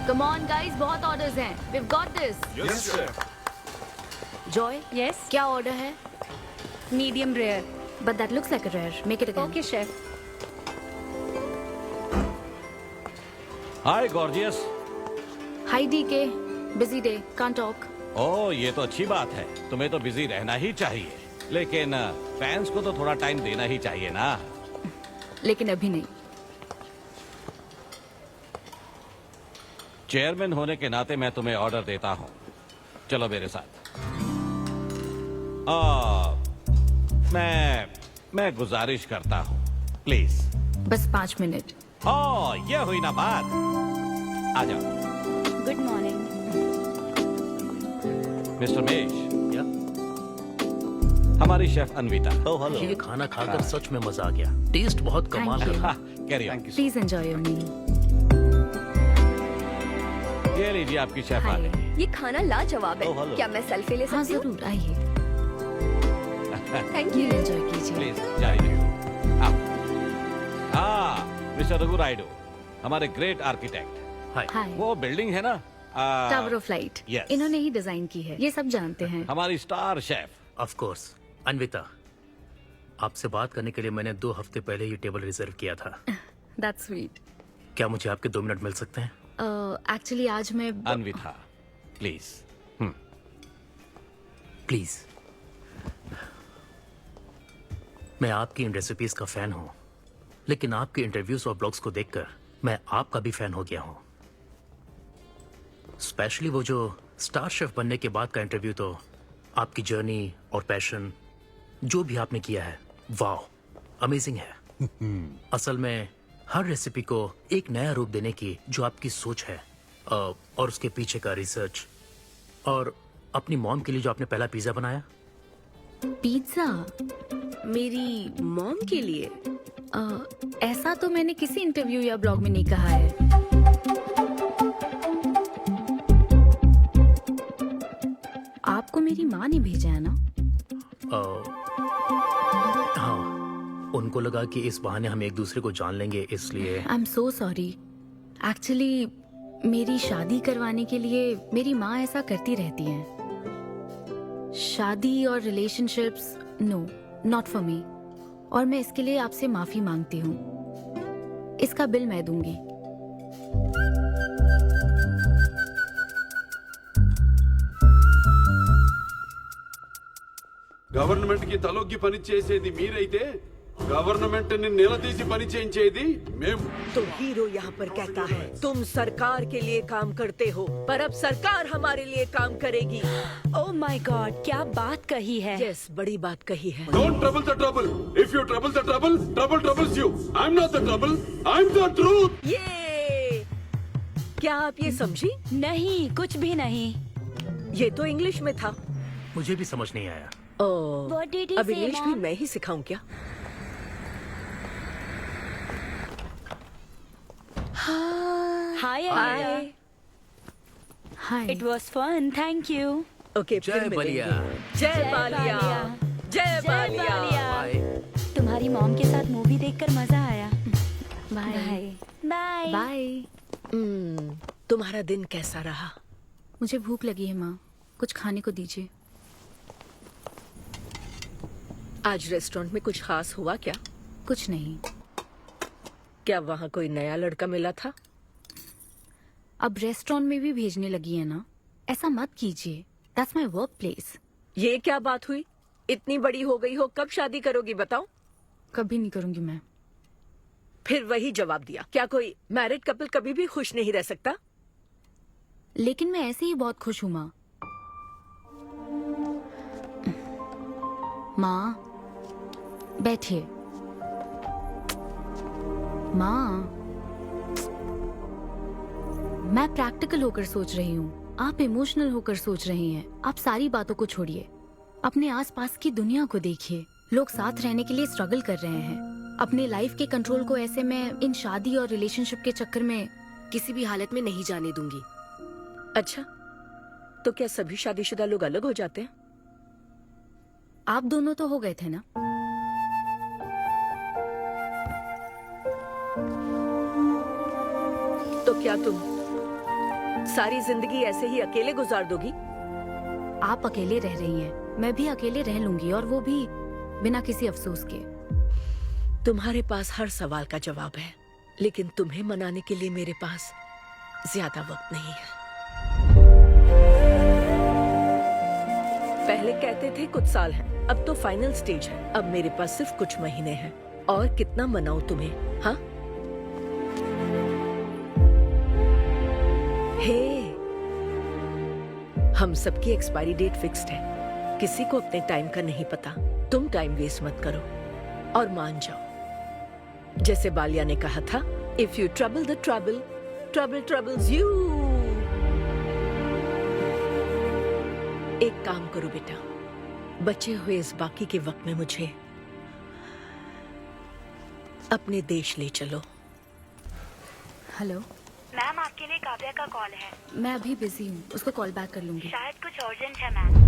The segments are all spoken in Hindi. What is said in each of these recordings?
Come on guys, बहुत orders हैं. We've got this. Yes, chef. Joy, Yes, क्या order है? medium rare. But that looks like a rare. Make it again. Okay, chef. Hi gorgeous. Hi DK. Busy day. Can't talk. ओह ये तो अच्छी बात है, तुम्हें तो बिजी रहना ही चाहिए, लेकिन फैंस को तो थोड़ा टाइम देना ही चाहिए ना। लेकिन अभी नहीं. चेयरमैन होने के नाते मैं तुम्हें ऑर्डर देता हूँ, चलो मेरे साथ। मैं गुजारिश करता हूँ, प्लीज। बस 5 मिनट. ओह ये हुई ना बात, आ जाओ। Good morning. मिस्टर मेश, हमारी शेफ अन्विता। Oh hello. ये खाना खाकर सच में मजा आ गया। टेस्ट बहुत कमाल Thank you. है। Carry on. Please enjoy your meal. ये लीजिए आपकी शेफ आ Hi. गई। ये खाना लाजवाब है। Oh, hello. क्या मैं सेल्फी ले हाँ सकती हूँ? जरूर आइए. Thank Please you. enjoy कीजिए. प्लीज जारी रहिए। आओ। हाँ मिस्टर रघु राइडू, हमारे ग्रेट आर्किटेक्ट। हाय। Hi. वो बिल्डिंग है ना, टावर ऑफ लाइट. yes. इन्होंने ही डिजाइन की है. ये सब जानते हैं. हमारी star chef. Of course. Anvita, आपसे बात करने के लिए मैंने 2 हफ्ते पहले ये टेबल रिजर्व किया था। That's sweet. क्या मुझे आपके 2 मिनट मिल सकते हैं? Actually आज मैं अन्विता प्लीज। प्लीज। मैं आपकी इन रेसिपीज का फैन हूँ, लेकिन आपके इंटरव्यूज और ब्लॉग्स को देखकर मैं आपका भी फैन हो गया हूँ। स्पेशली वो जो स्टार शेफ बनने के बाद का इंटरव्यू, तो आपकी जर्नी और पैशन जो भी आपने किया है, वाह अमेजिंग है। असल में हर रेसिपी को एक नया रूप देने की जो आपकी सोच है और उसके पीछे का रिसर्च, और अपनी मॉम के लिए जो आपने पहला पिज्जा बनाया। पिज्जा. मेरी मॉम के लिए? ऐसा तो मैंने किसी इंटरव्यू या ब्लॉग में नहीं कहा है. आपको मेरी माँ ने भेजा है ना? हाँ, उनको लगा कि इस बहाने हम एक दूसरे को जान लेंगे, इसलिए। आई एम सो सॉरी. एक्चुअली मेरी शादी करवाने के लिए मेरी माँ ऐसा करती रहती हैं. शादी और relationships, no, not for me. और मैं इसके लिए आपसे माफी मांगती हूँ. इसका बिल मैं दूंगी. గవర్నమెంట్ కి తలొగ్గి పని చేసేది మీరైతే గవర్నమెంట్ ని నిలదీసి పని చేయించేది మేము. तो हीरो यहाँ पर कहता है तुम सरकार के लिए काम करते हो, पर अब सरकार हमारे लिए काम करेगी. Oh my God, क्या बात कही है. यस, बड़ी बात कही है. Don't trouble the trouble. If you trouble the trouble, trouble troubles you. I'm not the trouble. I'm the truth. ये क्या आप ये समझी? नहीं, कुछ भी नहीं. ये तो इंग्लिश में था. मुझे भी समझ नहीं आया। What did he अब say, इंग्लिश भी Mom? मैं ही सिखाऊं क्या? Hi, Anita. Hi. It was fun, thank you. Okay, फिर जय बलिया। मिलेंगे. जय बालिया. जय बालिया. बाय। तुम्हारी मॉम के साथ मूवी देखकर मजा आया. बाय. बाय. बाय. तुम्हारा दिन कैसा रहा? मुझे भूख लगी है माँ. कुछ खाने को दीजिए. आज रेस्टोरेंट में कुछ खास हुआ क्या? कुछ नहीं. क्या वहाँ कोई नया लड़का मिला था? अब रेस्टोरेंट में भी भेजने लगी है ना. ऐसा मत कीजिए. That's my work place. ये क्या बात हुई? इतनी बड़ी हो गई हो, कब शादी करोगी बताओ? कभी नहीं करूंगी मैं. फिर वही जवाब दिया. क्या कोई मैरिड कपल कभी भी खुश नहीं रह सकता? लेकिन मैं ऐसे ही बहुत खुश हूँ माँ. माँ बैठिए. माँ, मैं प्रैक्टिकल होकर सोच रही हूँ. आप इमोशनल होकर सोच रही हैं. आप सारी बातों को छोड़िए. अपने आसपास की दुनिया को देखिए. लोग साथ रहने के लिए स्ट्रगल कर रहे हैं. अपने लाइफ के कंट्रोल को ऐसे मैं इन शादी और रिलेशनशिप के चक्कर में किसी भी हालत में नहीं जाने दूंगी. अच्छा, तो क्या सभी शादीशुदा लोग अलग हो जाते हैं? आप दोनों तो हो गए थे ना. तो क्या तुम सारी जिंदगी ऐसे ही अकेले गुजार दोगी? आप अकेले रह रही हैं, मैं भी अकेले रह लूंगी, और वो भी बिना किसी अफसोस के। तुम्हारे पास हर सवाल का जवाब है, लेकिन तुम्हें मनाने के लिए मेरे पास ज्यादा वक्त नहीं है। पहले कहते थे कुछ साल हैं, अब तो फाइनल स्टेज है। अब मेरे पास सिर्फ कुछ महीने हैं, और कितना मनाऊं तुम्हें? हाँ, हे, हम सबकी एक्सपायरी डेट फिक्स्ड है। किसी को अपने टाइम का नहीं पता। तुम टाइम वेस्ट मत करो और मान जाओ। जैसे बालिया ने कहा था, if you trouble the trouble, trouble troubles you. एक काम करो बेटा, बचे हुए इस बाकी के वक्त में मुझे अपने देश ले चलो। हेलो मैम, आपके लिए काव्या का कॉल है। मैं अभी बिजी हूँ, उसको कॉल बैक कर लूंगी। शायद कुछ अर्जेंट है मैम।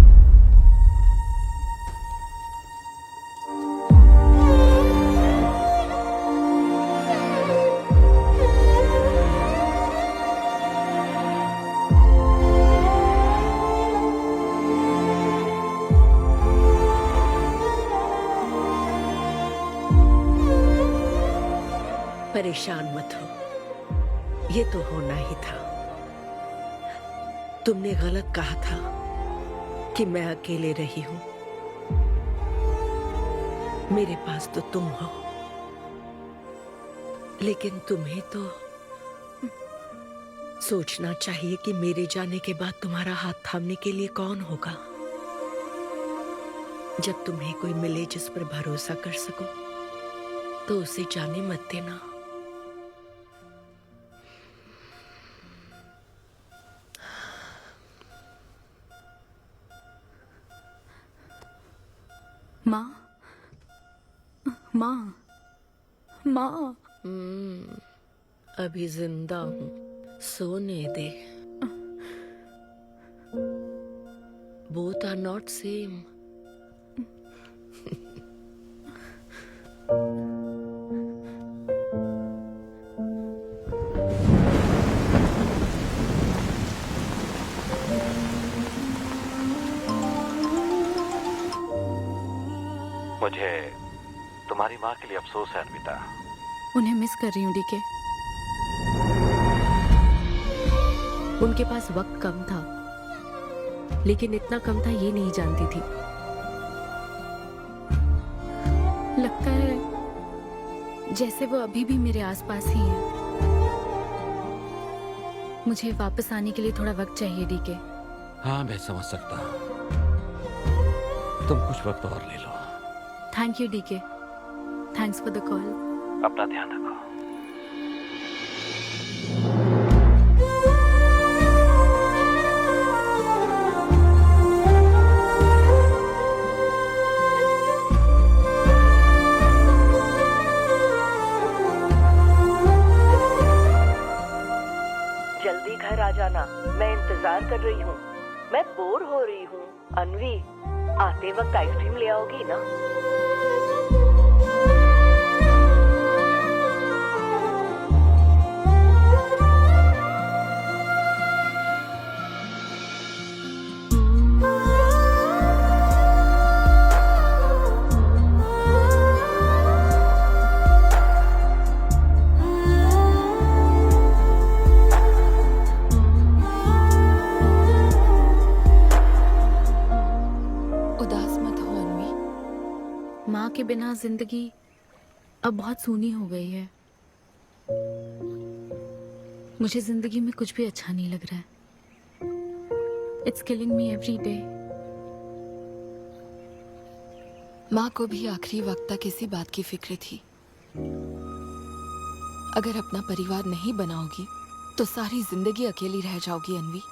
परेशान मत हो, ये तो होना ही था। तुमने गलत कहा था कि मैं अकेले रही हूं। मेरे पास तो तुम हो, लेकिन तुम्हें तो सोचना चाहिए कि मेरे जाने के बाद तुम्हारा हाथ थामने के लिए कौन होगा। जब तुम्हें कोई मिले जिस पर भरोसा कर सको, तो उसे जाने मत देना। माँ, माँ, माँ। अभी जिंदा हूँ, सोने दे। Both are not same. मुझे तुम्हारी माँ के लिए अफसोस है अनविता। उन्हें मिस कर रही हूँ डीके। उनके पास वक्त कम था, लेकिन इतना कम था ये नहीं जानती थी। लगता है जैसे वो अभी भी मेरे आसपास ही है। मुझे वापस आने के लिए थोड़ा वक्त चाहिए डीके। हाँ, मैं समझ सकता हूँ। तुम कुछ वक्त और ले लो। Thank you DK. Thanks for the call. अपना ध्यान रखो। जल्दी घर आ जाना, मैं इंतजार कर रही हूँ। मैं बोर हो रही हूँ। अनवी, आते वक्त आइसक्रीम ले आओगी ना? उदास मत हो अनवी। माँ के बिना जिंदगी अब बहुत सूनी हो गई है। मुझे जिंदगी में कुछ भी अच्छा नहीं लग रहा है। It's killing me every day. माँ को भी आखिरी वक्त तक इसी बात की फिक्र थी। अगर अपना परिवार नहीं बनाओगी तो सारी जिंदगी अकेली रह जाओगी अनवी।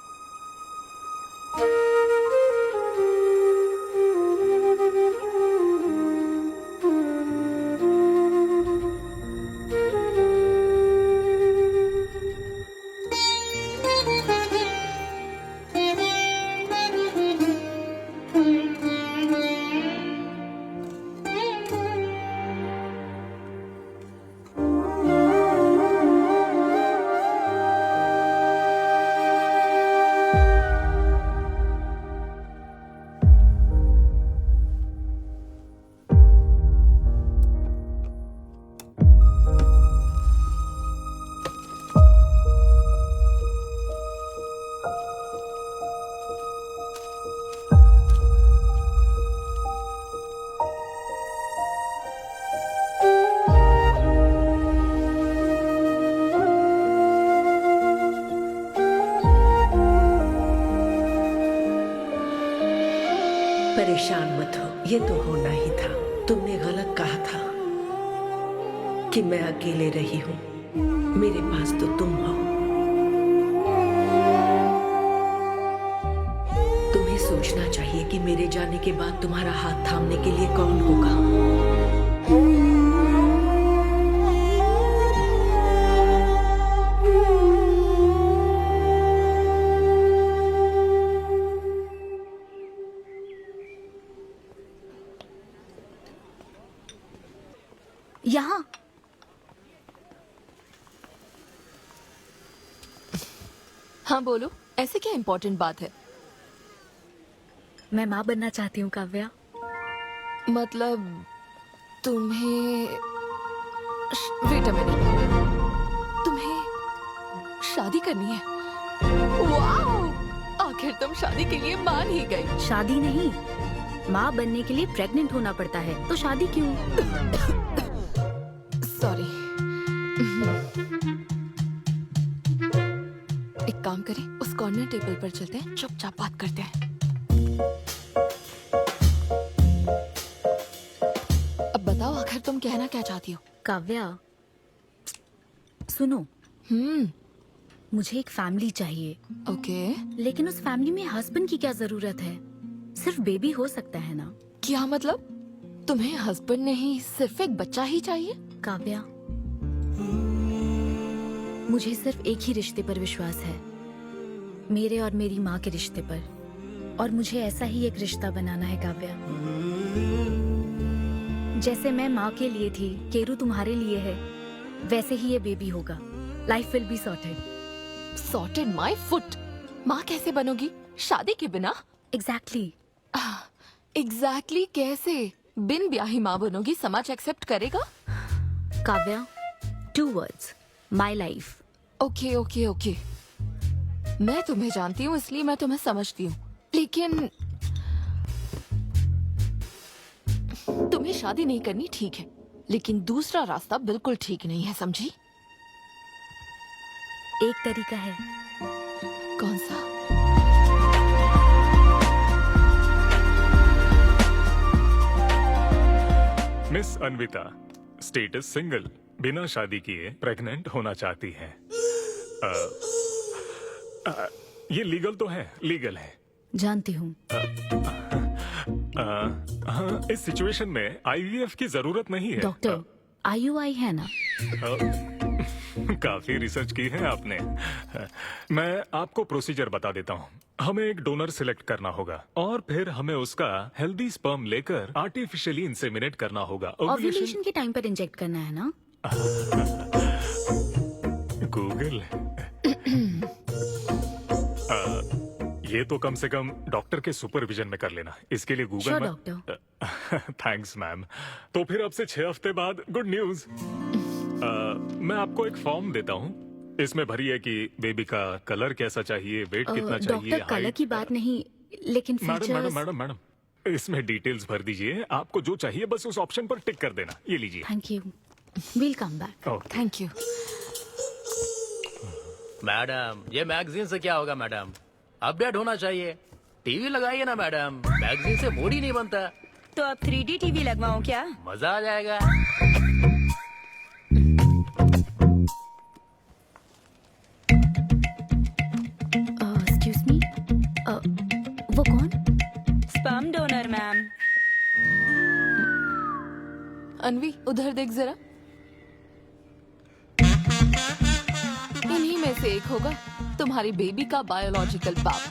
परेशान मत हो, ये तो होना ही था। तुमने गलत कहा था कि मैं अकेले रही हूँ। मेरे पास तो तुम हो। तुम्हें सोचना चाहिए कि मेरे जाने के बाद तुम्हारा हाथ थामने के लिए कौन होगा। यहाँ हाँ बोलो, ऐसे क्या इम्पोर्टेंट बात है? मैं माँ बनना चाहती हूँ काव्या। मतलब तुम्हें वेट अ मिनट, तुम्हें शादी करनी है? वाओ! आखिर तुम शादी के लिए मान ही गई। शादी नहीं, माँ बनने के लिए प्रेग्नेंट होना पड़ता है, तो शादी क्यों? सॉरी। एक काम करें, उस कॉर्नर टेबल पर चलते हैं, चुपचाप बात करते हैं। अब बताओ, आखिर तुम कहना क्या चाहती हो? काव्या सुनो, मुझे एक फैमिली चाहिए, ओके। लेकिन उस फैमिली में हस्बैंड की क्या जरूरत है? सिर्फ बेबी हो सकता है ना? क्या मतलब? तुम्हें हस्बैंड नहीं, सिर्फ एक बच्चा ही चाहिए? काव्या, मुझे सिर्फ एक ही रिश्ते पर विश्वास है, मेरे और मेरी माँ के रिश्ते पर, और मुझे ऐसा ही एक रिश्ता बनाना है काव्या। जैसे मैं माँ के लिए थी, केरू तुम्हारे लिए है, वैसे ही ये बेबी होगा। Life will be sorted. Sorted my foot. माँ कैसे बनोगी शादी के बिना? एग्जैक्टली। एग्जैक्टली कैसे? बिन ब्याही माँ बनोगी, समाज एक्सेप्ट करेगा? Kavya, 2 words, my life. Okay okay okay, मैं तुम्हें जानती हूँ इसलिए मैं तुम्हें समझती हूँ, लेकिन तुम्हें शादी नहीं करनी ठीक है, लेकिन दूसरा रास्ता बिल्कुल ठीक नहीं है, समझी? एक तरीका है। कौन सा? मिस अन्विता, स्टेटस सिंगल, बिना शादी किए प्रेग्नेंट होना चाहती हैं। ये लीगल तो है? लीगल है। जानती हूँ। हाँ, इस सिचुएशन में आईवीएफ की जरूरत नहीं है। डॉक्टर, IUI है ना? काफी रिसर्च की है आपने। मैं आपको प्रोसीजर बता देता हूँ। हमें एक डोनर सिलेक्ट करना होगा और फिर हमें उसका हेल्दी स्पर्म लेकर आर्टिफिशियली इंसेमिनेट करना होगा। ओव्यूलेशन के टाइम पर इंजेक्ट करना है ना? गूगल। ये तो कम से कम डॉक्टर के सुपरविजन में कर लेना, इसके लिए गूगल में। डॉक्टर। Thanks ma'am. तो फिर अब से 6 हफ्ते बाद गुड न्यूज। मैं आपको एक फॉर्म देता हूँ, इसमें भरिए कि बेबी का कलर कैसा चाहिए, वेट कितना चाहिए। डॉक्टर, कलर की बात नहीं, लेकिन मैडम, इसमें डिटेल्स भर दीजिए। आपको जो चाहिए बस उस ऑप्शन पर टिक कर देना। ये लीजिए। Thank you, will come back. Thank you. Madam, ये मैगजीन से क्या होगा मैडम? अपडेट होना चाहिए। टीवी लगाइए ना मैडम, मैगजीन से मूड ही नहीं बनता। तो अब 3D टीवी लगवाऊं क्या? मजा आ जाएगा। एक्सक्यूज मी, वो कौन? Sperm donor ma'am. अनवी, उधर देख जरा। इन्हीं में से एक होगा तुम्हारी बेबी का बायोलॉजिकल बाप।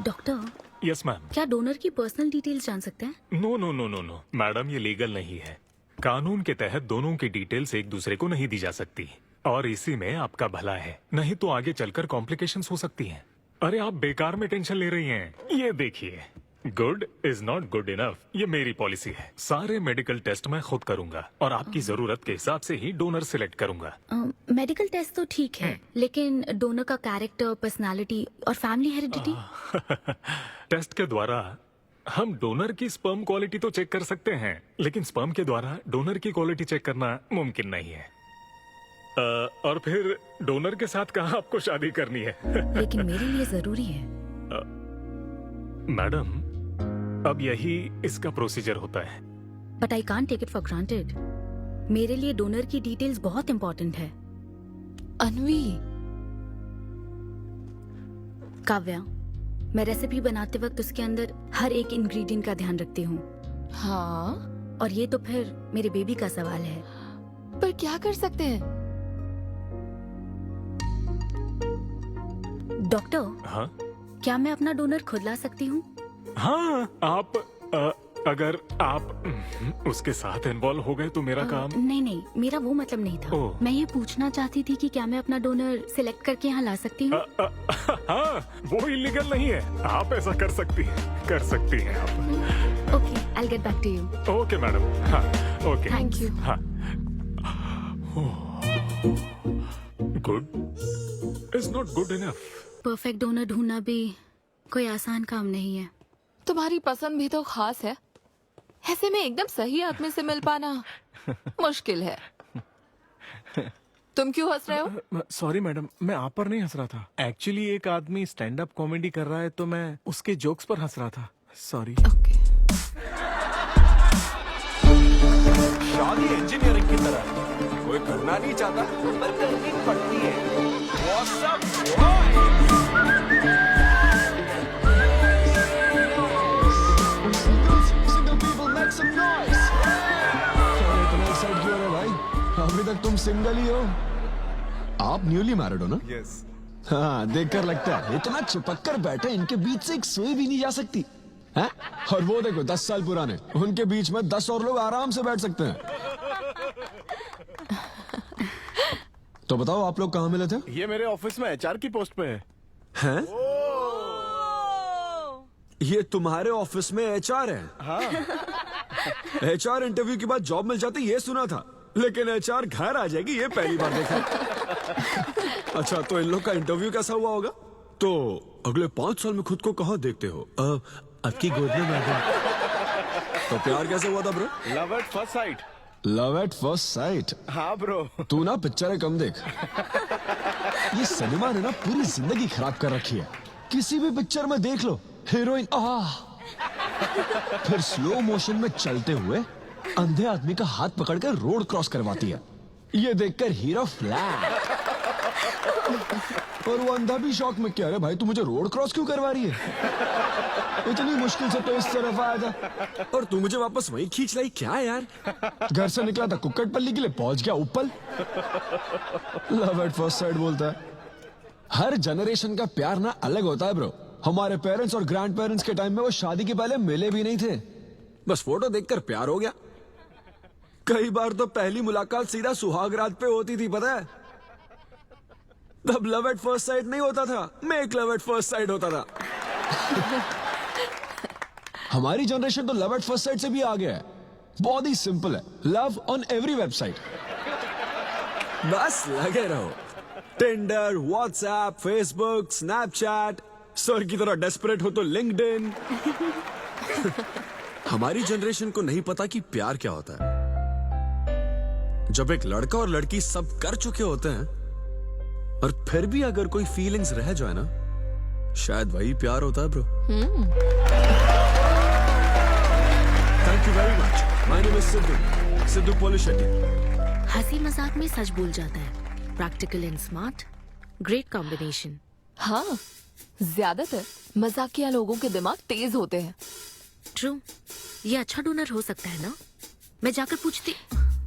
Doctor, yes ma'am. क्या डोनर की पर्सनल डिटेल्स जान सकते हैं? No no no no no madam, ये लीगल नहीं है। कानून के तहत दोनों की डिटेल्स एक दूसरे को नहीं दी जा सकती, और इसी में आपका भला है, नहीं तो आगे चलकर कॉम्प्लिकेशंस हो सकती हैं। अरे आप बेकार में टेंशन ले रही हैं। ये देखिए, good is not good enough, ये मेरी पॉलिसी है। सारे मेडिकल टेस्ट मैं खुद करूंगा और आपकी जरूरत के हिसाब से ही डोनर सिलेक्ट करूंगा। मेडिकल टेस्ट तो ठीक है, लेकिन डोनर का कैरेक्टर, पर्सनालिटी और फैमिली हेरिडिटी? टेस्ट के द्वारा हम डोनर की स्पर्म क्वालिटी तो चेक कर सकते हैं, लेकिन स्पर्म के द्वारा डोनर की क्वालिटी चेक करना मुमकिन नहीं है। और फिर डोनर के साथ कहाँ आपको शादी करनी है? लेकिन मेरे लिए जरूरी है। मैडम, अब यही इसका प्रोसीजर होता है। But I can't take it for granted. मेरे लिए डोनर की डिटेल्स बहुत इंपॉर्टेंट है। अनवी, काव्या, मैं रेसिपी बनाते वक्त उसके अंदर हर एक इंग्रेडिएंट का ध्यान रखती हूँ। हाँ, और ये तो फिर मेरे बेबी का सवाल है। पर क्या कर सकते हैं? डॉक्टर, हाँ क्या मैं अपना डोनर खुद ला सकती हूँ? हाँ, आप अगर आप उसके साथ इन्वॉल्व हो गए तो मेरा काम। नहीं, मेरा वो मतलब नहीं था। ओह। मैं ये पूछना चाहती थी कि क्या मैं अपना डोनर सिलेक्ट करके यहाँ ला सकती हूँ? हाँ, वो इलीगल नहीं है। आप ऐसा कर सकती हैं आप। Okay, I get back to you. Okay madam. हाँ, ओके, थैंक यू। हाँ। Good is not good enough. Perfect donor ढूंढना भी कोई आसान काम नहीं है। तुम्हारी पसंद भी तो खास है, ऐसे में एकदम सही आदमी से मिल पाना मुश्किल है। तुम क्यों हंस रहे हो? सॉरी मैडम, मैं आप पर नहीं हंस रहा था। एक्चुअली एक आदमी स्टैंड अप कॉमेडी कर रहा है तो मैं उसके जोक्स पर हंस रहा था। सॉरी। ओके। शादी इंजीनियरिंग की तरह है। कोई करना नहीं चाहता पर करनी पड़ती है। What's up, अभी तक तुम सिंगल ही हो। आप न्यूली मैरिड हो ना? Yes. हाँ, देखकर लगता है इतना चिपक कर बैठे, इनके बीच से एक सुई भी नहीं जा सकती है? और वो देखो 10 साल पुराने, उनके बीच में 10 और लोग आराम से बैठ सकते हैं। तो बताओ, आप लोग कहाँ मिले थे? ये मेरे ऑफिस में एचआर की पोस्ट पे है। हैं? ये तुम्हारे ऑफिस में एचआर है? हाँ। एचआर इंटरव्यू के बाद जॉब मिल जाती, ये सुना था, लेकिन एचआर घर आ जाएगी ये पहली बार देखा। अच्छा, तो इन लोग का इंटरव्यू कैसा हुआ होगा? तो अगले 5 साल में खुद को कहाँ देखते हो? आपकी गोद में मैडम। तो प्यार कैसे हुआ था bro? Love at first sight. Love at first sight? हाँ ब्रो। तू ना पिक्चरें कम देख। ये सिनेमा ने ना पूरी जिंदगी खराब कर रखी है। किसी भी पिक्चर में देख लो, हीरोइन फिर स्लो मोशन में चलते हुए अंधे आदमी का हाथ पकड़कर रोड क्रॉस करवाती है। ये देखकर हीरो फ्लैट, और वो अंधा भी शौक में, क्या रे भाई, तू मुझे रोड क्रॉस क्यों करवा रही है? इतनी मुश्किल से तो इस तरफ आया था और तू मुझे वापस वहीं खींच लाई। क्या यार, घर से निकला था कुक्कटपल्ली के लिए, पहुंच गया ऊपर। लव एट फर्स्ट साइट बोलता है। हर जनरेशन का प्यार ना अलग होता है ब्रो। हमारे पेरेंट्स और ग्रैंड पेरेंट्स के टाइम में वो शादी के पहले मिले भी नहीं थे, बस फोटो देखकर प्यार हो गया। कई बार तो पहली मुलाकात सीधा सुहाग रात पे होती थी, पता है? तब लव एट फर्स्ट साइट नहीं होता था, make love at first sight होता था। हमारी जनरेशन तो लव एट फर्स्ट साइट से भी आगे है। बहुत ही सिंपल है, लव ऑन एवरी वेबसाइट। बस लगे रहो, Tinder, WhatsApp, Facebook, Snapchat, sir की तरह डेस्परेट हो तो लिंक्डइन। हमारी जनरेशन को नहीं पता कि प्यार क्या होता है। जब एक लड़का और लड़की सब कर चुके होते हैं और फिर भी अगर कोई फीलिंग्स रह जाए ना, शायद वही प्यार होता है bro. Thank you very much. My name is Siddhu Polishetty. हंसी मजाक में सच बोल जाता है। Practical and smart, great combination. हाँ, ज्यादातर मजाकिया लोगों के दिमाग तेज होते हैं। ट्रू, ये अच्छा डोनर हो सकता है ना? मैं जाकर पूछती।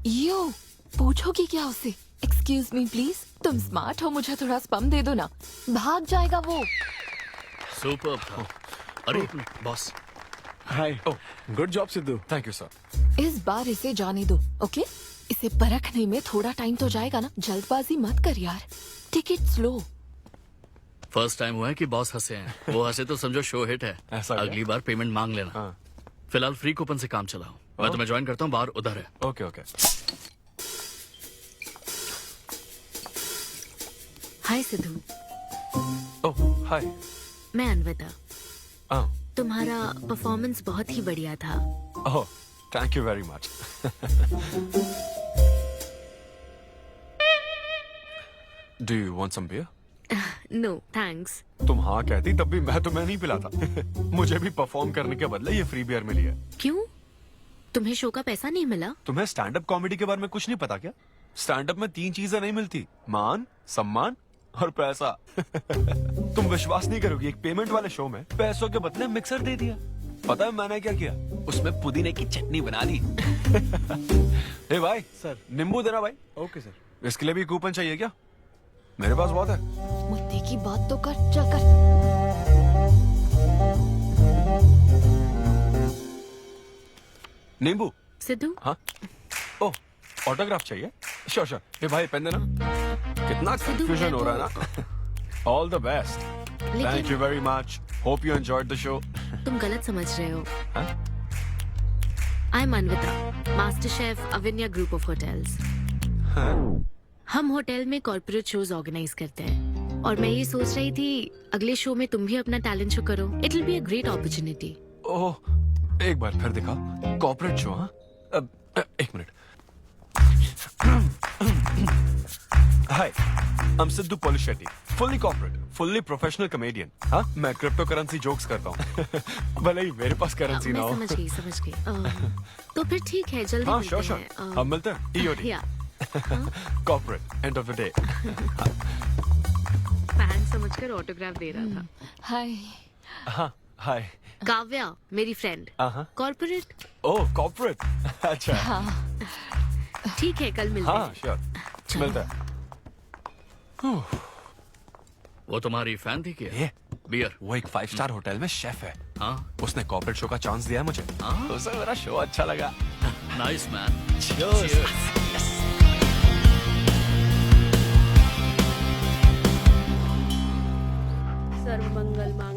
यो, पूछोगी क्या उससे? एक्सक्यूज मी प्लीज, तुम स्मार्ट हो, मुझे थोड़ा स्पम दे दो ना। भाग जाएगा वो। सुपर्ब था। अरे boss. Hi. Good job Sidhu. Thank you sir. इस बार इसे जाने दो, ओके? इसे परखने में थोड़ा टाइम तो जाएगा ना, जल्दबाजी मत कर यार। Take it slow. First time हुआ है कि बॉस हंसे हैं। वो हंसे तो समझो शो हिट है। ऐसा अगली बार पेमेंट मांग लेना। हाँ। फिलहाल फ्री कूपन से काम चलाओ। मैं तुम्हें ज्वाइन करता हूँ, बाहर उधर है। Okay okay. Hi Siddhu. Oh hi. मैं अनविता। हाँ। तुम्हारा परफॉर्मेंस बहुत ही बढ़िया था। Oh thank you very much. Do you want some beer? No thanks. तुम हाँ कहती तब भी मैं तुम्हें नहीं पिलाता। मुझे भी परफॉर्म करने के बदले ये फ्री बियर मिली है। क्यों? तुम्हें शो का पैसा नहीं मिला? तुम्हें स्टैंड अप कॉमेडी के बारे में कुछ नहीं पता क्या? स्टैंड अप में 3 चीजें नहीं मिलती, मान, सम्मान और पैसा। तुम विश्वास नहीं करोगी, एक पेमेंट वाले शो में पैसों के बदले मिक्सर दे दिया। पता है मैंने क्या किया? उसमें पुदीने की चटनी बना दी। ए भाई सर। नींबू देना भाई। Okay sir. इसके लिए भी कूपन चाहिए क्या? मेरे पास बहुत है। मुद्दे की बात तो कर, चल कर। नींबू। सिद्धू, हाँ। ओह, ऑटोग्राफ चाहिए? Sure sure. ये भाई पेन देना। कितना कंफ्यूजन हो रहा है ना। All the best. Thank you very much. Hope you enjoyed the show. तुम गलत समझ रहे हो। हाँ? I am Anvita, master chef Avinya group of hotels. हम होटल में कॉर्पोरेट शोज ऑर्गेनाइज करते हैं और मैं ये सोच रही थी अगले शो में तुम भी अपना टैलेंट शो करो। It will be a great opportunity. Oh, एक बार फिर दिखा। Corporate show? हाँ, एक minute. Hi, I am Siddhu Polishetty, fully corporate, fully professional comedian. हाँ, मैं क्रिप्टो करेंसी जोक्स करता हूँ। भले ही मेरे पास करेंसी ना हो। मैं समझ गई। तो फिर ठीक है, जल्दी हाँ, मिलते श्योर श्योर। हैं। हम मिलते हैं। EOD। या corporate, end of the day. Fan समझकर ऑटोग्राफ दे रहा था। हाय। हाँ, हाय। काव्या, मेरी फ्रेंड। कॉर्पोरेट? ओह, कॉर्पोरेट। अच्छा। हाँ। ठीक है, कल मिलते हाँ, हैं। श्योर। मिलते हैं। वो तुम्हारी फैन थी क्या? ये बियर। वो एक 5 स्टार होटल में शेफ है। हाँ। उसने कॉर्पोरेट शो का चांस दिया है मुझे। हाँ? उसे मेरा शो अच्छा लगा। Nice man.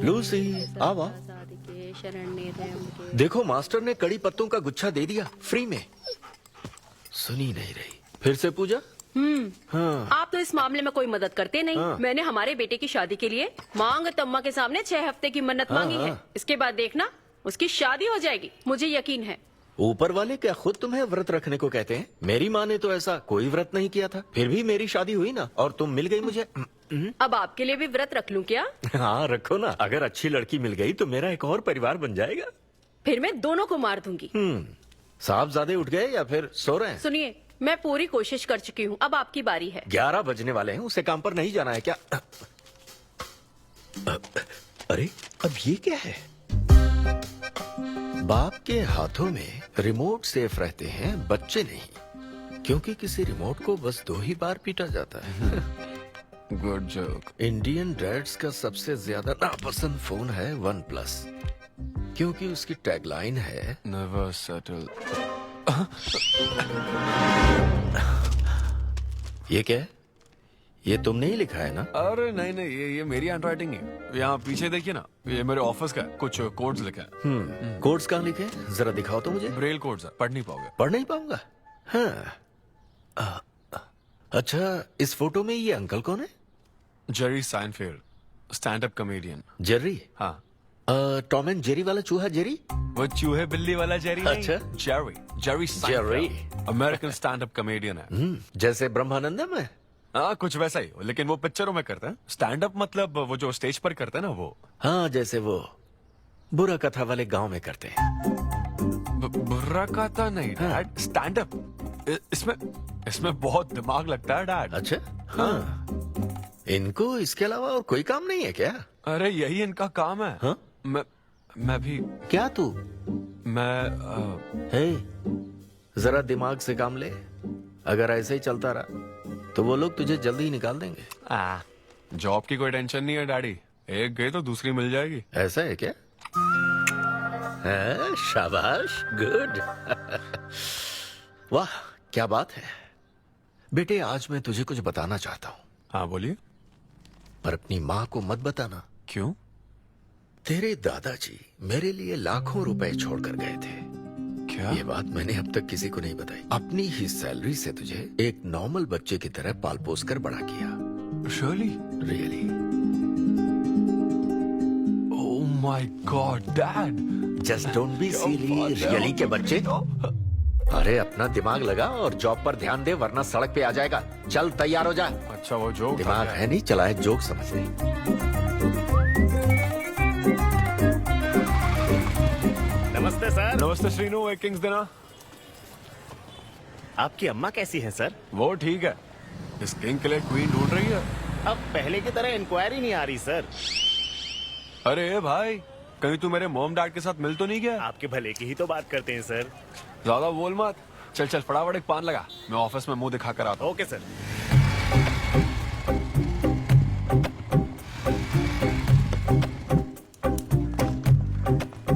लूसी, आवा। देखो मास्टर ने कड़ी पत्तों का गुच्छा दे दिया फ्री में। सुनी नहीं रही। फिर से पूजा? हाँ। आप तो इस मामले में कोई मदद करते नहीं। हाँ। मैंने हमारे बेटे की शादी के लिए मांग तम्मा के सामने 6 हफ्ते की मन्नत मांगी है। इसके बाद देखना उसकी शादी हो जाएगी, मुझे यकीन है। ऊपर वाले क्या खुद तुम्हें व्रत रखने को कहते हैं? मेरी माँ ने तो ऐसा कोई व्रत नहीं किया था, फिर भी मेरी शादी हुई ना, और तुम मिल गई मुझे। अब आपके लिए भी व्रत रख लूं क्या? हाँ रखो ना, अगर अच्छी लड़की मिल गई तो मेरा एक और परिवार बन जाएगा। फिर मैं दोनों को मार दूंगी। साहबजादे उठ गए या फिर सो रहे हैं? सुनिए, मैं पूरी कोशिश कर चुकी हूँ, अब आपकी बारी है। 11 बजने वाले हैं, उसे काम पर नहीं जाना है क्या? अरे अब ये क्या है? बाप के हाथों में रिमोट सेफ रहते हैं, बच्चे नहीं, क्योंकि किसी रिमोट को बस 2 ही बार पीटा जाता है। Good joke. इंडियन डैड्स का सबसे ज्यादा नापसंद फोन है OnePlus, क्योंकि उसकी टैगलाइन है नेवर सेटल। ये क्या है? ये तुमने ही लिखा है ना? अरे नहीं नहीं, ये मेरी हैंडराइटिंग है। यहाँ पीछे देखिए ना, ये मेरे ऑफिस का है, कुछ कोड्स लिखे हैं। कोड्स कहाँ लिखे हैं? जरा दिखाओ तो मुझे। ब्रेल कोड्स है, पढ़ नहीं पाओगे। पढ़ नहीं पाऊंगा? हाँ। अच्छा, इस फोटो में ये अंकल कौन है? Jerry Seinfeld, stand up comedian. Jerry? हाँ। टॉम एंड जेरी वाला चूहा जेरी? वो चूहे बिल्ली वाला जेरी नहीं। अच्छा। Jerry Seinfeld, American stand up comedian है। जैसे ब्रह्मानंदम है? हाँ, कुछ वैसा ही, लेकिन वो पिक्चरों में करते हैं। स्टैंड अप मतलब वो जो स्टेज पर करते हैं ना, वो। हाँ, जैसे वो बुरा कथा वाले गांव में करते हैं। बुरा कथा नहीं डैड, स्टैंड अप। इसमें बहुत दिमाग लगता है डैड। अच्छा। हाँ। इनको इसके अलावा और कोई काम नहीं है क्या? अरे यही इनका काम है। हाँ? मैं भी। क्या तू? मैं हे, जरा दिमाग से काम ले। अगर ऐसे ही चलता रहा तो वो लोग तुझे जल्दी ही निकाल देंगे। जॉब की कोई टेंशन नहीं है डैडी, एक गई तो दूसरी मिल जाएगी। ऐसा है क्या? है, शाबाश, गुड। वाह क्या बात है बेटे। आज मैं तुझे कुछ बताना चाहता हूँ। हाँ बोलिए। पर अपनी माँ को मत बताना। क्यों? तेरे दादाजी मेरे लिए लाखों रुपए छोड़कर गए थे। क्या? ये बात मैंने अब तक किसी को नहीं बताई। अपनी ही सैलरी से तुझे एक नॉर्मल बच्चे की तरह पाल पोस कर बड़ा किया। Really? Oh my God dad, just don't be silly. Really के बच्चे? अरे अपना दिमाग लगा और जॉब पर ध्यान दे, वरना सड़क पे आ जाएगा। चल तैयार हो जा। अच्छा वो जोक दिमाग है नहीं, चला है जोक समझ नहीं। नमस्ते सर। नमस्ते श्रीनु, एक किंग्स देना। आपकी अम्मा कैसी है सर? वो ठीक है। इस किंग के लिए क्वीन ढूंढ रही है। अब पहले की तरह इंक्वायरी नहीं आ रही सर। अरे भाई, कहीं तू मेरे मॉम डैड के साथ मिल तो नहीं गया? आपके भले की ही तो बात करते हैं सर। ज्यादा बोल मत। चल चल फटाफट एक पान लगा, मैं ऑफिस में मुंह दिखा कर आता हूँ। Okay sir.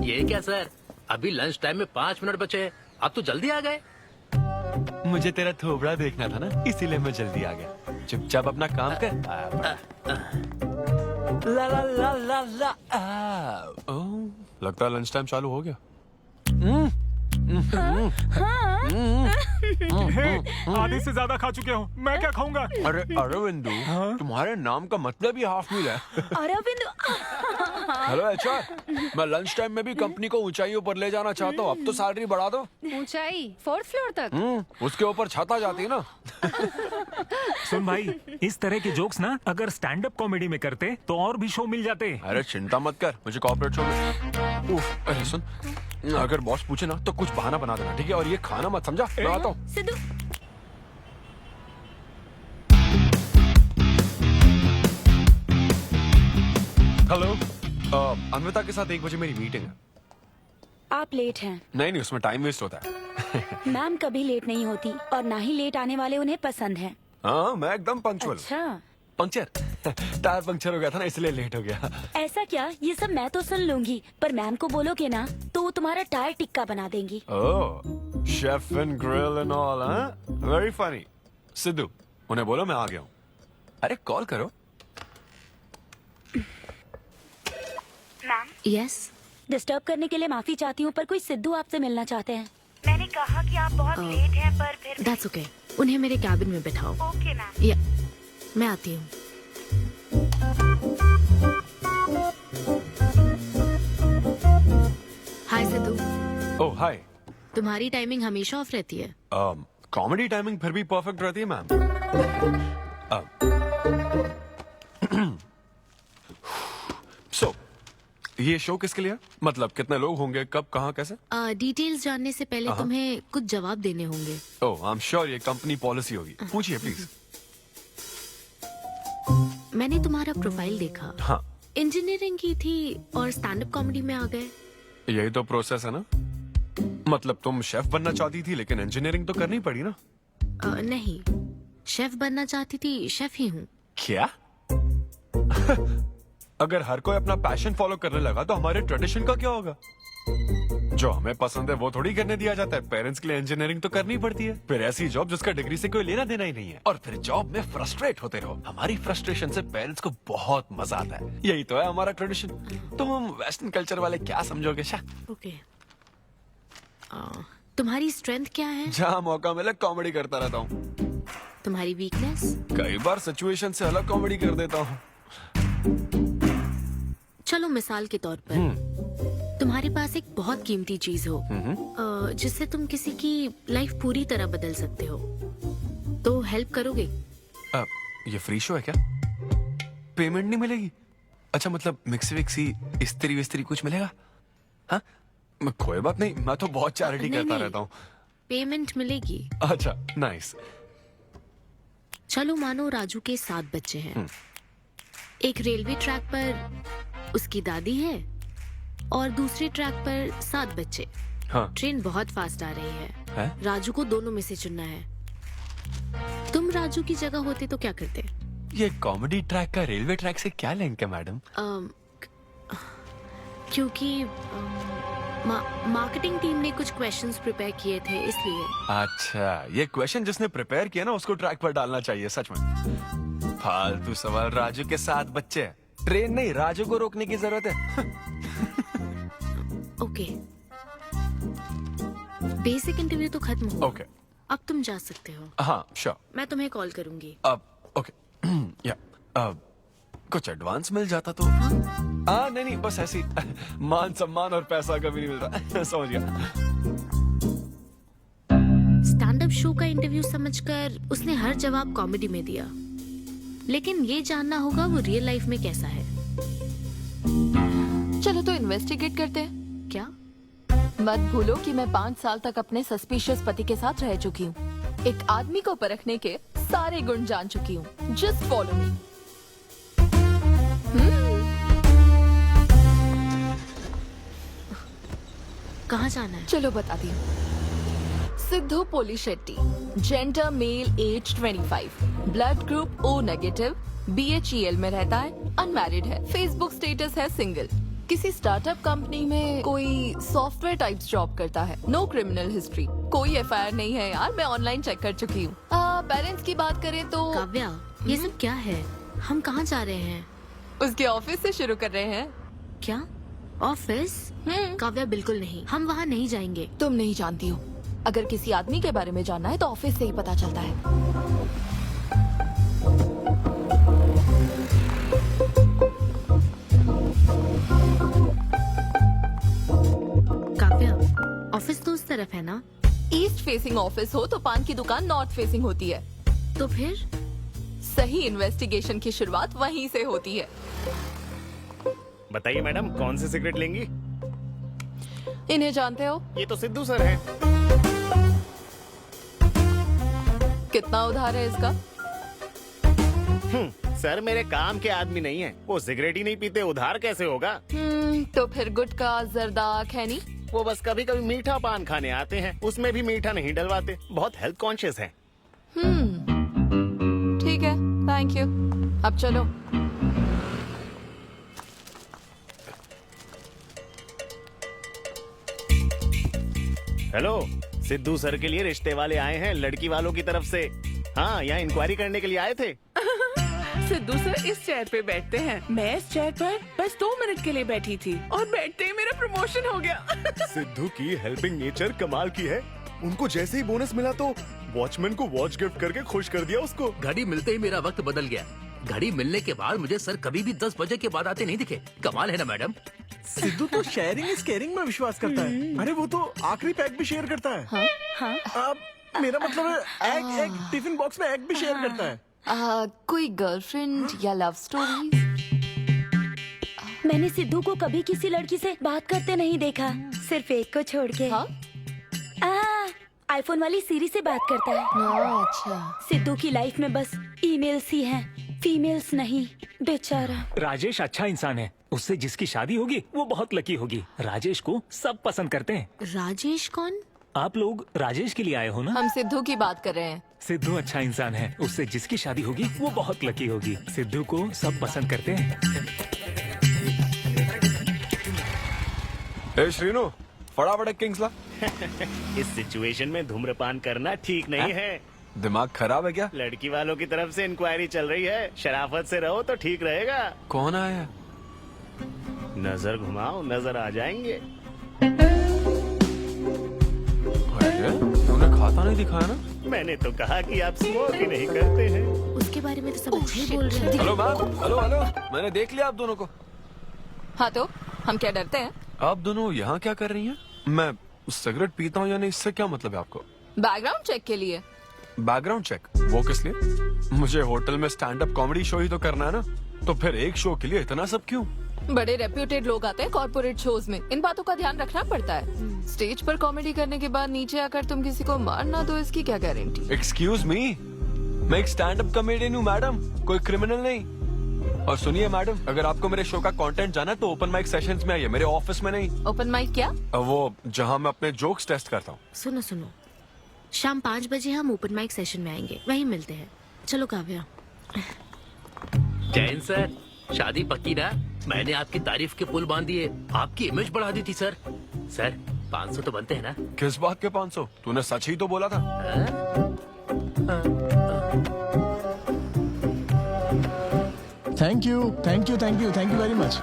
ये क्या सर, अभी लंच टाइम में 5 मिनट बचे हैं, आप तो जल्दी आ गए। मुझे तेरा थोबड़ा देखना था ना, इसीलिए मैं जल्दी आ गया। चुपचाप अपना काम कर। ला ला ला ला ला। लगता है लंच टाइम चालू हो गया। आधे से ज्यादा खा चुके हो, मैं क्या खाऊंगा? अरे अरविंदु, तुम्हारे नाम का मतलब ही हाफ मील है। अरविंद। हेलो एचआर, मैं लंच टाइम में भी कंपनी को ऊंचाइयों पर ले जाना चाहता हूँ। अब तो सैलरी बढ़ा दो। ऊंचाई 4th फ्लोर तक? उसके ऊपर छाता जाती है ना। सुन भाई, इस तरह के जोक्स ना अगर स्टैंड अप कॉमेडी में करते तो और भी शो मिल जाते। अरे चिंता मत कर, मुझे कॉर्पोरेट शो में। उफ, अरे सुन, अगर बॉस पूछे ना तो कुछ बहाना बना देना, ठीक है? और ये खाना मत समझा, मैं आता हूँ। सिद्धू। हेलो, अन्विता के साथ 1 बजे मेरी मीटिंग है। आप लेट हैं। नहीं, उसमें टाइम वेस्ट होता है। मैम कभी लेट नहीं होती और ना ही लेट आने वाले उन्हें पसंद है। हाँ, मैं एकदम पंक्चुअल। अच्छा। पंक्चर टायर पंक्चर हो गया था ना, इसलिए लेट हो गया। ऐसा क्या? ये सब मैं तो सुन लूंगी, पर मैम को बोलोगे ना तो वो तुम्हारा टायर टिक्का बना देंगी। Oh, chef and grill and all, हाँ? Very funny. सिद्धू, उन्हें बोलो मैं आ गया हूँ। अरे कॉल करो। मैम, यस, डिस्टर्ब करने के लिए माफी चाहती हूँ, पर कोई सिद्धू आपसे मिलना चाहते हैं। मैंने कहा कि आप बहुत लेट हैं, पर फिर दैट्स ओके। उन्हें मेरे कैबिन में बैठाओ। Okay ma'am. या मैं आती हूँ। हाय सिद्धू। ओह हाय। तुम्हारी टाइमिंग हमेशा ऑफ रहती है? कॉमेडी टाइमिंग फिर भी परफेक्ट रहती है मैम। सो ये शो किसके लिए? मतलब कितने लोग होंगे, कब, कहाँ, कैसे? डिटेल्स जानने से पहले तुम्हें कुछ जवाब देने होंगे। ओह, आई एम श्योर ये कंपनी पॉलिसी होगी। पूछिए प्लीज। मैंने तुम्हारा प्रोफाइल देखा। हाँ। इंजीनियरिंग की थी और स्टैंड अप कॉमेडी में आ गए। यही तो प्रोसेस है ना। मतलब तुम शेफ बनना चाहती थी, लेकिन इंजीनियरिंग तो करनी पड़ी ना। नहीं, शेफ बनना चाहती थी, शेफ ही हूँ। क्या? अगर हर कोई अपना पैशन फॉलो करने लगा तो हमारे ट्रेडिशन का क्या होगा? जो हमें पसंद है वो थोड़ी करने दिया जाता है। पेरेंट्स के लिए इंजीनियरिंग तो करनी पड़ती है, फिर ऐसी जॉब जिसका डिग्री से कोई लेना देना ही नहीं है, और फिर जॉब में फ्रस्ट्रेट होते रहो। हमारी फ्रस्ट्रेशन से पेरेंट्स को बहुत मजा आता है। यही तो है हमारा ट्रेडिशन। तुम वेस्टर्न कल्चर वाले क्या समझोगे? ओके। तुम्हारी स्ट्रेंथ क्या है? जहाँ मौका मिले कॉमेडी करता रहता हूँ। तुम्हारी वीकनेस? कई बार सिचुएशन से अलग कॉमेडी कर देता हूँ। चलो मिसाल के तौर पर तुम्हारे पास एक बहुत कीमती चीज हो जिससे तुम किसी की लाइफ पूरी तरह बदल सकते हो, तो हेल्प करोगे? ये फ्री शो है क्या? पेमेंट नहीं मिलेगी? अच्छा, मतलब मिक्सी विक्सी इस्त्री विस्त्री कुछ मिलेगा? हाँ, कोई बात नहीं, मैं तो बहुत चैरिटी करता रहता हूँ। पेमेंट मिलेगी। अच्छा, नाइस। चलो मानो राजू के 7 बच्चे हैं। एक रेलवे ट्रैक पर उसकी दादी है और दूसरे ट्रैक पर 7 बच्चे। हाँ। ट्रेन बहुत फास्ट आ रही है। राजू को दोनों में से चुनना है। तुम राजू की जगह होते तो क्या करते? ये कॉमेडी ट्रैक का रेलवे ट्रैक से क्या लिंक है मैडम? क्योंकि मार्केटिंग टीम ने कुछ क्वेश्चंस प्रिपेयर किए थे, इसलिए। अच्छा, ये क्वेश्चन जिसने प्रिपेयर किया ना उसको ट्रैक पर डालना चाहिए। सच में फालतू सवाल। राजू के 7 बच्चे हैं, ट्रेन नहीं, राजू को रोकने की जरूरत है। ओके, बेसिक इंटरव्यू तो खत्म हुआ। ओके, अब तुम जा सकते हो। हाँ श्योर। मैं तुम्हें कॉल करूंगी। अब ओके। या कुछ एडवांस मिल जाता तो। हाँ नहीं, बस ऐसी मान सम्मान और पैसा कभी नहीं मिलता। समझ गया। शो का इंटरव्यू समझकर उसने हर जवाब कॉमेडी में दिया, लेकिन ये जानना होगा वो रियल लाइफ में कैसा है। चलो तो इन्वेस्टिगेट करते हैं। क्या? मत भूलो कि मैं 5 साल तक अपने सस्पिशियस पति के साथ रह चुकी हूँ। एक आदमी को परखने के सारे गुण जान चुकी हूँ। Just follow me. कहाँ जाना है? चलो बताती हूँ। Siddhu Polishetty, gender male, age 25, blood group O negative, BHEL में रहता है, अनमैरिड है, फेसबुक स्टेटस है सिंगल, किसी स्टार्टअप कंपनी में कोई सॉफ्टवेयर टाइप्स जॉब करता है, नो क्रिमिनल हिस्ट्री, कोई FIR नहीं है यार, मैं ऑनलाइन चेक कर चुकी हूँ। पेरेंट्स की बात करें तो काव्या, ये सब क्या है? हम कहाँ जा रहे हैं? उसके ऑफिस से शुरू कर रहे हैं। क्या? ऑफिस? काव्या बिल्कुल नहीं, हम वहाँ नहीं जाएंगे। तुम नहीं जानती हो, अगर किसी आदमी के बारे में जानना है तो ऑफिस से ही पता चलता है। काव्या, ऑफिस तो उस तरफ है ना? ईस्ट फेसिंग ऑफिस हो तो पान की दुकान नॉर्थ फेसिंग होती है। तो फिर सही इन्वेस्टिगेशन की शुरुआत वहीं से होती है। बताइए मैडम, कौन सी सिगरेट लेंगी? इन्हें जानते हो? ये तो सिद्धू सर है। कितना उधार है इसका? सर मेरे काम के आदमी नहीं है, वो सिगरेट ही नहीं पीते, उधार कैसे होगा? तो फिर गुटखा जर्दा खैनी? वो बस कभी कभी मीठा पान खाने आते हैं, उसमें भी मीठा नहीं डलवाते, बहुत हेल्थ कॉन्शियस है। ठीक है, थैंक यू। अब चलो। हेलो, सिद्धू सर के लिए रिश्ते वाले आए हैं, लड़की वालों की तरफ से। हाँ, यहाँ इंक्वायरी करने के लिए आए थे। सिद्धू सर इस चेयर पे बैठते हैं, मैं इस चेयर पर बस 2 मिनट के लिए बैठी थी और बैठते ही मेरा प्रमोशन हो गया। सिद्धू की हेल्पिंग नेचर कमाल की है। उनको जैसे ही बोनस मिला तो वॉचमैन को वॉच गिफ्ट करके खुश कर दिया उसको। घड़ी मिलते ही मेरा वक्त बदल गया। घड़ी मिलने के बाद मुझे सर कभी भी 10 बजे के बाद आते नहीं दिखे। कमाल है ना मैडम? सिद्धू तो शेयरिंग इज केयरिंग में विश्वास करता है। अरे वो तो आखिरी पैक भी शेयर करता है। हाँ? मेरा मतलब है एग टिफिन बॉक्स में एग भी शेयर करता है। कोई गर्लफ्रेंड या लव स्टोरी? मैंने सिद्धू को कभी किसी लड़की से बात करते नहीं देखा, सिर्फ एक को छोड़ के। आईफोन वाली सीरी से बात करता है। अच्छा। सिद्धू की लाइफ में बस ईमेल्स ही हैं, फीमेल्स नहीं, बेचारा। राजेश अच्छा इंसान है, उससे जिसकी शादी होगी वो बहुत लकी होगी। राजेश को सब पसंद करते हैं। राजेश कौन? आप लोग राजेश के लिए आए हो ना? हम सिद्धू की बात कर रहे हैं। सिद्धू अच्छा इंसान है, उससे जिसकी शादी होगी वो बहुत लकी होगी। सिद्धू को सब पसंद करते हैं। श्रीनु, फटाफट एक किंग्स ला। इस सिचुएशन में धूम्रपान करना ठीक नहीं है। दिमाग खराब है क्या? लड़की वालों की तरफ से इंक्वायरी चल रही है, शराफत से रहो तो ठीक रहेगा। कौन आया? नजर घुमाओ, नजर आ जाएंगे। तूने खाता नहीं दिखाया ना? मैंने तो कहा कि आप स्मोक ही नहीं करते हैं। उसके बारे में तो सब अच्छे ही बोल रहे हैं। हेलो मैम, हेलो हेलो, मैंने देख लिया आप दोनों को। हाँ तो हम क्या डरते हैं? आप दोनों यहाँ क्या कर रही हैं? मैं सिगरेट पीता हूँ या नहीं, इससे क्या मतलब है आपको? बैकग्राउंड चेक के लिए। Background check? वो किस लिए? मुझे होटल में स्टैंड अप कॉमेडी शो ही तो करना है ना, तो फिर एक शो के लिए इतना सब क्यों? बड़े रेप्यूटेड लोग आते हैं कॉर्पोरेट शोज में, इन बातों का ध्यान रखना पड़ता है। स्टेज पर कॉमेडी करने के बाद नीचे आकर तुम किसी को मारना दो, इसकी क्या गारंटी? एक्सक्यूज मी, मैं एक स्टैंड अप कॉमेडियन हूँ मैडम, कोई क्रिमिनल नहीं। और सुनिए मैडम, अगर आपको मेरे शो का कंटेंट जाना है तो ओपन माइक सेशंस में आइए, मेरे ऑफिस में नहीं। ओपन माइक क्या? वो जहाँ मैं अपने जोक्स टेस्ट करता हूँ। सुनो सुनो, शाम 5 बजे हम ओपन माइक सेशन में आएंगे, वहीं मिलते हैं। चलो काव्या। जैन सर, शादी पक्की ना? मैंने आपकी तारीफ के पुल बांध दिए, आपकी इमेज बढ़ा दी थी सर। सर 500 तो बनते हैं ना? किस बात के 500? तूने सच ही तो बोला था। Thank you thank you thank you thank you very much.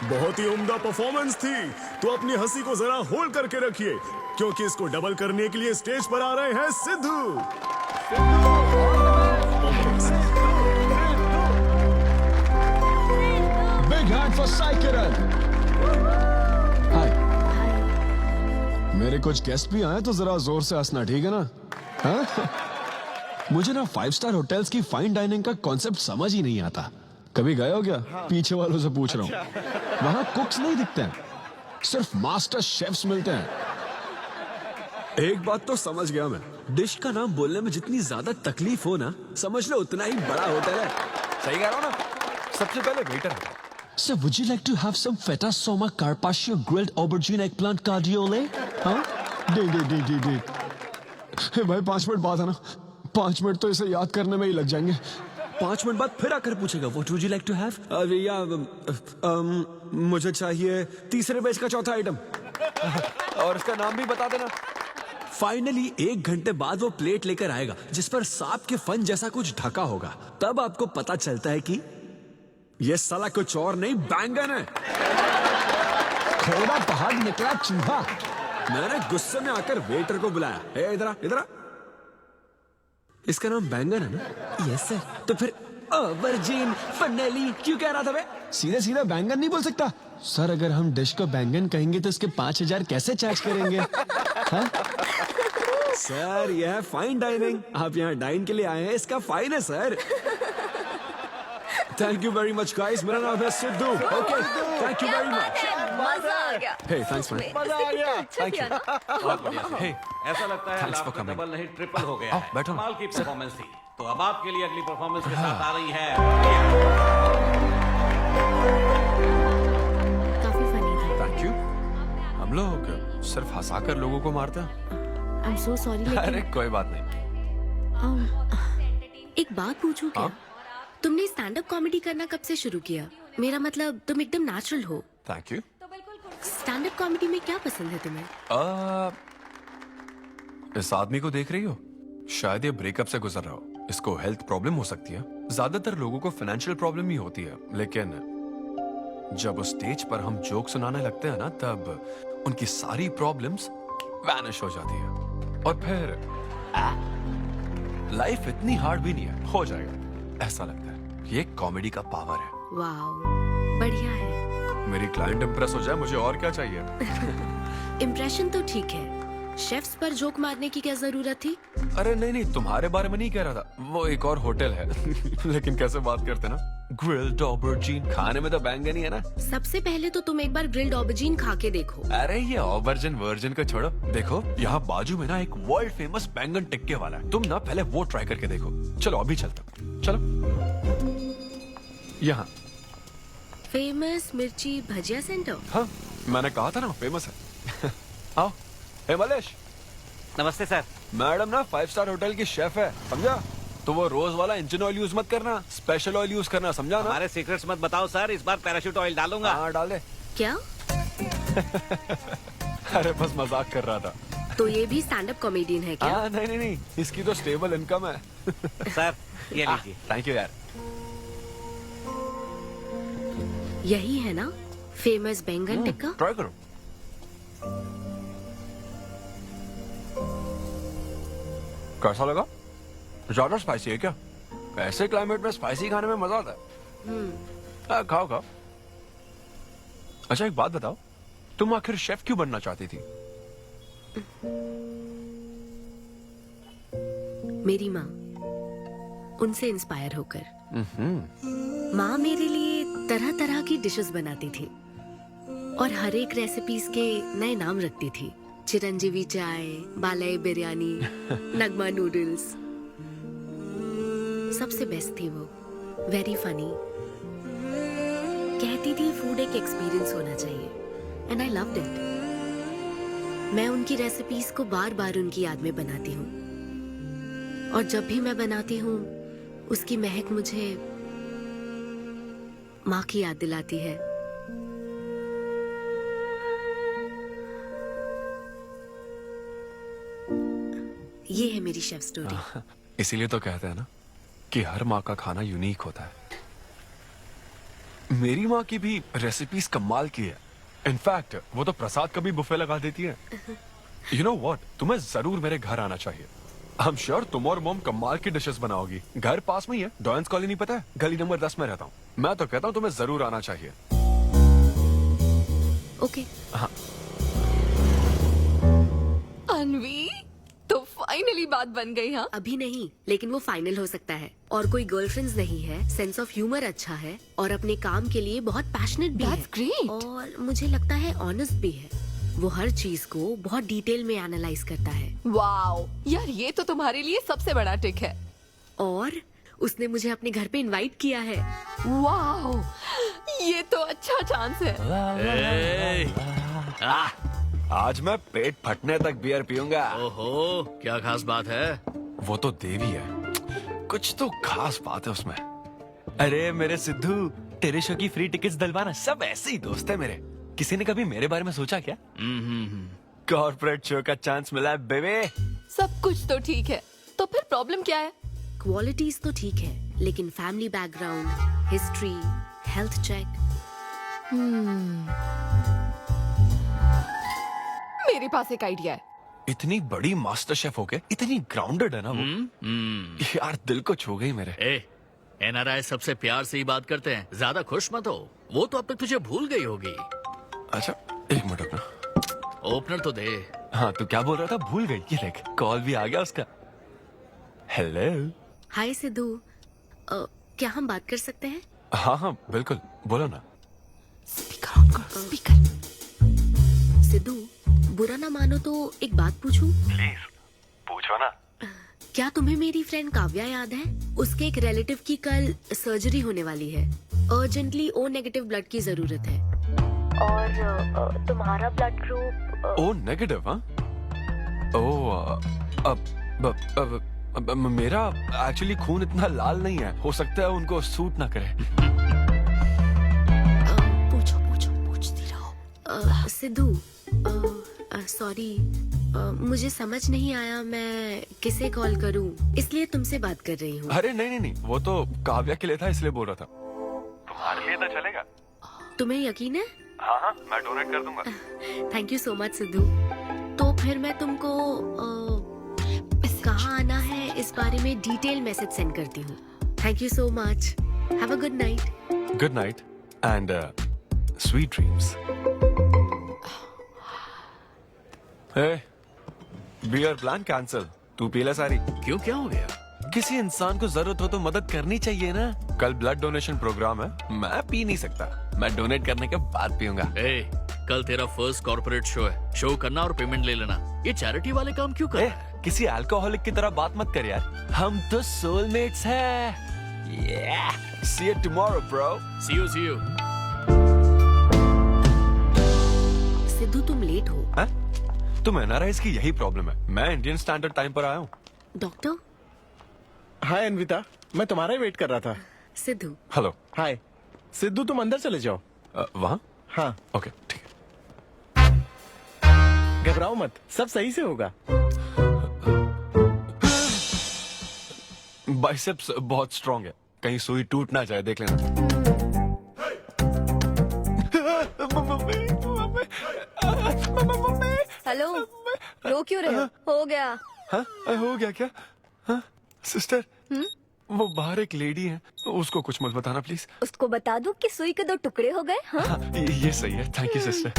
बहुत ही उम्दा परफॉर्मेंस थी, तो अपनी हंसी को जरा होल्ड करके रखिए, क्योंकि इसको डबल करने के लिए स्टेज पर आ रहे हैं Sidhu. Big hand for Sai Kiran. हाय। मेरे को कुछ गेस्ट भी आए तो जरा जोर से हंसना, ठीक है ना? हाँ? मुझे ना 5 स्टार होटल्स की फाइन डाइनिंग का कॉन्सेप्ट समझ ही नहीं आता। कभी गए हो क्या? पीछे वालों से पूछ रहा हूँ। वहाँ कुक्स नहीं दिखते हैं, सिर्फ मास्टर शेफ्स मिलते हैं। एक बात तो समझ गया मैं, डिश का नाम बोलने में जितनी ज्यादा तकलीफ हो ना, समझ लो उतना ही बड़ा होटल है। सही कह रहा हूँ ना? सबसे पहले वेटर है। Sir, would you like to have some feta soma carpaccio grilled aubergine eggplant cardiole? हाँ? दे। हे भाई 5 मिनट बाद है ना, 5 मिनट तो इसे याद करने में ही लग जाएंगे। 5 मिनट बाद फिर आकर पूछेगा What would you like to have? मुझे चाहिए तीसरे बैच का चौथा आइटम। और इसका नाम भी बता देना। फाइनली 1 घंटे बाद वो प्लेट लेकर आएगा जिस पर सांप के फन जैसा कुछ ढका होगा। तब आपको पता चलता है कि ये साला कुछ और नहीं, बैंगन है। थोड़ा बाहर निकला चूहा। मैंने गुस्से में आकर वेटर को बुलाया, ए इधर आ। इसका नाम बैंगन है ना? Yes sir. तो फिर ऑबरजीन फनेली क्यों कह रहा था बे? सीधे बैंगन नहीं बोल सकता सर। अगर हम डिश को बैंगन कहेंगे तो इसके 5000 कैसे चार्ज करेंगे? हाँ? सर यह है फाइन डाइनिंग, आप यहाँ डाइन के लिए आए हैं, इसका फाइन है sir. Thank you very much guys, मेरा नाम है Sidhu. Okay, thank you very much. मजा आ गया। हे थैंक्स मैन। मजा आ गया। Thank you. बहुत बढ़िया सर। Hey, ऐसा लगता है thanks लाख for में coming. डबल नहीं ट्रिपल हो गया है। बैठो। कमाल की परफॉर्मेंस थी। तो अब आपके लिए अगली परफॉर्मेंस के साथ आ रही है। काफी फनी था। Thank you. हम लोग सिर्फ हंसाकर लोगों को मारते हैं। आई एम सो सॉरी अरे लेकिन कोई बात नहीं। एक बात पूछूं क्या? तुमने स्टैंड अप कॉमेडी करना कब से शुरू किया? मेरा मतलब तुम एकदम नेचुरल हो। Thank you. Stand up comedy में क्या पसंद है तुम्हें? इस आदमी को देख रही हो? शायद ये ब्रेकअप से गुजर रहा हो। इसको हेल्थ प्रॉब्लम हो सकती है। ज्यादातर लोगों को फाइनेंशियल प्रॉब्लम ही होती है, लेकिन जब उस स्टेज पर हम जोक सुनाने लगते हैं ना, तब उनकी सारी प्रॉब्लम्स वैनिश हो जाती है। और फिर लाइफ इतनी हार्ड भी नहीं है, हो जाएगा ऐसा लगता है। ये कॉमेडी का पावर है। वाओ, बढ़िया है। मेरी क्लाइंट इंप्रेस हो जाए, मुझे और क्या चाहिए? इम्प्रेशन तो ठीक है, शेफ्स पर जोक मारने की क्या जरूरत थी? अरे नहीं, तुम्हारे बारे में नहीं कह रहा था। वो एक और होटल है। लेकिन कैसे बात करते ना, ग्रिल्ड ऑबरजीन खाने में तो बैंगन ही है ना। सबसे पहले तो तुम एक बार ग्रिल्ड ऑबरजीन खा के देखो। अरे ये ऑबरजीन वर्जिन को छोड़ो, देखो यहाँ बाजू में ना एक वर्ल्ड फेमस बैंगन टिक्के वाला है। तुम ना पहले वो ट्राई करके देखो। चलो अभी चलते हैं। चलो यहाँ फेमस मिर्ची भजिया सेंटर। हाँ, मैंने कहा था ना फेमस है। आओ। हे मलेश। नमस्ते सर। मैडम ना 5 स्टार होटल की शेफ है, समझा? तो वो रोज वाला इंजन ऑयल यूज मत करना, स्पेशल ऑयल यूज करना, समझा ना? हमारे सीक्रेट्स मत बताओ सर, इस बार पैराशूट ऑयल डालूंगा। हाँ डाल दे। क्या? अरे बस मजाक कर रहा था। तो ये भी स्टैंड अप कॉमेडियन है क्या? नहीं, इसकी तो स्टेबल इनकम है। सर ये लीजिए। थैंक यू यार। यही है ना फेमस बैंगन टिक्का? ट्राई करो। कैसा लगा? ज्यादा स्पाइसी है क्या? ऐसे क्लाइमेट में स्पाइसी खाने में मजा आता है। खाओ। अच्छा एक बात बताओ, तुम आखिर शेफ क्यों बनना चाहती थी? मेरी माँ, उनसे इंस्पायर होकर। माँ मेरे लिए तरह तरह की डिशेस बनाती थी और हर एक रेसिपीज के नए नाम रखती थी। चिरंजीवी चाय, बालाई बिरयानी, नगमा नूडल्स। सबसे बेस्ट थी वो, वेरी फनी। कहती थी फूड एक एक्सपीरियंस होना चाहिए, एंड आई लव्ड इट। मैं उनकी रेसिपीज को बार बार उनकी याद में बनाती हूँ, और जब भी मैं बनाती हूँ उसकी महक मुझे माँ की याद दिलाती है। ये है मेरी शेफ स्टोरी। इसीलिए तो कहते हैं ना कि हर माँ का खाना यूनिक होता है। मेरी माँ की भी रेसिपीज कमाल की है। इनफैक्ट वो तो प्रसाद का भी बुफे लगा देती है। यू नो व्हाट, तुम्हें जरूर मेरे घर आना चाहिए। आई एम श्योर तुम और मॉम कमाल की डिशेस बनाओगी। घर पास में ही है, डॉयंस कॉलोनी पता है? गली नंबर 10 में रहता हूँ। मैं तो कहता हूँ तुम्हें जरूर आना चाहिए। ओके। हाँ अन्वी, तो फाइनली बात बन गई। हाँ, अभी नहीं, लेकिन वो फाइनल हो सकता है। और कोई गर्लफ्रेंड्स नहीं है, सेंस ऑफ ह्यूमर अच्छा है और अपने काम के लिए बहुत पैशनेट भी That's great. और मुझे लगता है ऑनेस्ट भी है। वो हर चीज को बहुत डिटेल में एनालाइज करता है। वाओ यार, ये तो तुम्हारे लिए सबसे बड़ा टिक है। और उसने मुझे अपने घर पे इनवाइट किया है। वाओ, ये तो अच्छा चांस है। आज मैं पेट फटने तक बियर पीऊंगा। ओहो, क्या खास बात है? वो तो देवी है, कुछ तो खास बात है उसमें। अरे मेरे सिद्धू, तेरे शो की फ्री टिकट्स दिलवाना, सब ऐसे ही दोस्त है मेरे। किसी ने कभी मेरे बारे में सोचा क्या? कॉर्पोरेट शो का चांस मिला है बेबे। सब कुछ तो ठीक है, तो फिर प्रॉब्लम क्या है? क्वालिटीज तो ठीक है, लेकिन family background, history, health check. मेरे पास एक आइडिया है। इतनी बड़ी मास्टर शेफ हो गए, इतनी ग्राउंडेड है ना वो। यार दिल को छू गई मेरे। एनआरआई सबसे प्यार से ही बात करते हैं, ज्यादा खुश मत हो। वो तो अब तक तुझे भूल गई होगी। अच्छा एक मिनट रुकना। ओपनर तो दे। हाँ तू क्या बोल रहा था? भूल गई? ये देख, कॉल भी आ गया उसका। हेलो। हाय सिद्धू, क्या हम बात कर सकते हैं? हाँ हाँ बिल्कुल, बोलो ना। स्पीकर ऑन करो, स्पीकर। सिद्धू, बुरा ना मानो तो एक बात पूछूं? प्लीज पूछो ना। क्या तुम्हें मेरी फ्रेंड काव्या याद है? उसके एक रिलेटिव की कल सर्जरी होने वाली है। अर्जेंटली ओ नेगेटिव ब्लड की जरूरत है। और तुम्हारा ब्लड ग्रुप? O negative? हाँ। ओ अब मेरा एक्चुअली खून इतना लाल नहीं है, हो सकता है उनको सूट ना करे। पूछती रहो। सिद्धू, सॉरी, मुझे समझ नहीं आया मैं किसे कॉल करूं, इसलिए तुमसे बात कर रही हूँ। अरे नहीं, वो तो काव्या के लिए था, इसलिए बोल रहा था। तुम्हारे लिए तो चलेगा? तुम्हें यकीन है? हाँ, मैं डोनेट कर दूंगा। Thank you so much Sidhu. तो फिर मैं तुमको कहाँ आना है इस बारे में डिटेल मैसेज सेंड करती हूँ। Thank you so much. Have a good night. Good night and sweet dreams. Beer plan cancel. तू पी ले सारी। क्यों, क्या हो गया? किसी इंसान को जरूरत हो तो मदद करनी चाहिए ना। कल ब्लड डोनेशन प्रोग्राम है, मैं पी नहीं सकता। मैं डोनेट करने के बाद पीऊंगा। कल तेरा फर्स्ट कॉर्पोरेट शो है, शो करना और पेमेंट ले लेना। ये चैरिटी वाले काम क्यों कर? किसी अल्कोहलिक की तरह बात मत कर यार, हम तो सोलमेट्स हैं। See you tomorrow, bro. See you. Sidhu तुम लेट हो। हाँ? तुम एनआरआईज की यही प्रॉब्लम है। मैं इंडियन स्टैंडर्ड टाइम पर आया हूँ। डॉक्टर। हाय अन्विता, मैं तुम्हारा ही वेट कर रहा था। सिद्धू। हेलो। हाय सिद्धू, तुम अंदर चले जाओ। वहाँ? हाँ ओके ठीक है। घबराओ मत, सब सही से होगा। बाइसेप्स बहुत स्ट्रांग है, कहीं सुई टूट ना जाए, देख लेना। हेलो, रो क्यों रहे हो? हो गया। हाँ? हो गया क्या? हाँ? सिस्टर, वो बाहर एक लेडी है, उसको कुछ मत बताना प्लीज। उसको बता दूं कि सुई के 2 टुकड़े हो गए। हाँ? हाँ, ये सही है, थैंक यू सिस्टर।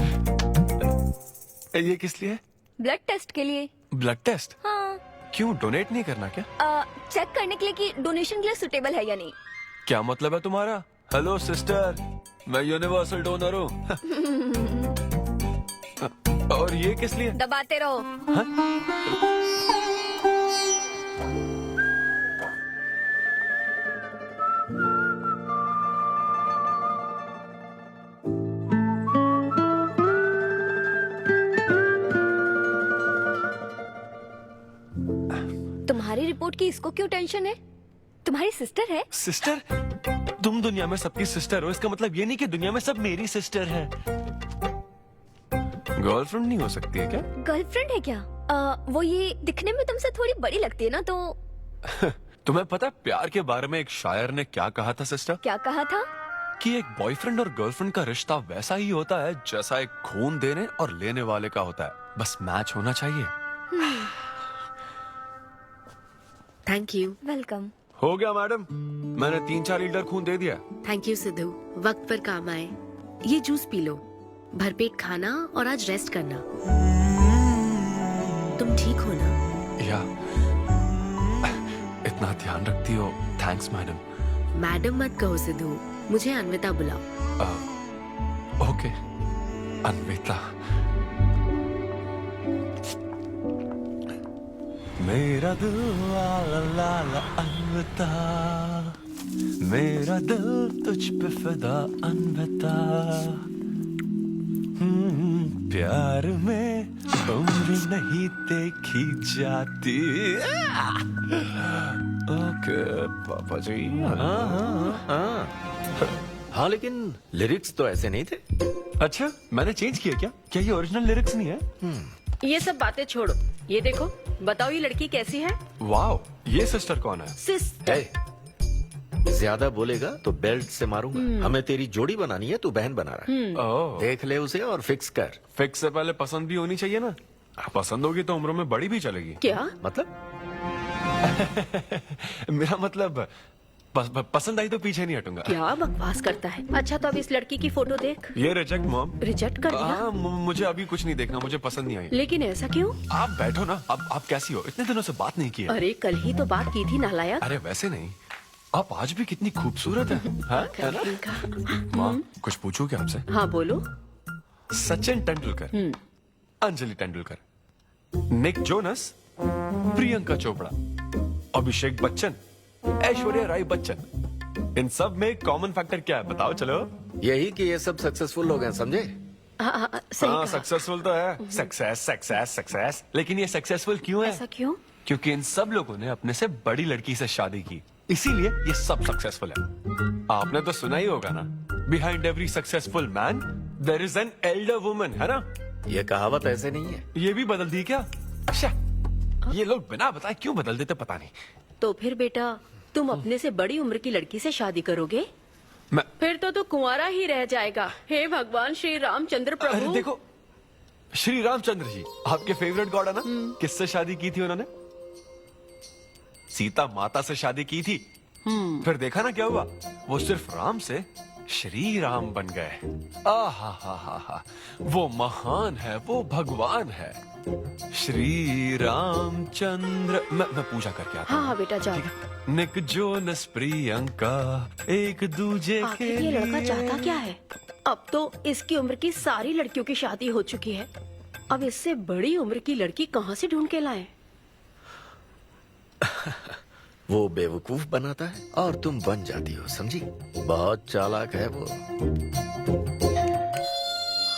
ये किस लिए? ब्लड टेस्ट के लिए। Blood test? हाँ। क्यों, डोनेट नहीं करना क्या? चेक करने के लिए कि डोनेशन के लिए सुटेबल है या नहीं। क्या मतलब है तुम्हारा? हेलो सिस्टर, मैं यूनिवर्सल डोनर हूँ। और ये किस लिए? दबाते रहो। हाँ? तुम्हारी रिपोर्ट की इसको क्यों टेंशन है? तुम्हारी सिस्टर है। सिस्टर? तुम दुनिया में सबकी सिस्टर हो, इसका मतलब ये नहीं कि दुनिया में सब मेरी सिस्टर है। गर्लफ्रेंड नहीं हो सकती है क्या? गर्लफ्रेंड है क्या? वो ये दिखने में तुमसे थोड़ी बड़ी लगती है ना, तो तुम्हें पता है प्यार के बारे में एक शायर ने क्या कहा था सिस्टर? क्या कहा था? कि एक बॉयफ्रेंड और गर्लफ्रेंड का रिश्ता वैसा ही होता है जैसा एक खून देने और लेने वाले का होता है, बस मैच होना चाहिए। Thank you. वेलकम। हो गया मैडम, मैंने 3-4 लीटर खून दे दिया। थैंक यू सिद्धू, वक्त पर काम आए। ये जूस पी लो, भरपेट खाना और आज रेस्ट करना। तुम ठीक हो ना? या इतना ध्यान रखती हो, थैंक्स मैडम। मैडम मत कहो सिद्धू, मुझे अन्विता बुलाओ। ओके अन्विता। मेरा दिल ला ला ला ला अन्विता, मेरा दिल तुझ पे फिदा अन्विता। प्यार में उम्र नहीं देखी जाती। ओके पापा जी। हाँ लेकिन लिरिक्स तो ऐसे नहीं थे। अच्छा मैंने चेंज किया क्या ये ओरिजिनल लिरिक्स नहीं है? ये सब बातें छोड़ो, ये देखो, बताओ ये लड़की कैसी है? वाओ, ये सिस्टर कौन है? सिस्टर। ज्यादा बोलेगा तो बेल्ट से मारूंगा। हमें तेरी जोड़ी बनानी है, तू बहन बना रहा है। ओह। देख ले उसे और फिक्स कर। फिक्स से पहले पसंद भी होनी चाहिए ना। पसंद होगी तो उम्र में बड़ी भी चलेगी। क्या मतलब? मेरा मतलब पसंद आई तो पीछे नहीं हटूंगा। क्या बकवास करता है। अच्छा तो अब इस लड़की की फोटो देख। ये रिजेक्ट मॉम। रिजेक्ट कर दिया? हाँ मुझे अभी कुछ नहीं देखना, मुझे पसंद नहीं आई। लेकिन ऐसा क्यों? आप बैठो ना। अब आप कैसी हो? इतने दिनों से बात नहीं की है। अरे कल ही तो बात की थी नालायक। अरे वैसे नहीं, आप आज भी कितनी खूबसूरत है। हाँ, है ना? माँ कुछ पूछूं क्या आपसे? हाँ बोलो। सचिन तेंदुलकर, अंजलि तेंदुलकर, निक जोनस, प्रियंका चोपड़ा, अभिषेक बच्चन, ऐश्वर्या राय बच्चन, इन सब में कॉमन फैक्टर क्या है बताओ चलो? यही कि ये सब सक्सेसफुल लोग हैं, समझे? हाँ सक्सेसफुल तो है। Success success success. लेकिन ये सक्सेसफुल क्यों है? ऐसा क्यों? क्योंकि इन सब लोगों ने अपने से बड़ी लड़की से शादी की, इसीलिए ये सब सक्सेसफुल है। आपने तो सुना ही होगा ना, behind every successful man there is an elder woman, है ना? ये कहावत ऐसे नहीं है। ये भी बदल दी क्या? अच्छा ये लोग बिना बताए क्यों बदल देते पता नहीं। तो फिर बेटा तुम अपने से बड़ी उम्र की लड़की से शादी करोगे? फिर तो तू कुंवारा ही रह जाएगा। हे भगवान श्री रामचंद्र प्रभु। अरे देखो, श्री रामचंद्र जी आपके फेवरेट गॉड है ना? किससे शादी की थी उन्होंने? सीता माता से शादी की थी। फिर देखा ना क्या हुआ, वो सिर्फ राम से श्री राम बन गए। हा वो महान है, वो भगवान है श्री रामचंद्र। मैं पूजा करके आता हूँ। हाँ बेटा जाओ। निक जोनस प्रियंका एक दूजे के ये लड़का लिए। चाहता क्या है? अब तो इसकी उम्र की सारी लड़कियों की शादी हो चुकी है, अब इससे बड़ी उम्र की लड़की कहाँ से ढूंढ के लाए? वो बेवकूफ बनाता है और तुम बन जाती हो, समझी? बहुत चालाक है वो।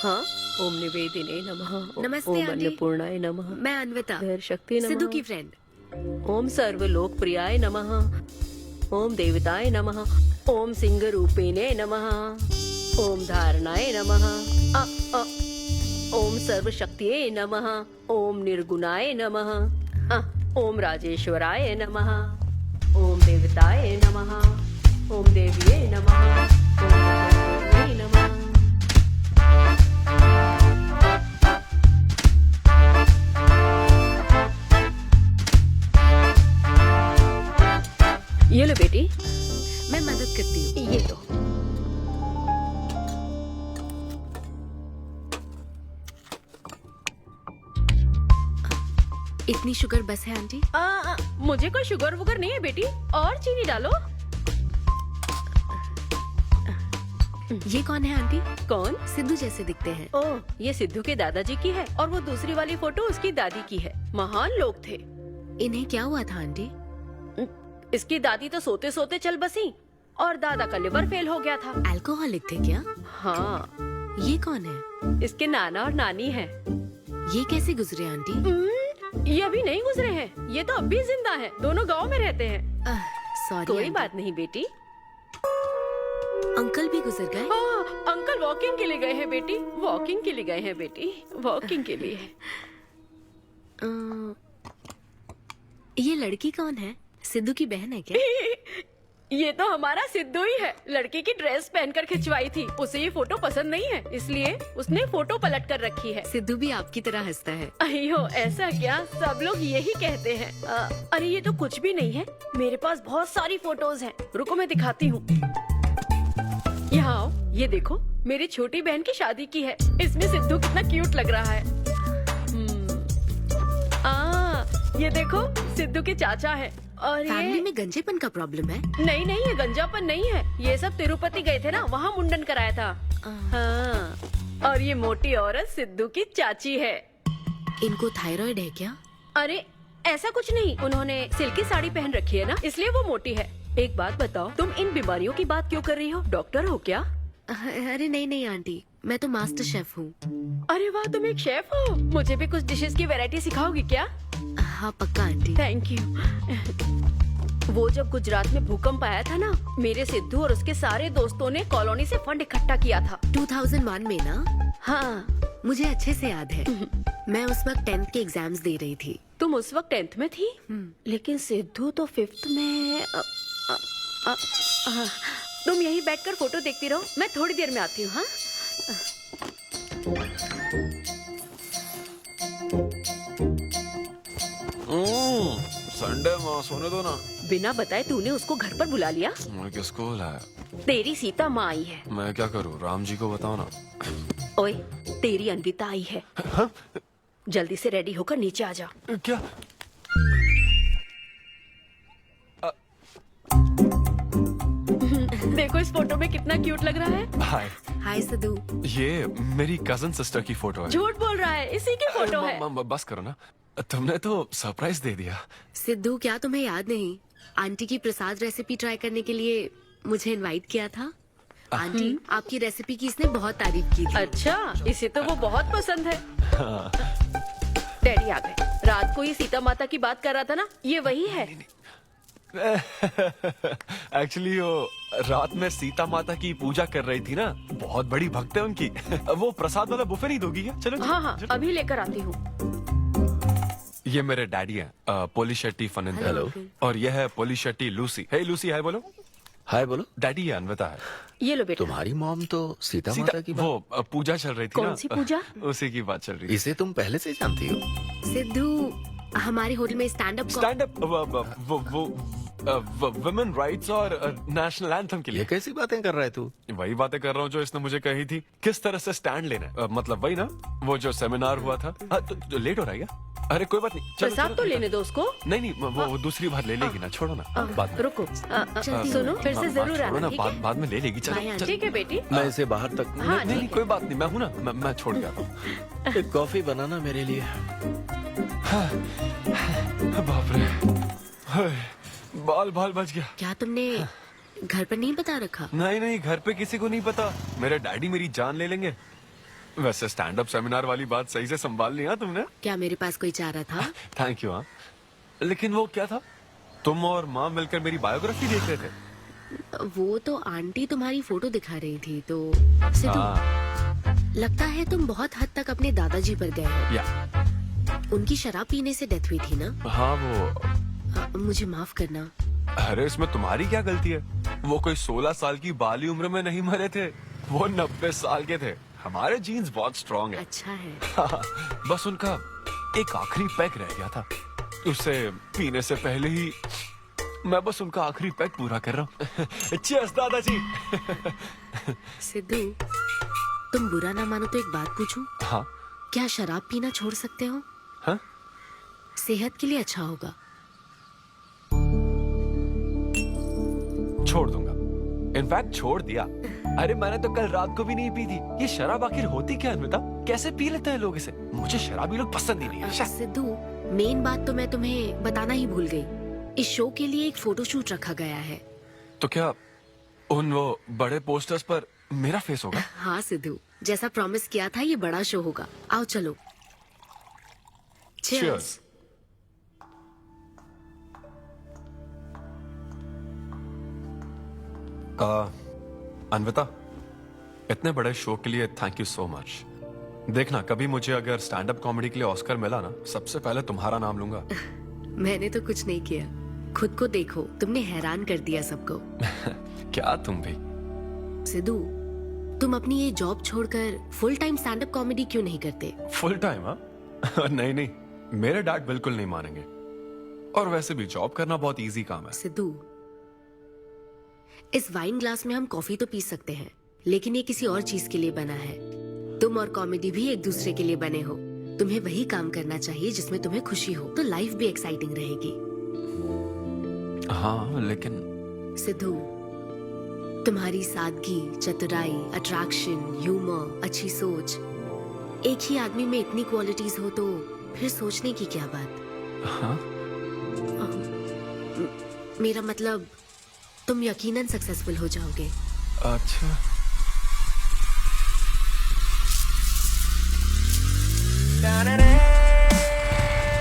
हाँ ओम निवेदिने नमः। नमस्ते ओम आंटी। अन्नपूर्णाय नमः। मैं अन्विता, शक्ति नमः। सिद्धू की फ्रेंड। ओम सर्वलोकप्रियाय नमः। ओम देवताय नमः। ओम सिंह रूपेणे नमः। ओम धारणाय नमः। ओम सर्वशक्तिये नमः। ओम निर्गुणाय नमः। ओम राजेश्वराय नमः। ओम देवताय नमः। ओम देव्ये नमः। ओम देव्ये नमः। ये लो बेटी, मैं मदद करती हूँ। ये लो। इतनी शुगर बस है आंटी? मुझे कोई शुगर वुगर नहीं है बेटी, और चीनी डालो। ये कौन है आंटी? कौन? सिद्धू जैसे दिखते हैं। ओह, ये सिद्धू के दादाजी की है और वो दूसरी वाली फोटो उसकी दादी की है। महान लोग थे। इन्हें क्या हुआ था आंटी? इसकी दादी तो सोते सोते चल बसी और दादा का लिवर फेल हो गया था। अल्कोहलिक थे क्या? हाँ। ये कौन है? इसके नाना और नानी है। ये कैसे गुजरे आंटी? ये अभी नहीं गुजरे हैं, ये तो अब भी जिंदा है। दोनों गांव में रहते हैं। सॉरी। कोई बात नहीं बेटी। अंकल भी गुजर गए? हाँ, अंकल वॉकिंग के लिए गए हैं बेटी। वॉकिंग के लिए गए हैं बेटी, वॉकिंग के लिए। ये लड़की कौन है? सिद्धू की बहन है क्या? ये तो हमारा सिद्धू ही है। लड़की की ड्रेस पहनकर खिंचवाई थी, उसे ये फोटो पसंद नहीं है, इसलिए उसने फोटो पलट कर रखी है। सिद्धू भी आपकी तरह हंसता है। अयो ऐसा क्या, सब लोग यही कहते हैं। अरे ये तो कुछ भी नहीं है, मेरे पास बहुत सारी फोटोज हैं। रुको मैं दिखाती हूँ। यहाँ आओ, ये देखो मेरी छोटी बहन की शादी की है। इसमें सिद्धू कितना क्यूट लग रहा है। ये देखो सिद्धू के चाचा है। और फैमिली ये में गंजेपन का प्रॉब्लम है? नहीं नहीं, ये गंजापन नहीं है। ये सब तिरुपति गए थे ना, वहाँ मुंडन कराया था। हाँ। और ये मोटी औरत सिद्धू की चाची है। इनको थायराइड है क्या? अरे ऐसा कुछ नहीं, उन्होंने सिल्की साड़ी पहन रखी है ना, इसलिए वो मोटी है। एक बात बताओ, तुम इन बीमारियों की बात क्यों कर रही हो? डॉक्टर हो क्या? अरे नहीं नहीं आंटी, मैं तो मास्टर शेफ हूँ। अरे वाह, तुम एक शेफ हो। मुझे भी कुछ डिशेस की वैरायटी सिखाओगी क्या? हाँ पक्का आंटी। Thank you. वो जब गुजरात में भूकंप आया था ना, मेरे सिद्धू और उसके सारे दोस्तों ने कॉलोनी से फंड इकट्ठा किया था। 2001 में ना? हाँ मुझे अच्छे से याद है। मैं उस वक्त 10th के एग्जाम्स दे रही थी। तुम उस वक्त 10th में थी? लेकिन सिद्धू तो 5th में। तुम यहीं बैठकर फोटो देखती रहो, मैं थोड़ी देर में आती हूँ। हाँ संडे माँ सोने दो ना। बिना बताए तूने उसको घर पर बुला लिया? मैं किसको बुलाया? तेरी सीता माँ आई है। मैं क्या करूँ, राम जी को बताओ ना। ओए, तेरी अन्विता आई है। हाँ? जल्दी से रेडी होकर नीचे आ जा। क्या? देखो इस फोटो में कितना क्यूट लग रहा है। हाय। हाय सिद्धू। ये मेरी कजन सिस्टर की फोटो है। झूठ बोल रहा है, इसी की फोटो है। बस करो ना, तुमने तो सरप्राइज दे दिया। सिद्धू, क्या तुम्हें याद नहीं, आंटी की प्रसाद रेसिपी ट्राई करने के लिए मुझे इनवाइट किया था? आंटी, आपकी रेसिपी की इसने बहुत तारीफ की थी। अच्छा, इसे तो वो बहुत पसंद है। डैडी आ गए। रात को ये सीता माता की बात कर रहा था ना, ये वही है। एक्चुअली वो रात में सीता माता की पूजा कर रही थी ना, बहुत बड़ी भक्त है उनकी। वो प्रसाद वाला बुफे नहीं दोगी क्या? चलो हाँ हाँ, अभी लेकर आती हूँ। ये मेरे डैडी हैं, पोली शेट्टी फनिंदर। हेलो। और ये है पोली शेट्टी लूसी। हे लूसी, हाय बोलो। हाय बोलो। डैडी ये अन्विता है। ये लो बेटा। तुम्हारी मॉम तो सीता माता की बात। वो पूजा चल रही थी ना। कौन सी पूजा? उसी की बात चल रही थी। इसे तुम पहले से जानती हो? सिद्धू, हमारे होटल में स्टैंड अप वुमेन राइट्स और नेशनल एंथम के लिए। ये कैसी बातें कर रहा है तू? वही बातें कर रहा हूँ जो इसने मुझे कही थी, किस तरह से स्टैंड लेना है। मतलब वही ना, वो जो सेमिनार हुआ था। तो लेट हो रहा है क्या? अरे कोई बात नहीं, चलो, प्रसाद चलो, तो लेने दो उसको। नहीं नहीं, वो दूसरी बार ले लेगी ना, छोड़ो ना। बाद रुको, सुनो, फिर से जरूर छोड़ो आना, ना, ठीक है? बाद में ले लेगी। चलो ठीक है बेटी। मैं इसे बाहर तक हाँ, नहीं, ठीक कोई बात नहीं, मैं हूँ ना, मैं छोड़ के आता हूँ। एक कॉफी बनाना मेरे लिए। बाप रे, बाल बच गया। क्या तुमने घर पर नहीं बता रखा? नहीं, घर पे किसी को नहीं पता। मेरे डैडी मेरी जान ले लेंगे। वैसे स्टैंड अप सेमिनार वाली बात सही से संभाल लिया तुमने। क्या मेरे पास कोई चारा था? Thank you. हाँ, लेकिन वो क्या था, तुम और माँ मिलकर मेरी बायोग्राफी देख रहे थे। वो तो आंटी तुम्हारी फोटो दिखा रही थी। तो सिद्धू, लगता है तुम बहुत हद तक अपने दादाजी पर गए हो। या उनकी शराब पीने से डेथ हुई थी ना? हाँ, वो मुझे माफ करना। अरे इसमें तुम्हारी क्या गलती है? वो कोई 16 साल की बाली उम्र में नहीं मरे थे, वो 90 साल के थे। हमारे जीन्स बहुत स्ट्रॉन्ग है। अच्छा है। बस उनका एक आखिरी पैक रह गया था, उसे पीने से पहले ही मैं बस उनका आखिरी पैक पूरा कर रहा हूँ। चीयर्स दादाजी। सिद्धू, तुम बुरा ना मानो तो एक बात पूछूं? हाँ। क्या शराब पीना छोड़ सकते हो? हाँ? सेहत के लिए अच्छा होगा। छोड़ दूंगा, इनफैक्ट छोड़ दिया। अरे मैंने तो कल रात को भी नहीं पी थी। ये शराब आखिर होती क्या है? कैसे पी लेते हैं लोग इसे? मुझे शराबी लोग पसंद ही नहीं है। सिद्धू, मेन बात तो मैं तुम्हें बताना ही भूल गई। इस शो के लिए एक फोटोशूट रखा गया है। तो क्या उन वो बड़े पोस्टर्स पर मेरा फेस होगा? हाँ सिद्धू, जैसा प्रॉमिस किया था, ये बड़ा शो होगा। आओ चलो। Cheers. अन्विता, इतने बड़े शो के लिए थैंक यू सो मच। देखना, कभी मुझे अगर स्टैंड अप कॉमेडी के लिए ऑस्कर मिला ना, सबसे पहले तुम्हारा नाम लूंगा। मैंने तो कुछ नहीं किया, खुद को देखो, तुमने हैरान कर दिया सबको। क्या तुम भी? सिद्धू, तुम अपनी ये जॉब छोड़कर full time stand up comedy क्यों नहीं करते? Full time? हाँ नहीं, मेरे डैड बिल्कुल नहीं मानेंगे। और वैसे भी जॉब करना बहुत इजी काम है। सिद्धू, इस वाइन ग्लास में हम कॉफी तो पी सकते हैं, लेकिन ये किसी और चीज के लिए बना है। तुम और कॉमेडी भी एक दूसरे के लिए बने हो। तुम्हें वही काम करना चाहिए जिसमें तुम्हें खुशी हो, तो लाइफ भी एक्साइटिंग रहेगी। हाँ लेकिन सिद्धू, तुम्हारी सादगी, चतुराई, अट्रैक्शन, ह्यूमर, अच्छी सोच, एक ही आदमी में इतनी क्वालिटीज हो तो फिर सोचने की क्या बात। हाँ? मेरा मतलब तुम यकीनन सक्सेसफुल हो जाओगे। अच्छा।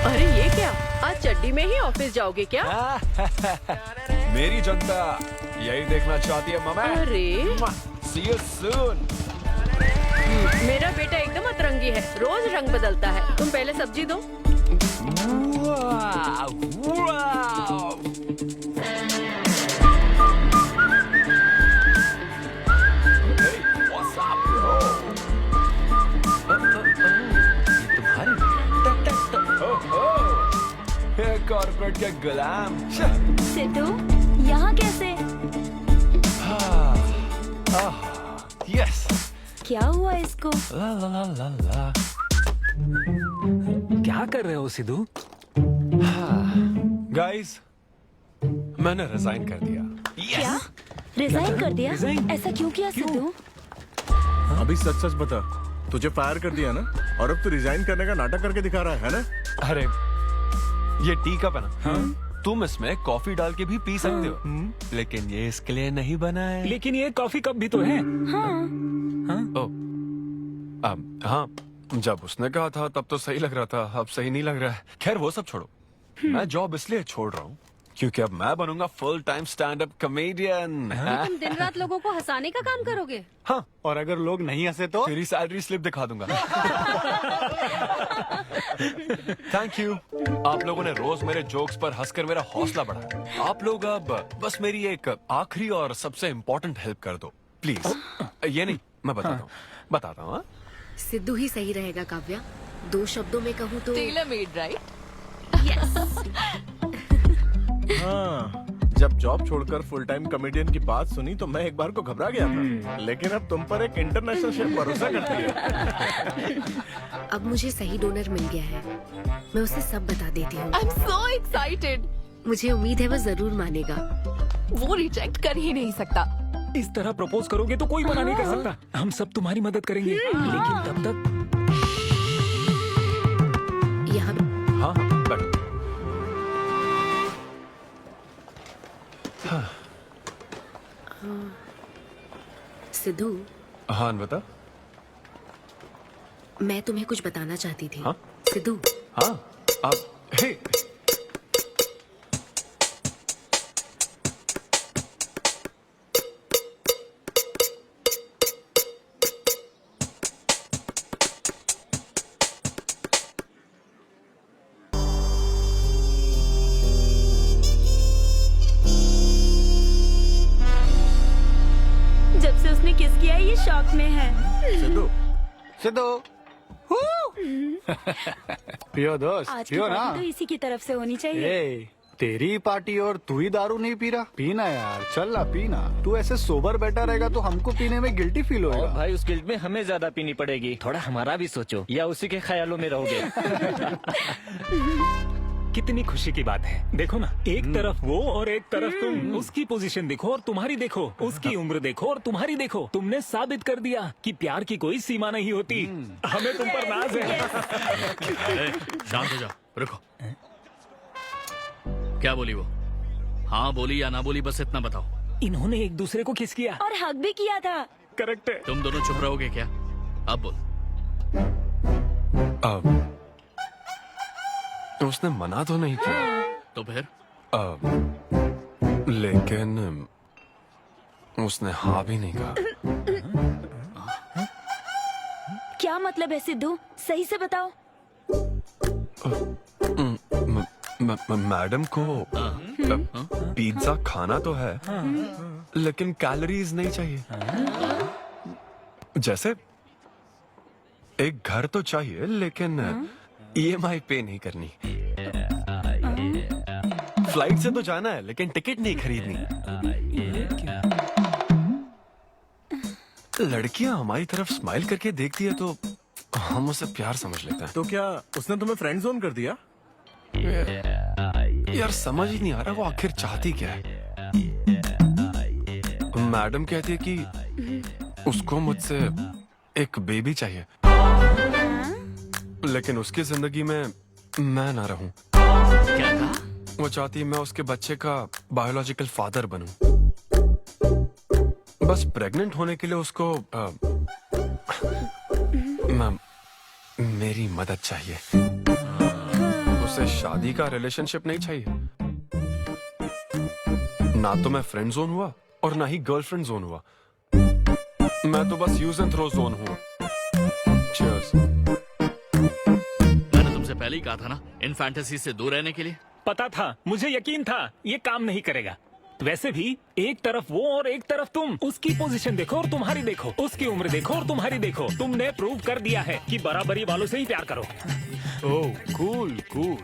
अरे ये क्या, आज चड्डी में ही ऑफिस जाओगे क्या? मेरी जनता यही देखना चाहती है मामा। अरे See you soon। मेरा बेटा एकदम अतरंगी है, रोज रंग बदलता है। तुम पहले सब्जी दो। कॉर्पोरेट के गुलाम। सिद्धू, यहाँ कैसे? यस। क्या हुआ इसको? ला ला ला ला ला। क्या कर रहे हो सिद्धू? गाइस, मैंने रिजाइन कर दिया। क्या? रिजाइन कर दिया? ऐसा क्यों किया सिद्धू? अभी सच सच बता, तुझे फायर कर दिया ना, और अब तू रिजाइन करने का नाटक करके दिखा रहा है ना? अरे ये टी कप है ना? हाँ? तुम इसमें कॉफी डाल के भी पी सकते हो, लेकिन ये इसके लिए नहीं बना है। लेकिन ये कॉफी कप भी तो है। हाँ। हाँ, जब उसने कहा था तब तो सही लग रहा था, अब सही नहीं लग रहा है। खैर वो सब छोड़ो, मैं जॉब इसलिए छोड़ रहा हूँ क्योंकि अब मैं बनूंगा full time stand up comedian. तुम दिन रात लोगों को हंसाने का काम करोगे? हाँ, और अगर लोग नहीं हंसे तो तेरी सैलरी स्लिप दिखा दूंगा। थैंक यू, आप लोगों ने रोज मेरे जोक्स पर हंसकर मेरा हौसला बढ़ाया। आप लोग अब बस मेरी एक आखिरी और सबसे इम्पोर्टेंट हेल्प कर दो प्लीज। ये नहीं, मैं बताता हूँ। सिद्धू ही सही रहेगा काव्या। 2 शब्दों में कहूँ तो टेलर मेड, राइट? हाँ, जब जॉब छोड़कर फुल टाइम कॉमेडियन की बात सुनी तो मैं एक बार को घबरा गया था, लेकिन अब तुम पर एक इंटरनेशनल शेफ भरोसा करती है। अब मुझे सही डोनर मिल गया है, मैं उसे सब बता देती हूँ। आई एम सो एक्साइटेड। मुझे उम्मीद है वो जरूर मानेगा। वो रिजेक्ट कर ही नहीं सकता। इस तरह प्रपोज करोगे तो कोई मना नहीं कर सकता। हम सब तुम्हारी मदद करेंगे, लेकिन तब तक यहाँ। हाँ हाँ, बैठो। सिद्धू। हाँ बता। मैं तुम्हें कुछ बताना चाहती थी। हाँ? सिद्धू। हाँ, आप हे। जब से उसने किस किया है ये शॉक में है। सिद्धू, सिद्धू पियो दोस्त, आज की पियो ना। पार्टी तो इसी की तरफ से होनी चाहिए। ए, तेरी पार्टी और तू ही दारू नहीं पी रहा। पीना यार, चल ना पीना। तू ऐसे सोबर बैठा रहेगा तो हमको पीने में गिल्टी फील होगा। भाई उस गिल्ट में हमें ज्यादा पीनी पड़ेगी। थोड़ा हमारा भी सोचो, या उसी के ख्यालों में रहोगे। कितनी खुशी की बात है। देखो ना, एक तरफ वो और एक तरफ तुम। उसकी पोजीशन देखो और तुम्हारी देखो, उसकी उम्र देखो और तुम्हारी देखो। तुमने साबित कर दिया कि प्यार की कोई सीमा नहीं होती। हमें तुम पर नाज है। शांत हो जाओ, रुको। क्या बोली वो? हाँ बोली या ना बोली, बस इतना बताओ। इन्होंने एक दूसरे को किस किया और हक भी किया था। करेक्ट है। तुम दोनों चुप रहोगे क्या? अब बोल। उसने मना तो नहीं किया। तो फिर? लेकिन उसने हाँ भी नहीं कहा। क्या मतलब है सिद्धू? सही से बताओ। मैडम को पिज्जा खाना तो है, लेकिन कैलोरीज नहीं चाहिए। जैसे एक घर तो चाहिए, लेकिन EMI पे नहीं करनी। फ्लाइट से तो जाना है, लेकिन टिकट नहीं खरीदनी। लड़कियां हमारी तरफ स्माइल करके देखती है तो हम उसे प्यार समझ लेते हैं। तो क्या उसने तुम्हें फ्रेंड जोन कर दिया? यार समझ ही नहीं आ रहा वो आखिर चाहती क्या है। मैडम कहती है कि उसको मुझसे एक बेबी चाहिए, लेकिन उसकी जिंदगी में मैं ना रहूं। क्या कहा? वो चाहती है मैं उसके बच्चे का बायोलॉजिकल फादर बनूं। बस प्रेग्नेंट होने के लिए उसको मेरी मदद चाहिए। उसे शादी का रिलेशनशिप नहीं चाहिए। ना तो मैं फ्रेंड जोन हुआ और ना ही गर्लफ्रेंड जोन हुआ। मैं तो बस यूज एंड थ्रो जोन हूँ। Cheers। मैंने तुमसे पहले ही कहा था ना इन फैंटेसी से दूर रहने के लिए। पता था, मुझे यकीन था ये काम नहीं करेगा। वैसे भी एक तरफ वो और एक तरफ तुम, उसकी पोजीशन देखो और तुम्हारी देखो, उसकी उम्र देखो और तुम्हारी देखो। तुमने प्रूव कर दिया है कि बराबरी वालों से ही प्यार करो। ओह कूल कूल।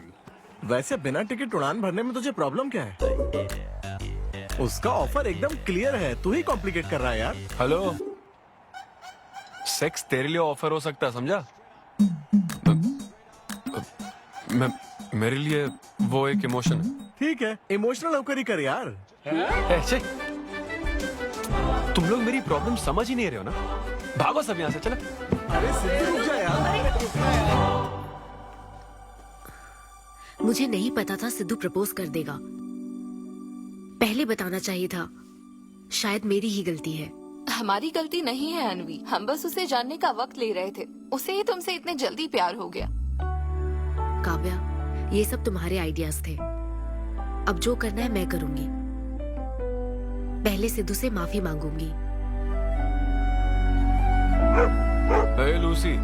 वैसे बिना टिकट उड़ान भरने में तुझे प्रॉब्लम क्या है? उसका ऑफर एकदम क्लियर है, तू ही कॉम्प्लिकेट कर रहा है यार। हेलो, सेक्स तेरे लिए ऑफर हो सकता है, समझा? मेरे लिए वो एक इमोशन है। ठीक है, इमोशनल होकर ही कर यार। ऐसे तुम लोग मेरी प्रॉब्लम समझ ही नहीं रहे हो ना। भागो सब यहाँ से, चलो। अरे सिद्धू रुक जा यार। मुझे नहीं पता था सिद्धू प्रपोज कर देगा। पहले बताना चाहिए था। शायद मेरी ही गलती है। हमारी गलती नहीं है अनवी, हम बस उसे जानने का वक्त ले रहे थे। उसे ही तुमसे इतने जल्दी प्यार हो गया। काव्या, ये सब तुम्हारे आइडियाज थे। अब जो करना है मैं करूंगी। पहले सिद्धू से माफी मांगूंगी। हे लूसी,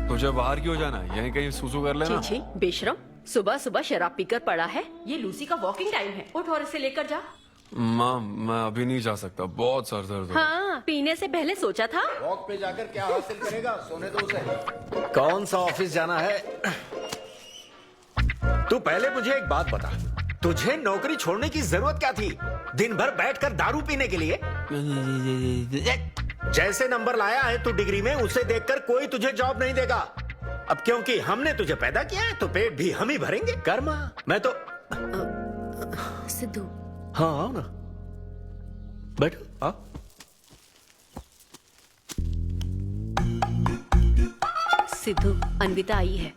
तुझे बाहर क्यों जाना है? यहीं कहीं सुसु कर लेना। छी बेशरम, सुबह सुबह शराब पीकर पड़ा है। ये लूसी का वॉकिंग टाइम है, उठ और इसे लेकर जा। माँ, मैं अभी नहीं जा सकता, बहुत सर दर्द हो रहा है। हाँ, पीने से पहले सोचा था। वॉक पे जाकर क्या हासिल करेगा? सोने दो उसे। कौन सा ऑफिस जाना है? तू पहले मुझे एक बात बता, तुझे नौकरी छोड़ने की जरूरत क्या थी? दिन भर बैठकर दारू पीने के लिए? जैसे नंबर लाया है तू डिग्री में, उसे देखकर कोई तुझे जॉब नहीं देगा। अब क्योंकि हमने तुझे पैदा किया है तो पेट भी हम ही भरेंगे। कर्मा, मैं तो सिद्धू। हाँ आओ ना, बैठो। आओ। सिद्धू, अन्विता आई है।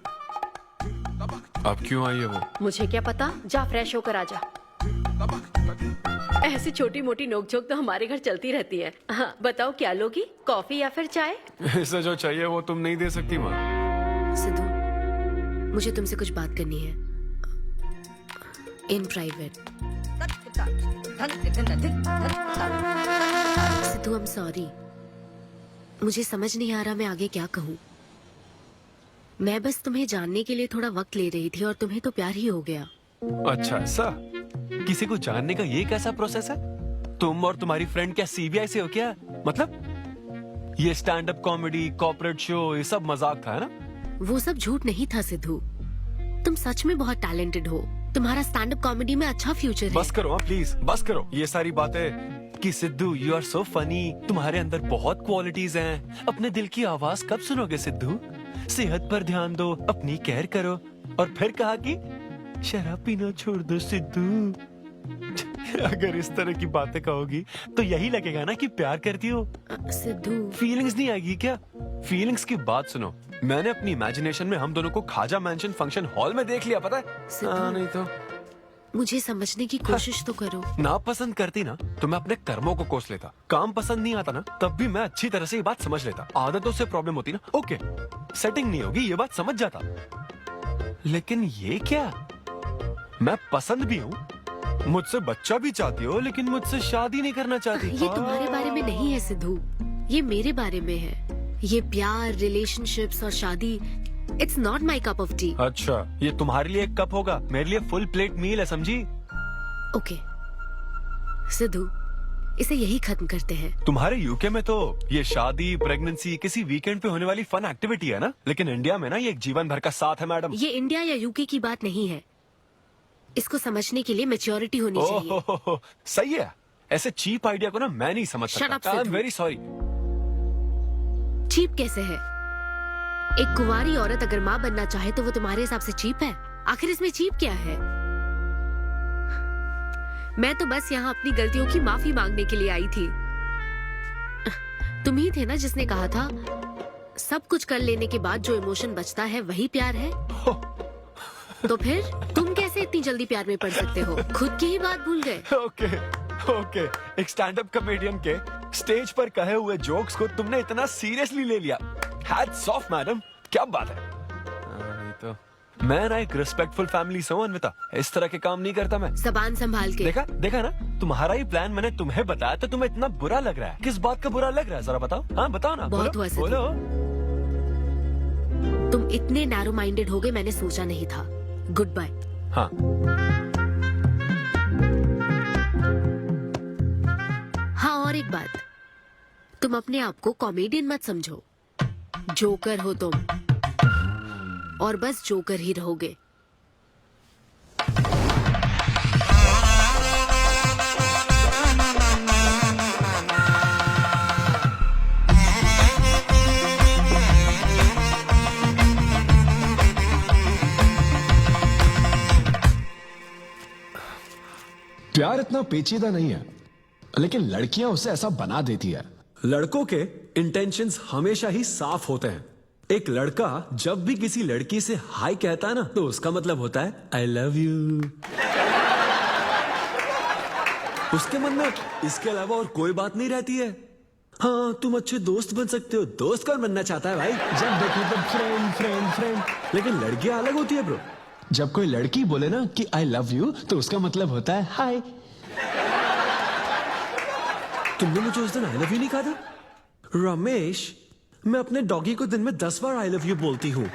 अब क्यों आई है वो? मुझे क्या पता, जा फ्रेश होकर आ जा। ऐसी छोटी मोटी नोकझोंक तो हमारे घर चलती रहती है। हाँ, बताओ क्या लोगी, कॉफी या फिर चाय? इसे जो चाहिए वो तुम नहीं दे सकती माँ। सिद्धू, मुझे तुमसे कुछ बात करनी है, in private. Sidhu, I am sorry. मुझे समझ नहीं आ रहा मैं आगे क्या कहूँ। मैं बस तुम्हें जानने के लिए थोड़ा वक्त ले रही थी और तुम्हें तो प्यार ही हो गया। अच्छा ऐसा? किसी को जानने का ये कैसा प्रोसेस है? तुम और तुम्हारी फ्रेंड क्या सीबीआई से हो क्या? मतलब ये stand up comedy, corporate show, ये सब मजाक था, है ना? वो सब झूठ नहीं था सिद्धू। तुम सच में बहुत टैलेंटेड हो। तुम्हारा स्टैंड अप कॉमेडी में अच्छा फ्यूचर है। बस करो प्लीज, बस करो ये सारी बातें कि Sidhu you are so funny, तुम्हारे अंदर बहुत क्वालिटीज हैं। अपने दिल की आवाज कब सुनोगे सिद्धू? सेहत पर ध्यान दो, अपनी केयर करो। और फिर कहा कि शराब पीना छोड़ दो सिद्धू। अगर इस तरह की बातें कहोगी तो यही लगेगा ना कि प्यार करती हो। सिद्धू, फीलिंग्स नहीं आएगी क्या? फीलिंग्स की बात सुनो, मैंने अपनी इमेजिनेशन में हम दोनों को खाजा मैंशन फंक्शन हॉल में देख लिया, पता है? नहीं तो मुझे समझने की कोशिश तो करो। ना पसंद करती ना तो मैं अपने कर्मों को कोस लेता। काम पसंद नहीं आता ना तब भी मैं अच्छी तरह से ये बात समझ लेता। आदतों से प्रॉब्लम होती ना, ओके सेटिंग नहीं होगी, ये बात समझ जाता। लेकिन ये क्या, मैं पसंद भी हूँ, मुझसे बच्चा भी चाहती हो, लेकिन मुझसे शादी नहीं करना चाहती। ये तुम्हारे बारे में नहीं है सिद्धू, ये मेरे बारे में है। ये प्यार, रिलेशनशिप्स और शादी, it's not my cup of T. अच्छा, ये तुम्हारे लिए एक कप होगा, मेरे लिए फुल प्लेट मील है, समझी? ओके सिद्धू, इसे यही खत्म करते हैं। तुम्हारे यूके में तो ये शादी, प्रेगनेंसी किसी वीकेंड पे होने वाली फन एक्टिविटी है ना, लेकिन इंडिया में ना ये एक जीवन भर का साथ है मैडम। ये इंडिया या यूके की बात नहीं है। इसको समझने के लिए मैच्योरिटी होनी चाहिए। सही है, ऐसे चीप आइडिया को ना मैं नहीं समझ सकता। I am very sorry. Cheap कैसे है? एक कुंवारी औरत अगर माँ बनना चाहे तो वो तुम्हारे हिसाब से चीप है? आखिर इसमें चीप क्या है? मैं तो बस यहाँ अपनी गलतियों की माफी मांगने के लिए आई थी। तुम ही थे ना जिसने कहा था सब कुछ कर लेने के बाद जो इमोशन बचता है वही प्यार है। तो फिर तुम कैसे इतनी जल्दी प्यार में पड़ सकते हो? खुद की ही बात भूल गए। ओके, एक स्टैंड अप कॉमेडियन के स्टेज पर कहे हुए जोक्स को तुमने इतना सीरियसली ले लिया। हैट्स ऑफ मैडम, क्या बात है। नहीं तो मैं ना एक रिस्पेक्टफुल फैमिली से हूं अन्विता, इस तरह के काम नहीं करता मैं। जबान संभाल के। देखा ना, तुम्हारा ही प्लान मैंने तुम्हें बताया तो तुम्हें इतना बुरा लग रहा है। किस बात का बुरा लग रहा है जरा बताओ। हाँ बताओ ना। बहुत हुआ सिद्धू। बोलो। तुम इतने नैरो माइंडेड हो गए मैंने सोचा नहीं था। Goodbye. हाँ हाँ, और एक बात, तुम अपने आप को कॉमेडियन मत समझो। जोकर हो तुम, और बस जोकर ही रहोगे। प्यार इतना पेचीदा नहीं है, लेकिन लड़कियां उसे ऐसा बना देती है। लड़कों के इंटेंशंस हमेशा ही साफ होते हैं। एक लड़का जब भी किसी लड़की से हाय कहता है ना, तो उसका मतलब होता है आई लव यू। उसके मन में इसके अलावा और कोई बात नहीं रहती है। हाँ, तुम अच्छे दोस्त बन सकते हो। दोस्त कौन बनना चाहता है भाई? जब देखो तो फ्रेंड फ्रेंड फ्रेंड। लेकिन लड़कियां अलग होती है ब्रो। जब कोई लड़की बोले ना कि आई लव यू, तो उसका मतलब होता है हाय। तुमने मुझे उस दिन आई लव यू नहीं कहा था? रमेश, मैं अपने डॉगी को दिन में 10 बार आई लव यू बोलती हूँ।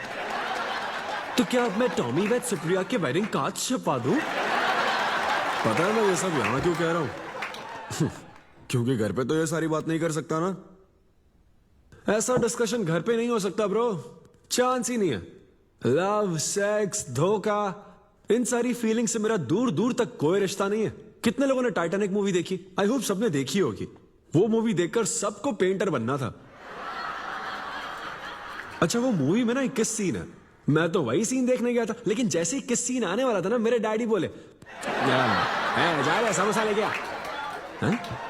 तो क्या अब मैं टॉमी वेट सुप्रिया के वेडिंग कार्ड छपवा दूं? पता है मैं ये सब यहाँ क्यों कह रहा हूँ? क्योंकि घर पे तो ये सारी बात नहीं कर सकता ना। ऐसा डिस्कशन घर पे नहीं हो सकता ब्रो, चांस ही नहीं है। लव, सेक्स, धोखा, इन सारी फीलिंग से मेरा दूर दूर तक कोई रिश्ता नहीं है। कितने लोगों ने टाइटैनिक मूवी देखी? आई होप सबने देखी होगी। वो मूवी देखकर सबको पेंटर बनना था। अच्छा, वो मूवी में ना 21 सीन है। मैं तो वही सीन देखने गया था, लेकिन जैसे ही 21 सीन आने वाला था ना, मेरे डैडी बोले जा रहा समोसा लेके आ।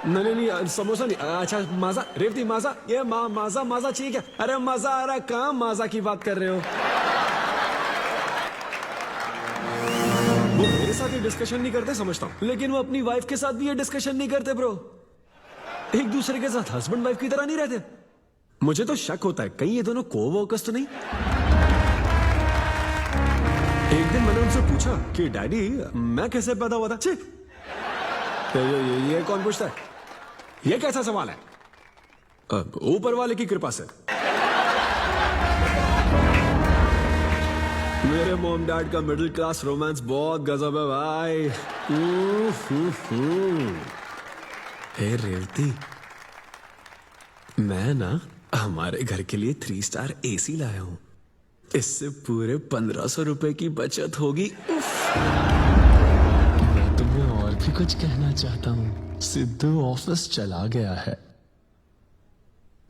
नहीं समोसा नहीं। अच्छा माजा, रेवती माजा, ये माजा चाहिए क्या? अरे मजा आ रहा, कहाँ माजा की बात कर रहे हो? वो मेरे साथ ये डिस्कशन नहीं करते समझता हूँ, लेकिन वो अपनी वाइफ के साथ भी ये डिस्कशन नहीं करते ब्रो। एक दूसरे के साथ हस्बैंड वाइफ की तरह नहीं रहते। मुझे तो शक होता है कहीं ये दोनों कोवर्कर्स तो नहीं। एक दिन मैंने उनसे पूछा कि डैडी मैं कैसे पैदा हुआ था? ये कौन पूछता है? ये कैसा सवाल है? ऊपर वाले की कृपा से। मेरे मॉम डैड का मिडिल क्लास रोमांस बहुत गजब है भाई। हे रेवती, मैं ना हमारे घर के लिए 3 स्टार AC लाया हूं। इससे पूरे 1500 रुपए की बचत होगी। मैं तुम्हें और भी कुछ कहना चाहता हूँ। सिद्धू ऑफिस चला गया है,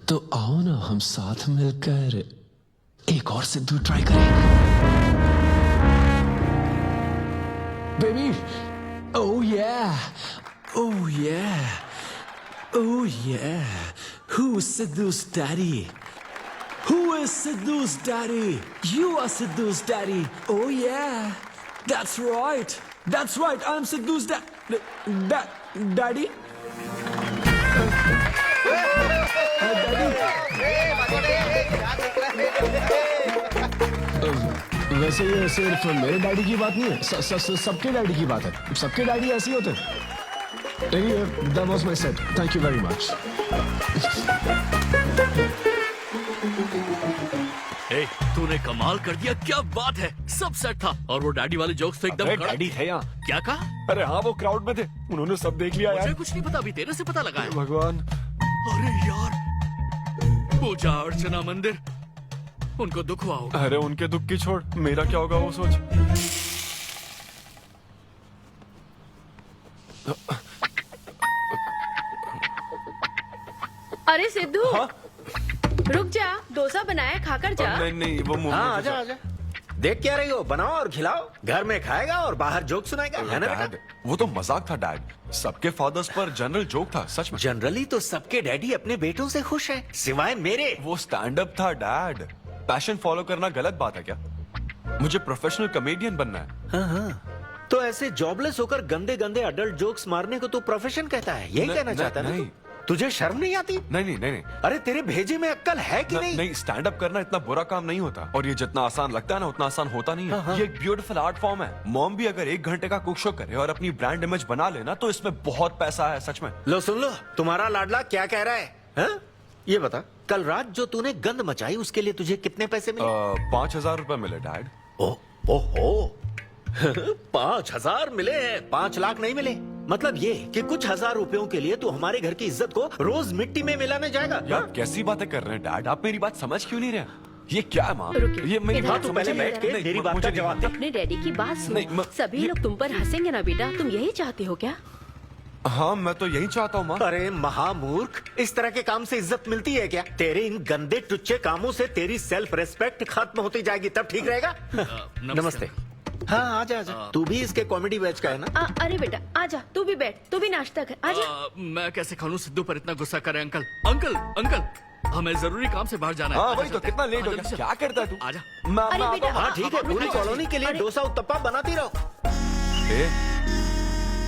तो आओ ना हम साथ मिलकर एक और सिद्धू ट्राई करें। Baby, oh yeah, oh yeah, oh yeah. Who's Sidhu's daddy? Who is Sidhu's daddy? You are Sidhu's daddy. Oh yeah, that's right. That's right. I'm Sidhu's daddy. वैसे ये सिर्फ मेरे डैडी की बात नहीं है, सबके डैडी की बात है। सबके डैडी ऐसे ही होते हैं। Anyway, that was my set. Thank you very much. ए, तूने कमाल कर दिया, क्या बात है। सब सेट था और वो डैडी वाले जोक्स तो एकदम कड़क। डैडी थे यहाँ। क्या कहा? अरे हाँ, वो क्राउड में थे, उन्होंने सब देख लिया यार। मुझे कुछ नहीं पता, अभी तेरे से पता लगा है। भगवान। अरे यार, पूजा अर्चना मंदिर, उनको दुख हुआ होगा। अरे उनके दुख की छोड़, मेरा क्या होगा वो सोच। अरे सिद्धू, रुक जा, डोसा बनाया, खाकर जा। नहीं नहीं वो मुंह हाँ में आजा आजा। देख क्या रही हो, बनाओ और खिलाओ। घर में खाएगा और बाहर जोक सुनाएगा, है ना बेटा? डैड, वो तो मजाक था डैड। सबके फादर्स पर जनरल जोक था, सच में। जनरली तो सबके डैडी अपने बेटों से खुश हैं, सिवाय मेरे। वो स्टैंड अप था डैड। पैशन फॉलो करना गलत बात है क्या? मुझे प्रोफेशनल कॉमेडियन बनना है। हाँ हाँ, तो ऐसे जॉबलेस होकर गंदे गंदे अडल्ट जोक्स मारने को तू प्रोफेशन कहता है, यही कहना चाहता है ना तू? तुझे शर्म नहीं आती? नहीं नहीं नहीं। अरे तेरे भेजे में अक्कल है कि नहीं? नहीं, स्टैंड अप करना इतना बुरा काम नहीं होता, और ये जितना आसान लगता है ना उतना आसान होता नहीं है। हाँ। ये एक ब्यूटीफुल आर्ट फॉर्म है। मॉम भी अगर 1 घंटे का कुक शो करे और अपनी ब्रांड इमेज बना लेना तो इसमें बहुत पैसा है, सच में। लो सुन लो, तुम्हारा लाडला क्या कह रहा है, हाँ? ये बता, कल रात जो तूने गंद मचाई उसके लिए तुझे कितने पैसे मिले? 5,000 रुपए मिले डैड। ओहो 5,000 मिले हैं, 5 लाख नहीं मिले। मतलब ये कि कुछ हजार रुपयों के लिए तू हमारे घर की इज्जत को रोज मिट्टी में मिलाने जाएगा? यार कैसी बातें कर रहे हैं डैड, आप मेरी बात समझ क्यों नहीं रहे? ये क्या है माँ? ये मेरी हाँ, बात तू समझ पहले बैठ के मेरी बात का जवाब दे। अपने डैडी की बात नहीं, सुनो। सभी लोग तुम पर हंसेंगे ना बेटा, तुम यही चाहते हो क्या? हाँ मैं तो यही चाहता हूँ माँ। अरे महामूर्ख, इस तरह के काम से इज्जत मिलती है क्या? तेरे इन गंदे टुच्चे कामों से तेरी सेल्फ रेस्पेक्ट खत्म होती जाएगी, तब ठीक रहेगा। नमस्ते। हाँ आजा आजा, तू भी इसके कॉमेडी बैच का है ना? अरे बेटा आजा, तू भी बैठ, तू भी नाश्ता कर, आजा। मैं कैसे खा लूं? सिद्धू पर इतना गुस्सा करे। अंकल अंकल अंकल, हमें जरूरी काम से बाहर जाना है। हाँ वही तो, कितना लेट हो गया, क्या करता है तू? आजा। अरे बेटा, हाँ ठीक है, पूरी कॉलोनी के लिए डोसा उत्तप्पा बनाती रहो।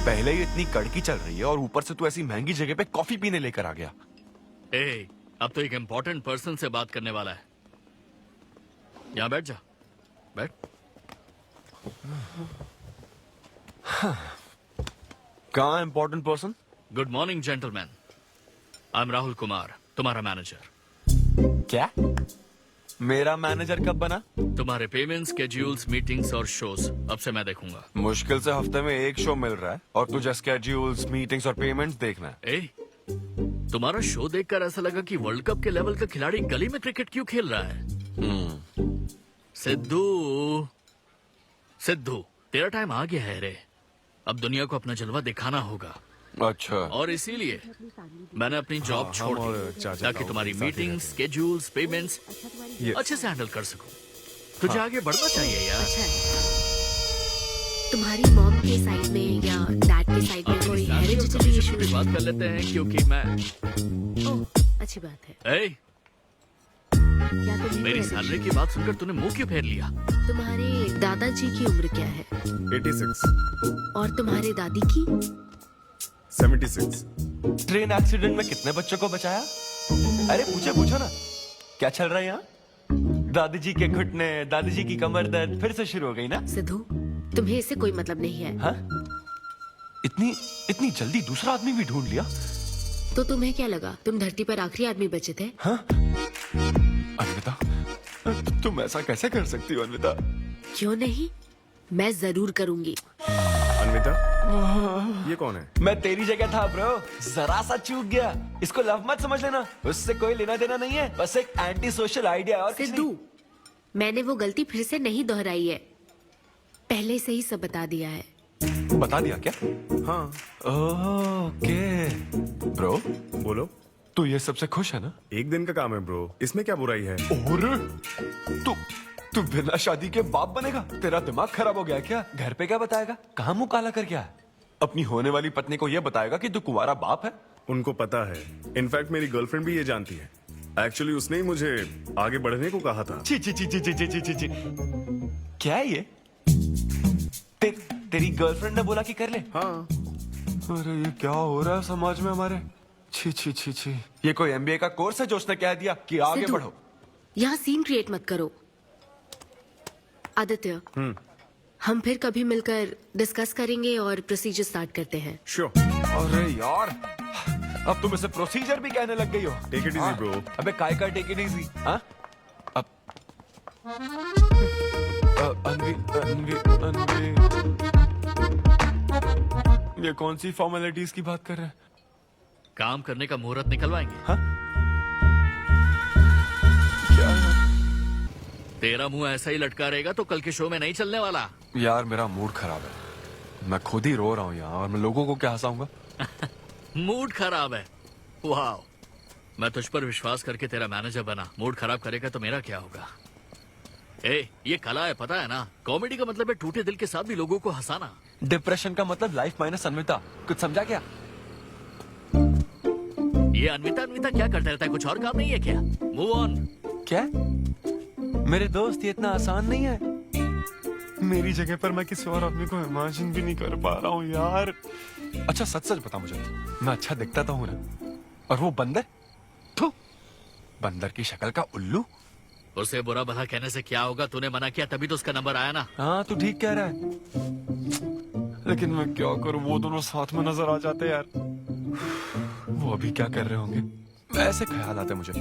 पहले ही इतनी कड़की चल रही है और ऊपर से तू ऐसी महंगी जगह पे कॉफी पीने लेकर आ गया। अब तो एक इम्पोर्टेंट पर्सन से बात करने वाला है। यहाँ बैठ जा, बैठ। कहाँ important person? Good morning gentleman, I am Rahul Kumar, तुम्हारा मैनेजर। क्या? मेरा मैनेजर कब बना? तुम्हारे पेमेंट्स, स्केड्यूल्स, मीटिंग्स और शोज अब से मैं देखूंगा। मुश्किल से हफ्ते में 1 शो मिल रहा है और तुझे स्केड्यूल्स, मीटिंग्स और पेमेंट्स देखना है। तुम्हारा शो देखकर ऐसा लगा कि वर्ल्ड कप के लेवल का खिलाड़ी गली में क्रिकेट क्यों खेल रहा है। सिद्धू सिद्धू, तेरा टाइम आ गया है रे, अब दुनिया को अपना जलवा दिखाना होगा। अच्छा। और इसीलिए मैंने अपनी जॉब छोड़ दी ताकि तुम्हारी मीटिंग्स, स्केड्यूल्स, पेमेंट्स अच्छे से हैंडल कर सकूं। तुझे आगे बढ़ना चाहिए यार। तुम्हारी मॉम के साइड में या डैड के साइड में कोई हेरिडिटरी इशू? भी बात कर लेते हैं क्योंकि मैं अच्छी बात है। क्या तुम मेरी सैलरी की बात सुनकर तूने मुंह क्यों फेर लिया? तुम्हारे दादाजी की उम्र क्या है? 86। और तुम्हारे दादी की? 76। ट्रेन एक्सीडेंट में कितने बच्चों को बचाया? अरे पूछो ना, क्या चल रहा है यहाँ? दादी जी के घुटने, दादी जी की कमर दर्द फिर से शुरू हो गई ना? सिद्धू, तुम्हें इससे कोई मतलब नहीं है। हाँ? इतनी जल्दी दूसरा आदमी भी ढूंढ लिया? तो तुम्हें क्या लगा तुम धरती पर आखिरी आदमी बचे थे? हाँ? अन्विता, तुम ऐसा कैसे कर सकती हो अन्विता? क्यों नहीं, मैं जरूर करूंगी। अन्विता, ये कौन है? मैं तेरी जगह था ब्रो, जरा सा चूक गया। इसको लव मत समझ लेना, उससे कोई लेना देना नहीं है, बस एक एंटी सोशल आइडिया और कुछ सिद्धू, मैंने वो गलती फिर से नहीं दोहराई है, पहले से ही सब बता दिया है। नहीं। बता दिया क्या? हाँ। ओके ब्रो, बोलो। तू ये सबसे खुश है ना? एक दिन का काम है ब्रो, इसमें क्या बुराई है? और तू बिना शादी के बाप बनेगा? तेरा दिमाग खराब हो गया क्या? घर पे क्या बताएगा? कहाँ मुंह काला कर गया है? अपनी होने वाली पत्नी को ये बताएगा कि तू कुंवारा बाप है? उनको पता है, इनफैक्ट मेरी गर्लफ्रेंड भी ये जानती है। एक्चुअली उसने ही मुझे आगे बढ़ने को कहा था। ची ची ची ची ची ची ची ची। क्या है ये? तेरी गर्लफ्रेंड ने बोला कि कर ले? हाँ। अरे ये क्या हो रहा है समाज में हमारे? छी छी छी छी। ये कोई MBA का कोर्स है जो उसने कह दिया कि आगे बढ़ो? यहाँ सीन क्रिएट मत करो। आदित्य, हम फिर कभी मिलकर डिस्कस करेंगे और प्रोसीजर स्टार्ट करते हैं। श्योर। अरे यार, अब तुम इसे प्रोसीजर भी कहने लग गई हो। Take it easy bro. अबे काय का टेक इट इजी? हाँ? अब अनवी ये कौन सी फॉर्मेलिटीज की बात कर रहे हैं? काम करने का मुहूर्त निकलवाएंगे। हाँ? क्या? तेरा मुंह ऐसा ही लटका रहेगा तो कल के शो में नहीं चलने वाला। यार मेरा मूड खराब है, मैं खुद ही रो रहा हूँ यहाँ, और मैं लोगों को क्या हंसाऊंगा? मूड खराब है? वाह, मैं तुझ पर विश्वास करके तेरा मैनेजर बना, मूड खराब करेगा तो मेरा क्या होगा? ए, ये कला है, पता है ना? कॉमेडी का मतलब है टूटे दिल के साथ भी लोगों को हंसाना। डिप्रेशन का मतलब लाइफ माइनस अनविता, कुछ समझा क्या? ये अनविता क्या करता रहता है? कुछ और काम नहीं है क्या? Move on. क्या? मेरे दोस्त, ये इतना आसान नहीं है। मेरी जगह पर मैं किसी और आदमी को इमेजिन भी नहीं कर पा रहा हूँ यार। अच्छा सच सच बता मुझे, मैं अच्छा दिखता तो हूँ ना? और वो बंदर, थू, बंदर की शक्ल का उल्लू। उसे बुरा भला कहने से क्या होगा? तूने मना किया तभी तो उसका नंबर आया ना। हाँ तू ठीक कह रहा है, लेकिन मैं क्या करूँ, वो दोनों साथ में नजर आ जाते यार। वो अभी क्या कर रहे होंगे? ऐसे ख्याल आते मुझे,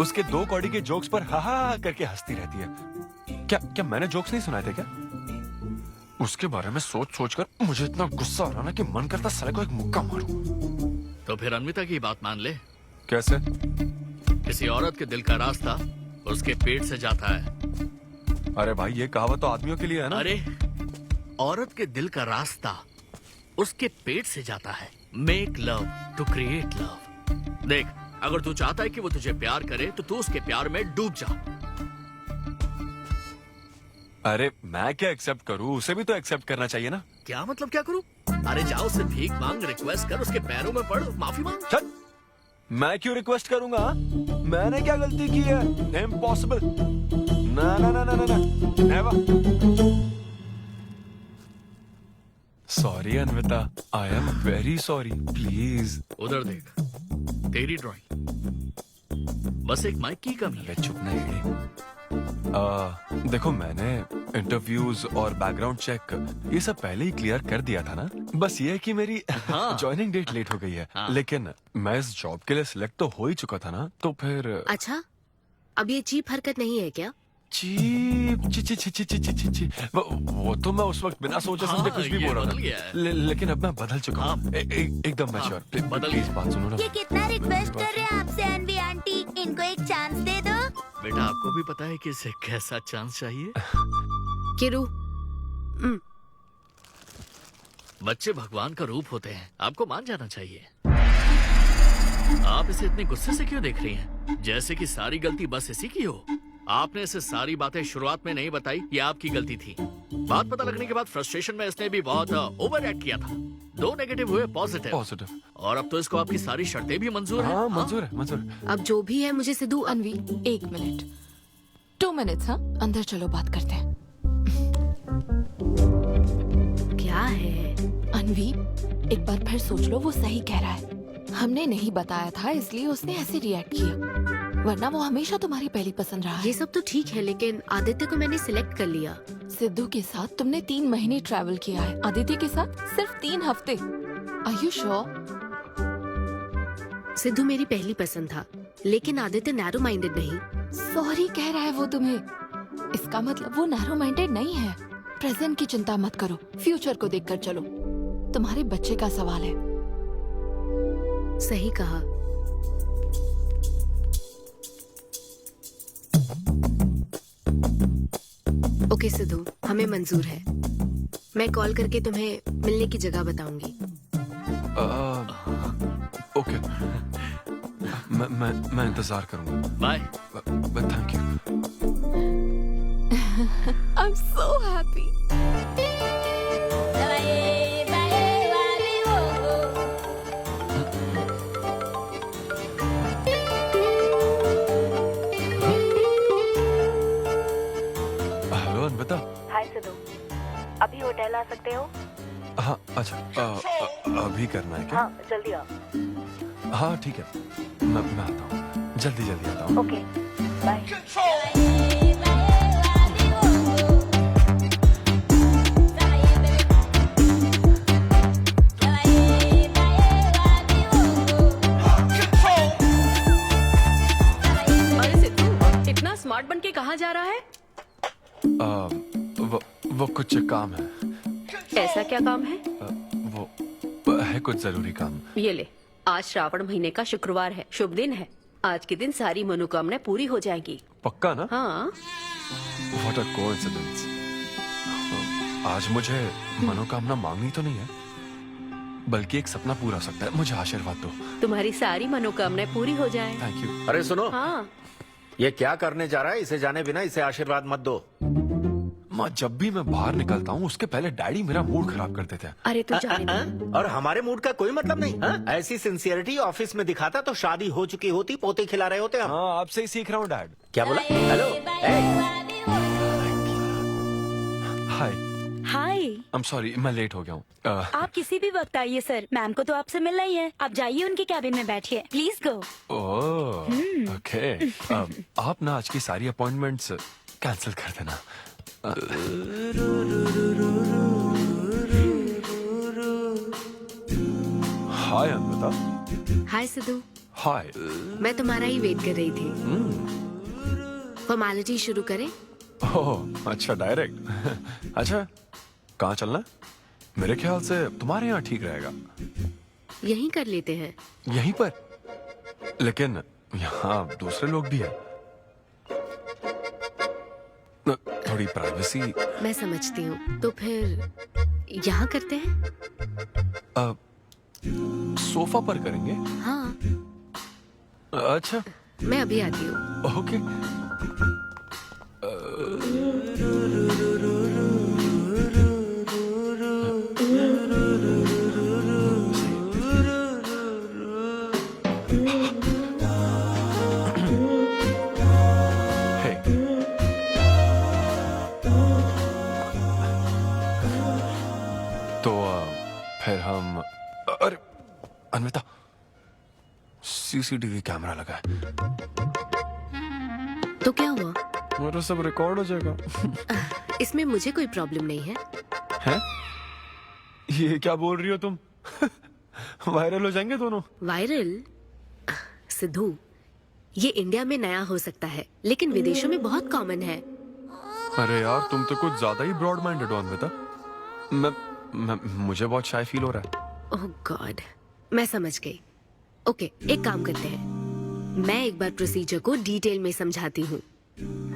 उसके 2 कौड़ी के जोक्स पर हा हा करके हंसती रहती है। क्या मैंने जोक्स नहीं सुनाए थे क्या? उसके बारे में सोच सोच कर मुझे इतना गुस्सा आ रहा ना कि मन करता साले को एक मुक्का मारूं। तो फिर अनविता की बात मान ले। कैसे? किसी औरत के दिल का रास्ता उसके पेट से जाता है। अरे भाई ये कहावत तो आदमियों के लिए है ना? अरे औरत के दिल का रास्ता उसके पेट से जाता है। Make love to create love. देख, अगर तू चाहता है कि वो तुझे प्यार करे तो तू उसके प्यार में डूब जा। अरे मैं क्या एक्सेप्ट करूं, उसे भी तो एक्सेप्ट करना चाहिए ना। क्या मतलब क्या करूं? अरे जाओ उससे भीख मांग, रिक्वेस्ट कर, उसके पैरों में पड़, माफी मांग। चल, मैं क्यों रिक्वेस्ट करूंगा? मैंने क्या गलती की है? इम्पॉसिबल। ना ना ना ना ना never. Sorry Anvita, I am very sorry, please. उधर देख, तेरी ड्राइंग, बस एक माइक की कमी है। चुप नहीं। देखो मैंने इंटरव्यूज और बैकग्राउंड चेक ये सब पहले ही क्लियर कर दिया था ना। बस ये है कि मेरी ज्वाइनिंग डेट लेट हो गई है। लेकिन मैं इस जॉब के लिए सिलेक्ट तो हो ही चुका था ना, तो फिर। अच्छा, अब ये चीप हरकत नहीं है क्या? चीप ची ची ची ची ची ची ची ची। वो तो मैं उस वक्त बिना सोचे समझे कुछ भी बोल रहा था, लेकिन अब मैं बदल चुका हूँ। एकदम मैच्योर। प्लीज बात सुनो ना। ये कितना रिक्वेस्ट कर रहे हैं आपसे अनवी आंटी, इनको एक चांस दे दो। बेटा आपको भी पता है कि इसे कैसा चांस चाहिए? किरू, बच्चे भगवान का रूप होते हैं, आपको मान जाना चाहिए। आप इसे इतने गुस्से से क्यों देख रही हैं? जैसे कि सारी गलती बस इसी की हो। आपने इसे सारी बातें शुरुआत में नहीं बताई, ये आपकी गलती थी। बात पता लगने के बाद फ्रस्ट्रेशन में इसने भी बहुत ओवर एक्ट किया था। 2 नेगेटिव हुए पॉजिटिव, और अब तो इसको आपकी सारी शर्तें भी मंजूर हैं। मंजूर है, मंजूर। अब जो भी है मुझे सिद्धू। अनवी 1 मिनट, 2 मिनट्स। हाँ, अंदर चलो बात करते हैं। क्या है अनवी, एक बार फिर सोच लो, वो सही कह रहा है। हमने नहीं बताया था इसलिए उसने ऐसे रिएक्ट किया, वरना वो हमेशा तुम्हारी पहली पसंद रहा है। ये सब तो ठीक है, लेकिन आदित्य को मैंने सिलेक्ट कर लिया। सिद्धू के साथ तुमने 3 महीने ट्रैवल किया है, आदित्य के साथ सिर्फ 3 हफ्ते। Are you sure? सिद्धू मेरी पहली पसंद था, लेकिन आदित्य नैरो माइंडेड नहीं। सॉरी कह रहा है वो तुम्हें, इसका मतलब वो नैरो माइंडेड नहीं है। प्रेजेंट की चिंता मत करो, फ्यूचर को देखकर चलो। तुम्हारे बच्चे का सवाल है। सही कहा। ओके सिद्धू, हमें मंजूर है। मैं कॉल करके तुम्हें मिलने की जगह बताऊंगी। ओके, मैं इंतजार करूंगा। Bye. Thank you. I am so happy. Hello Anvita. Hi Siddhu, अभी होटल आ सकते हो? हाँ अच्छा, अभी करना है क्या? हाँ जल्दी आओ। हाँ ठीक है, मैं आता हूँ, जल्दी आता हूँ। Okay bye. अरे सिद्धू, इतना स्मार्ट बन के कहाँ जा रहा है? वो कुछ काम है। ऐसा क्या काम है? वो है कुछ जरूरी काम। ये ले, आज श्रावण महीने का शुक्रवार है, शुभ दिन है। आज के दिन सारी मनोकामनाएं पूरी हो जाएंगी। पक्का ना? हाँ। What a coincidence। आज मुझे मनोकामना मांगनी तो नहीं है, बल्कि एक सपना पूरा हो सकता है। मुझे आशीर्वाद दो। तुम्हारी सारी मनोकामनाएं पूरी हो जाएं। Thank you. अरे सुनो, हाँ, ये क्या करने जा रहा है? इसे जाने बिना इसे आशीर्वाद मत दो। माँ, जब भी मैं बाहर निकलता हूँ उसके पहले डैडी मेरा मूड खराब कर देते हैं। अरे तू जाने दे। और हमारे मूड का कोई मतलब नहीं। हाँ? ऐसी सिंसियरिटी ऑफिस में दिखाता तो शादी हो चुकी होती, पोते खिला रहे होते हम। हाँ, आपसे ही सीख रहा हूँ डैड। क्या बोला? Hello, hi. Hi. I am sorry, मैं लेट हो गया हूँ। आप किसी भी वक्त आइए सर, मैम को तो आपसे मिलना ही है। आप जाइए उनके कैबिन में बैठिए, प्लीज गो। Oh, okay. आप ना आज की सारी अपॉइंटमेंट्स कैंसिल कर देना। हाय अन्विता। हाय सिद्धू, हाय। मैं तुम्हारा ही वेट कर रही थी। फॉर्मेलिटी शुरू करें? ओह, अच्छा, डायरेक्ट। अच्छा, कहाँ चलना है? मेरे ख्याल से तुम्हारे यहाँ ठीक रहेगा। यहीं कर लेते हैं। यहीं पर? लेकिन यहाँ दूसरे लोग भी हैं। थोड़ी प्राइवेसी। मैं समझती हूँ, तो फिर यहाँ करते हैं? सोफा पर करेंगे? हाँ। अच्छा, मैं अभी आती हूँ। ओके। फिर हम, अरे अन्विता, सीसीटीवी कैमरा लगा है। तो क्या हुआ? मेरा सब रिकॉर्ड हो जाएगा। इसमें मुझे कोई प्रॉब्लम नहीं है। हैं? ये क्या बोल रही हो तुम? वायरल हो जाएंगे दोनों। वायरल? सिद्धू, ये इंडिया में नया हो सकता है, लेकिन विदेशों में बहुत कॉमन है। अरे यार, तुम तो कुछ ज्यादा ही ब्रॉड माइंडेड हो अन्विता। मुझे बहुत शाय फील हो रहा है। ओह गॉड, मैं समझ गई। ओके, एक काम करते हैं, मैं एक बार प्रोसीजर को डिटेल में समझाती हूँ,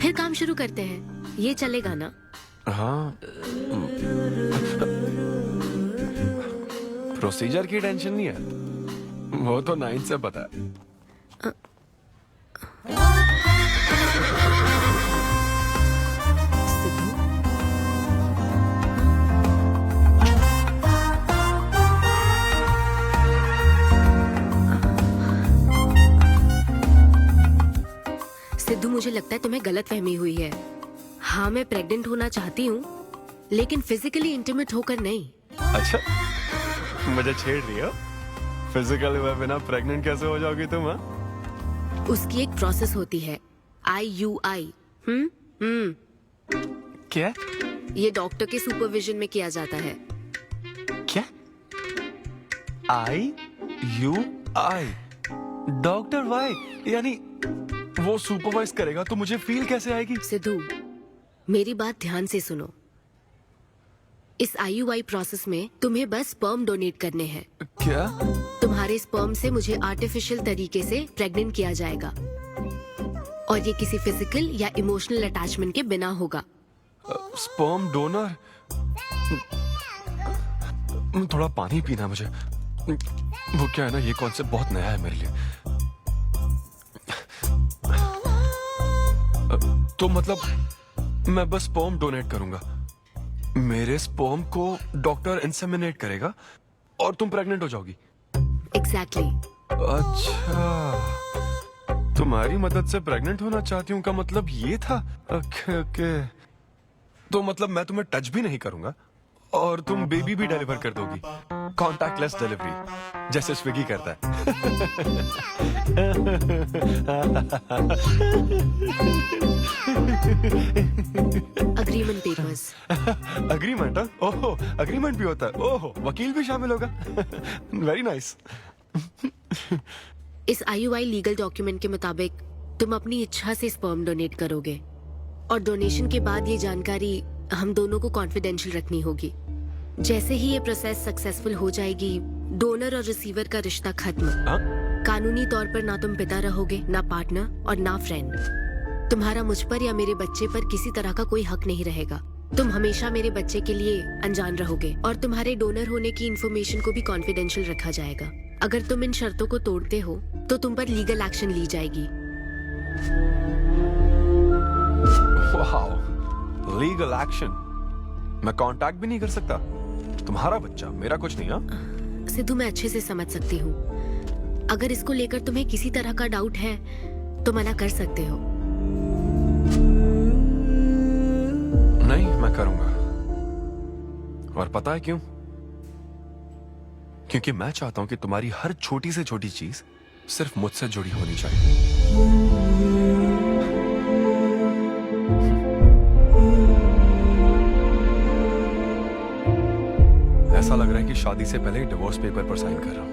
फिर काम शुरू करते हैं। ये चलेगा ना? हाँ। प्रोसीजर की टेंशन नहीं है, वो तो 9 से पता है। सिद्धू, मुझे लगता है तुम्हें गलतफहमी हुई है। हाँ, मैं प्रेग्नेंट होना चाहती हूँ, लेकिन फिजिकली इंटीमेट होकर नहीं। अच्छा, मुझे छेड़ रही हो? फिजिकल हुए बिना प्रेग्नेंट कैसे हो जाओगी तुम? हाँ, उसकी एक प्रोसेस होती है, IUI। क्या? ये डॉक्टर के सुपरविजन में किया जाता है। क्या? IUI? Doctor why? यानी वो सुपरवाइज करेगा तो मुझे फील कैसे आएगी? सिद्धू, मेरी बात ध्यान से सुनो। इस IUI प्रोसेस में तुम्हें बस स्पर्म डोनेट करने हैं। क्या? तुम्हारे स्पर्म से मुझे आर्टिफिशियल तरीके से प्रेग्नेंट किया जाएगा, और ये किसी फिजिकल या इमोशनल अटैचमेंट के बिना होगा। Sperm donor? थोड़ा पानी पीना मुझे। वो क्या है ना, ये कॉन्सेप्ट बहुत नया है मेरे लिए। तो मतलब मैं बस स्पर्म डोनेट करूंगा, मेरे स्पर्म को डॉक्टर इंसेमिनेट करेगा और तुम प्रेग्नेंट हो जाओगी? एग्जैक्टली। अच्छा, तुम्हारी मदद से प्रेग्नेंट होना चाहती हूँ का मतलब ये था? ओके। तो मतलब मैं तुम्हें टच भी नहीं करूंगा और तुम बेबी भी डिलीवर कर दोगी, कॉन्टैक्टलेस डिलीवरी, जैसे स्विगी करता है। Agreement papers. अग्रीमेंट? ओहो, अग्रीमेंट भी होता है? ओहो, वकील भी शामिल होगा। Very nice. इस IUI लीगल डॉक्यूमेंट के मुताबिक तुम अपनी इच्छा से स्पर्म डोनेट करोगे, और डोनेशन के बाद ये जानकारी हम दोनों को कॉन्फिडेंशियल रखनी होगी। जैसे ही ये प्रोसेस सक्सेसफुल हो जाएगी, डोनर और रिसीवर का रिश्ता खत्म। कानूनी तौर पर ना तुम पिता रहोगे, ना पार्टनर और ना फ्रेंड। तुम्हारा मुझ पर या मेरे बच्चे पर किसी तरह का कोई हक नहीं रहेगा। तुम हमेशा मेरे बच्चे के लिए अनजान रहोगे और तुम्हारे डोनर होने की इन्फॉर्मेशन को भी कॉन्फिडेंशियल रखा जाएगा। अगर तुम इन शर्तों को तोड़ते हो तो तुम पर लीगल एक्शन ली जाएगी। Wow, legal action? मैं कांटेक्ट भी नहीं कर सकता? तुम्हारा बच्चा, मेरा कुछ नहीं। हाँ सिद्धू, मैं अच्छे से समझ सकती हूँ। अगर इसको लेकर तुम्हें किसी तरह का डाउट है तो मना कर सकते हो। नहीं, मैं करूंगा। और पता है क्यों? क्योंकि मैं चाहता हूं कि तुम्हारी हर छोटी से छोटी चीज सिर्फ मुझसे जुड़ी होनी चाहिए। ऐसा लग रहा है कि शादी से पहले डिवोर्स पेपर पर साइन कर रहा हूं।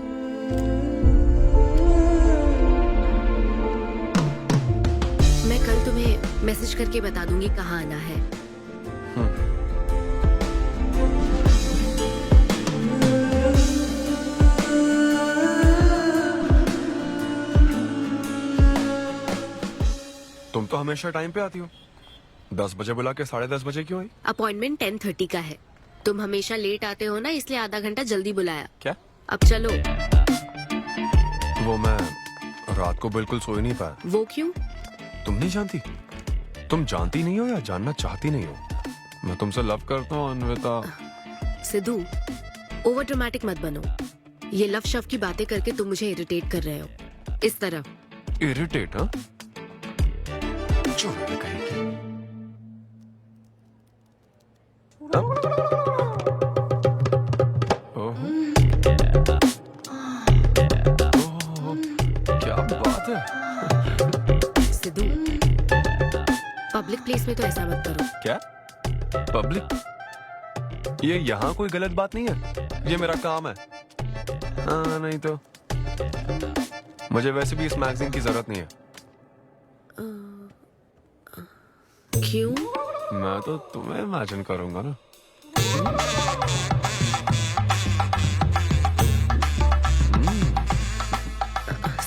मैं कल तुम्हें मैसेज करके बता दूंगी कहाँ आना है। तुम तो हमेशा टाइम पे आती हो। 10 बजे बुला के 10:30 बजे क्यों आई? अपॉइंटमेंट 10:30 का है। तुम हमेशा लेट आते हो ना, इसलिए आधा घंटा जल्दी बुलाया। क्या? अब चलो। वो मैं रात को बिल्कुल सो ही नहीं पाया। वो क्यों? तुम नहीं जानती? तुम जानती नहीं हो या जानना चाहती नहीं हो? मैं तुमसे लव करता हूँ अन्विता। सिद्धू, ओवर ड्रामेटिक मत बनो। ये लव शव की बातें करके तुम मुझे इरिटेट कर रहे हो। इस तरह। इरिटेट? हाँ, क्या बात है। सिद्धू, पब्लिक प्लेस में तो ऐसा मत करो। क्या पब्लिक? ये यहाँ कोई गलत बात नहीं है, ये मेरा काम है। हाँ, नहीं तो मुझे वैसे भी इस मैगजीन की जरूरत नहीं है। क्यों? मैं तो तुम्हें इमेजिन करूंगा ना।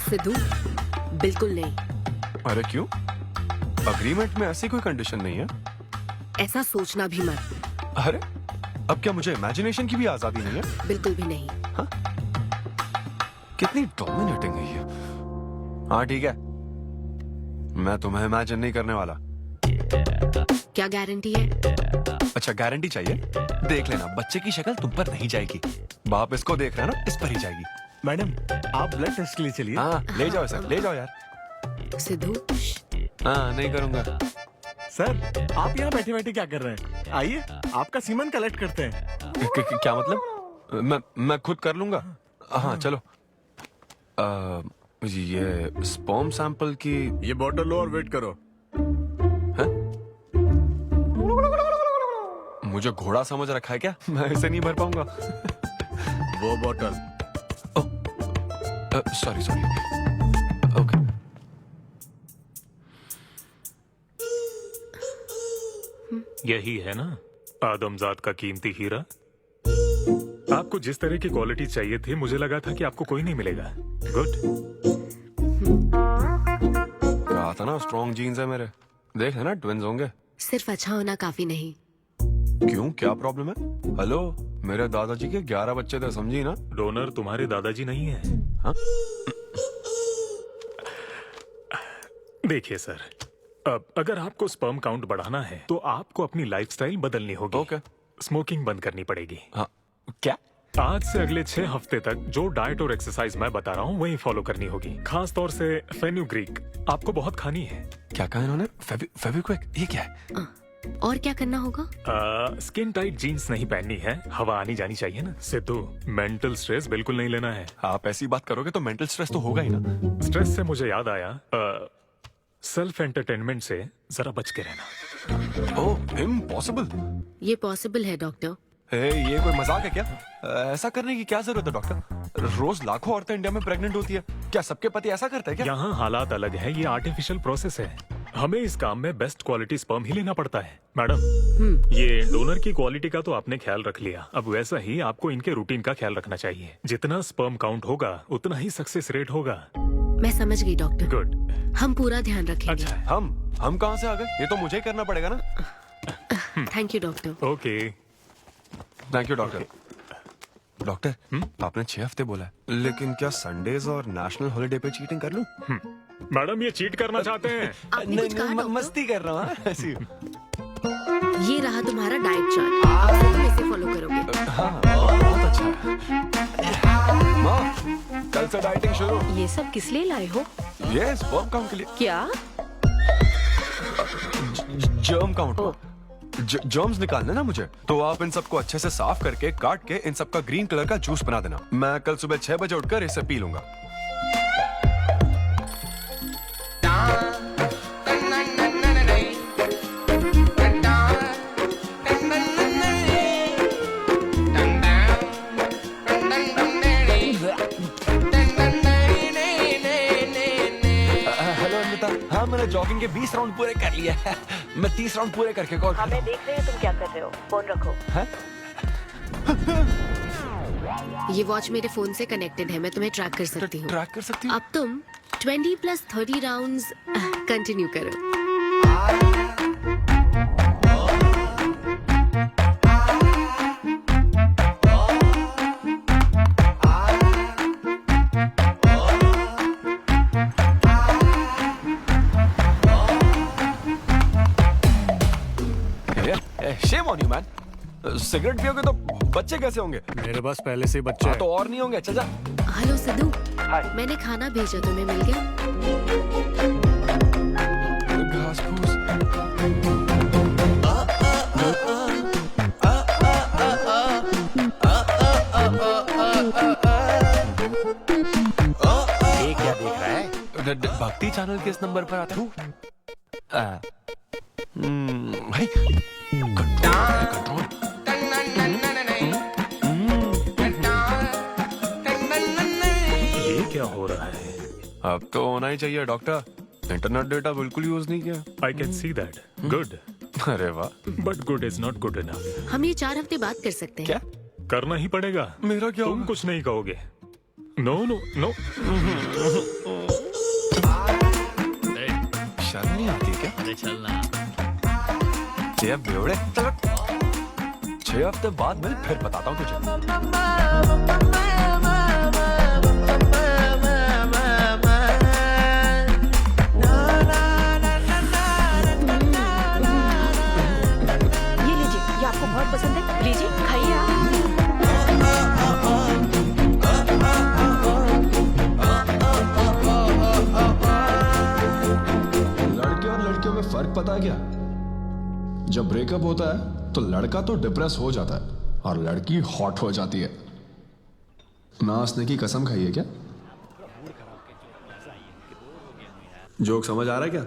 सिद्धू, बिल्कुल नहीं। अरे क्यों? अग्रीमेंट में ऐसी कोई कंडीशन नहीं है। ऐसा सोचना भी मत। अरे अब क्या मुझे इमेजिनेशन की भी आजादी नहीं है? बिल्कुल भी नहीं। हाँ? कितनी डोमिनेटिंग है ये। हाँ ठीक है, मैं तुम्हें इमेजिन नहीं करने वाला। क्या गारंटी है? अच्छा, गारंटी चाहिए? देख लेना, बच्चे की शक्ल तुम पर नहीं जाएगी। बाप इसको देख रहा है ना, इस पर ही जाएगी। मैडम, आप ब्लड टेस्ट के लिए चलिए। हाँ, ले जाओ सर, ले जाओ यार। सिद्धू। हाँ, नहीं करूंगा। सर, आप यहाँ बैठे बैठे क्या कर रहे हैं? आइए, आपका सीमन कलेक्ट करते हैं। क्या मतलब? मैं खुद कर लूंगा। हाँ चलो। ये स्पर्म सैंपल की ये बॉटल लो और वेट करो। है? मुझे घोड़ा समझ रखा है क्या? मैं इसे नहीं भर पाऊंगा। वो बॉटल। Sorry sorry. ओके। यही है ना आदमजात का कीमती हीरा? आपको जिस तरह की क्वालिटी चाहिए थी, मुझे लगा था कि आपको कोई नहीं मिलेगा। गुड। कहा था ना, स्ट्रॉन्ग जीन्स है मेरे। देख है ना, ट्विंस होंगे। सिर्फ अच्छा होना काफी नहीं। क्यों, क्या प्रॉब्लम है? हेलो, मेरे दादाजी के 11 बच्चे थे, समझी ना? डोनर तुम्हारे दादाजी नहीं है। हाँ? देखिए सर, अब अगर आपको स्पर्म काउंट बढ़ाना है तो आपको अपनी लाइफस्टाइल बदलनी होगी। ओके। स्मोकिंग बंद करनी पड़ेगी। हाँ। क्या? आज से अगले 6 हफ्ते तक जो डाइट और एक्सरसाइज मैं बता रहा हूँ वही फॉलो करनी होगी। खास तौर से फेन्यूग्रीक आपको बहुत खानी है। क्या कहा इन्होंने? फेविक्विक? ये क्या है? और क्या करना होगा? स्किन टाइट जीन्स नहीं पहननी है, हवा आनी जानी चाहिए ना। सिद्धू, मेंटल स्ट्रेस बिल्कुल नहीं लेना है। आप ऐसी बात करोगे तो मेंटल स्ट्रेस तो होगा ही ना। स्ट्रेस से मुझे याद आया, सेल्फ एंटरटेनमेंट से जरा बच के रहना। ओह, इम्पॉसिबल। ये पॉसिबल है डॉक्टर। ये कोई मजाक है क्या? ऐसा करने की क्या जरूरत है डॉक्टर? रोज लाखों औरतें इंडिया में प्रेग्नेंट होती है, क्या सबके पति ऐसा करते हैं क्या? यहाँ हालात अलग है, ये आर्टिफिशियल प्रोसेस है। हमें इस काम में बेस्ट क्वालिटी स्पर्म ही लेना पड़ता है। मैडम, ये डोनर की क्वालिटी का तो आपने ख्याल रख लिया, अब वैसा ही आपको इनके रूटीन का ख्याल रखना चाहिए। जितना स्पर्म काउंट होगा उतना ही सक्सेस रेट होगा। मैं समझ गई डॉक्टर। गुड। हम पूरा ध्यान रखेंगे। अच्छा, हम कहाँ से आ गए? ये तो मुझे ही करना पड़ेगा ना। Thank you doctor. Okay. Thank you doctor. Doctor, आपने 6 हफ्ते बोला है, लेकिन क्या संडेज और नेशनल हॉलिडे पे चीटिंग कर लूं? मैडम ये चीट करना चाहते हैं? नहीं, मस्ती कर रहा हूँ। ऐसी। ये रहा तुम्हारा डाइट चार्ट, अब से तुम इसे फॉलो करोगे। हाँ, बहुत अच्छा है। माँ, कल से डाइटिंग शुरू। ये सब किस लिए लाए हो? ये स्पर्म काउंट के लिए। क्या? Germ count. जर्म्स निकालना ना मुझे, तो आप इन सबको अच्छे से साफ करके काट के इन सबका ग्रीन कलर का जूस बना देना। मैं कल सुबह 6 बजे उठकर इसे पी लूंगा। हेलो अमृता, हाँ मैंने जॉगिंग के 20 राउंड पूरे कर लिए हैं। मैं 30 राउंड पूरे करके कॉल हमें देख रहे हैं तुम क्या कर रहे हो, फोन रखो। ये वॉच मेरे फोन से कनेक्टेड है, मैं तुम्हें ट्रैक कर सकती हूँ। ट्रैक कर सकती हूँ? अब तुम 20 + 30 राउंड्स कंटिन्यू करो। Shame on you, man. Cigarette पियोगे तो बच्चे कैसे होंगे? मेरे पास पहले से ही बच्चे हैं। तो और नहीं होंगे। अच्छा, हेलो सिद्धू, मैंने खाना भेजा, तुम्हें मिल गया? घास फूस। ये क्या देख रहा है? भक्ति चैनल के इस नंबर पर आता हूँ। भाई कंट्रोल। ये क्या हो रहा है? अब तो होना ही चाहिए डॉक्टर। इंटरनेट डेटा बिल्कुल यूज नहीं किया। I can see that. Good. अरे वाह। But good is not good enough. हम ये 4 हफ्ते बाद कर सकते हैं। क्या करना ही पड़ेगा? मेरा क्या? तुम कुछ नहीं कहोगे। No no no. शर्म नहीं आती क्या? अरे चलना। ये बेवड़े, 6 हफ्ते बाद मिल, फिर बताता हूँ तुझे। ये लीजिए, ये आपको बहुत पसंद है, लीजिए खाइए आप। लड़के और लड़कियों में फर्क पता है क्या? जब ब्रेकअप होता है तो लड़का तो डिप्रेस हो जाता है और लड़की हॉट हो जाती है। नाचने की कसम खाई है क्या? जोक समझ आ रहा है क्या?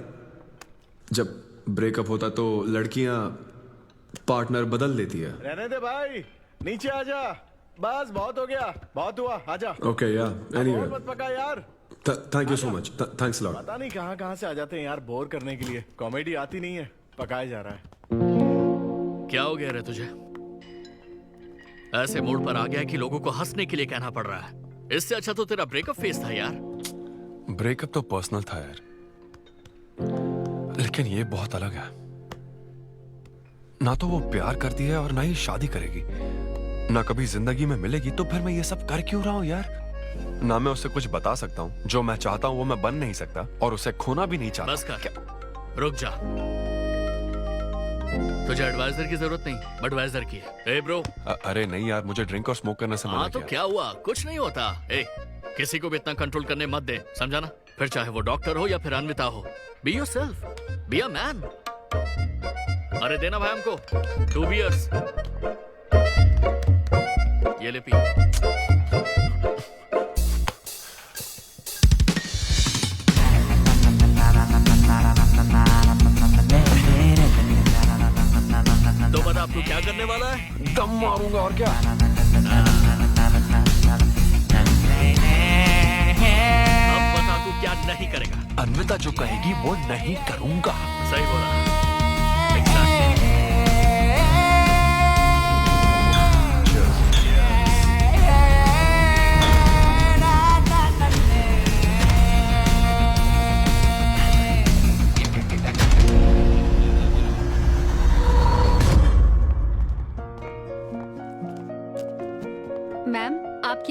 जब ब्रेकअप होता तो लड़कियां पार्टनर बदल देती है। रहने दे भाई, नीचे आजा। बस बहुत हो गया, बहुत हुआ, आजा। ओके या एनीवे, मत पका यार। Thank you so much, thanks lot. पता नहीं कहाँ से आ जाते हैं यार बोर करने के लिए। कॉमेडी आती नहीं है, पकाया जा रहा है। क्या हो गया रे तुझे? ऐसे मूड पर आ गया कि लोगों को हंसने के लिए कहना पड़ रहा है। इससे अच्छा तो तेरा ब्रेकअप फेस था यार। ब्रेकअप तो पर्सनल था यार, लेकिन ये बहुत अलग है। ना तो वो प्यार करती है और ना ही शादी करेगी, ना कभी जिंदगी में मिलेगी, तो फिर मैं ये सब कर क्यों रहा हूँ यार? ना मैं उससे कुछ बता सकता हूँ, जो मैं चाहता हूँ वो मैं बन नहीं सकता, और उसे खोना भी नहीं चाहता। बस कर, रुक जा। तुझे एडवाइजर की जरूरत नहीं, बडवाइजर की है। ए ब्रो। अरे नहीं यार, मुझे ड्रिंक और स्मोक करने से मना हाँ तो किया। क्या हुआ? कुछ नहीं होता। ए, किसी को भी इतना कंट्रोल करने मत दे, समझा ना? फिर चाहे वो डॉक्टर हो या फिर अन्विता हो। Be yourself, be a man. अरे देना भाई हमको 2 बियर्स। ये ले पी। तो बता अब तू क्या करने वाला है? दम मारूंगा और क्या। अब बता तू क्या नहीं करेगा? अन्विता जो कहेगी वो नहीं करूंगा। सही बोला।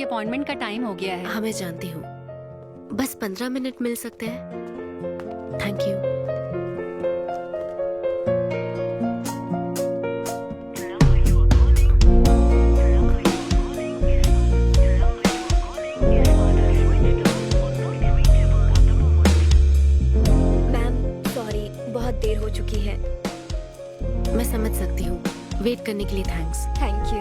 अपॉइंटमेंट का टाइम हो गया है। हाँ मैं जानती हूँ, बस 15 मिनट मिल सकते हैं? Thank you. देर हो चुकी है। मैं समझ सकती हूँ। वेट करने के लिए thanks. Thank you.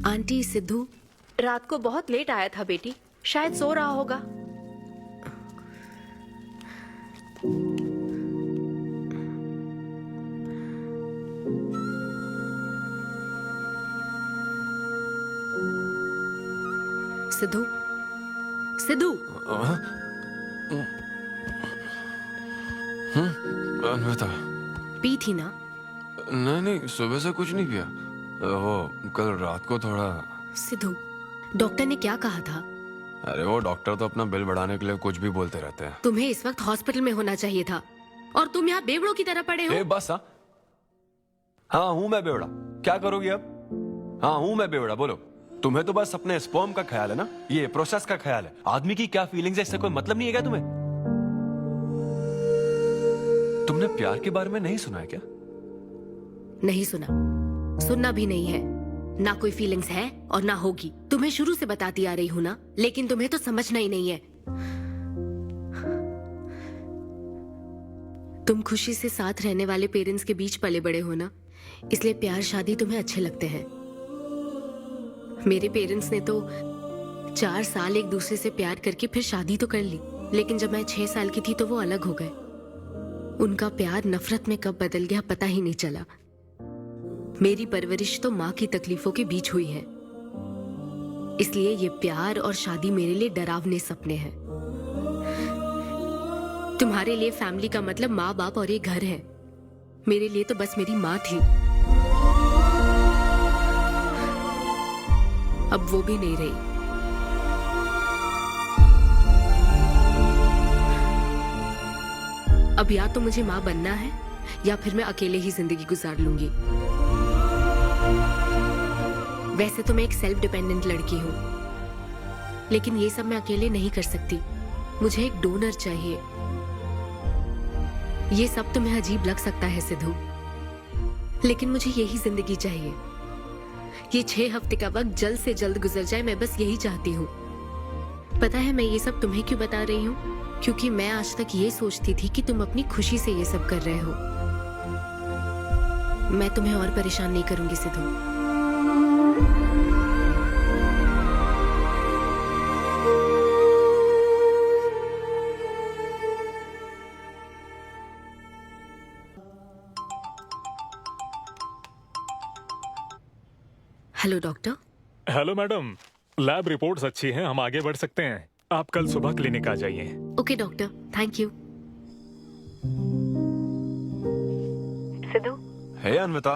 Aunty, Sidhu रात को बहुत लेट आया था बेटी, शायद सो रहा होगा। सिद्धू, सिद्धू। अन्विता, पी थी ना? नहीं, सुबह से कुछ नहीं पिया। वो कल रात को थोड़ा। सिद्धू, डॉक्टर ने क्या कहा था? अरे वो डॉक्टर तो अपना बिल बढ़ाने के लिए कुछ भी बोलते रहते हैं। तुम्हें इस वक्त हॉस्पिटल में होना चाहिए था और तुम यहाँ बेवड़ों की तरह पड़े हो। बस हाँ हूँ मैं बेवड़ा। क्या करोगी अब? हाँ हूँ मैं बेवड़ा, बोलो। तुम्हें तो बस अपने स्पर्म का ख्याल है ना, ये प्रोसेस का ख्याल है। आदमी की क्या फीलिंग्स है इससे कोई मतलब नहीं है क्या तुम्हें? तुमने प्यार के बारे में नहीं सुना है क्या? नहीं सुना, सुनना भी नहीं है। ना कोई फीलिंग्स है और ना होगी। तुम्हें शुरू से बताती आ रही हूँ ना, लेकिन तुम्हें तो समझना ही नहीं है। तुम खुशी से साथ रहने वाले पेरेंट्स के बीच पले बड़े हो ना, इसलिए प्यार शादी तुम्हें अच्छे लगते हैं। मेरे पेरेंट्स ने तो 4 साल एक दूसरे से प्यार करके फिर शादी तो कर ली, लेकिन जब मैं 6 साल की थी तो वो अलग हो गए। उनका प्यार नफरत में कब बदल गया पता ही नहीं चला। मेरी परवरिश तो माँ की तकलीफों के बीच हुई है, इसलिए ये प्यार और शादी मेरे लिए डरावने सपने हैं। तुम्हारे लिए फैमिली का मतलब माँ बाप और ये घर है। मेरे लिए तो बस मेरी माँ थी, अब वो भी नहीं रही। अब या तो मुझे माँ बनना है या फिर मैं अकेले ही जिंदगी गुजार लूंगी। वैसे तो मैं एक सेल्फ डिपेंडेंट लड़की हूँ, लेकिन ये सब मैं अकेले नहीं कर सकती। मुझे एक डोनर चाहिए। ये सब तुम्हें अजीब लग सकता है सिद्धू, लेकिन मुझे यही जिंदगी चाहिए। ये 6 हफ्ते का वक्त जल्द से जल्द गुजर जाए, मैं बस यही चाहती हूँ। पता है मैं ये सब तुम्हें क्यों बता रही हूँ? क्योंकि मैं आज तक ये सोचती थी कि तुम अपनी खुशी से ये सब कर रहे हो। मैं तुम्हें और परेशान नहीं करूंगी Sidhu. Hello doctor. Hello madam, lab reports अच्छी हैं, हम आगे बढ़ सकते हैं। आप कल सुबह क्लिनिक आ जाइए। Okay doctor, thank you. Siddhu. Hey Anvita.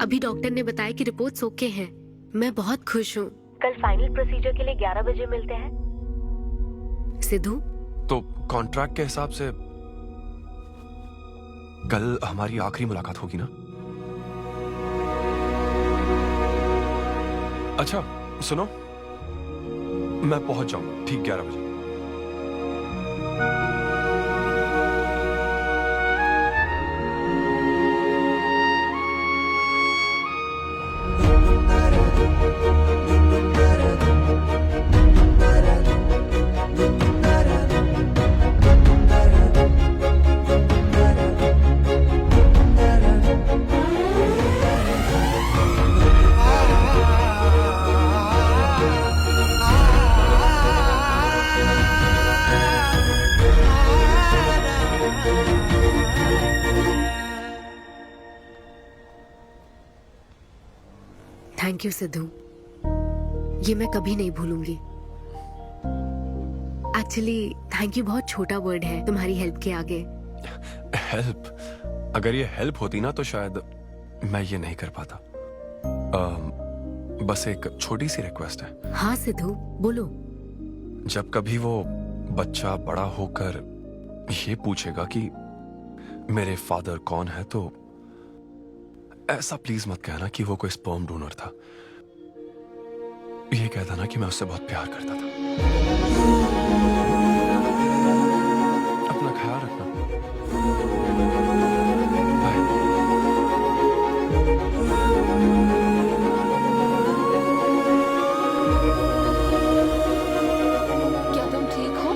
अभी डॉक्टर ने बताया कि रिपोर्ट्स ओके हैं। मैं बहुत खुश हूँ। कल फाइनल प्रोसीजर के लिए 11 बजे मिलते हैं। सिद्धू, तो कॉन्ट्रैक्ट के हिसाब से कल हमारी आखिरी मुलाकात होगी ना? अच्छा सुनो, मैं पहुंच जाऊंगा ठीक 11 बजे। थैंक यू सिद्धू, ये मैं कभी नहीं भूलूंगी। एक्चुअली थैंक यू बहुत छोटा वर्ड है तुम्हारी हेल्प के आगे। हेल्प? अगर ये हेल्प होती ना तो शायद मैं ये नहीं कर पाता। बस एक छोटी सी रिक्वेस्ट है। हाँ सिद्धू बोलो। जब कभी वो बच्चा बड़ा होकर ये पूछेगा कि मेरे फादर कौन है, तो ऐसा प्लीज मत कहना कि वो कोई स्पर्म डोनर था। ये कहता ना कि मैं उससे बहुत प्यार करता था। अपना ख्याल रखना। क्या तुम ठीक हो?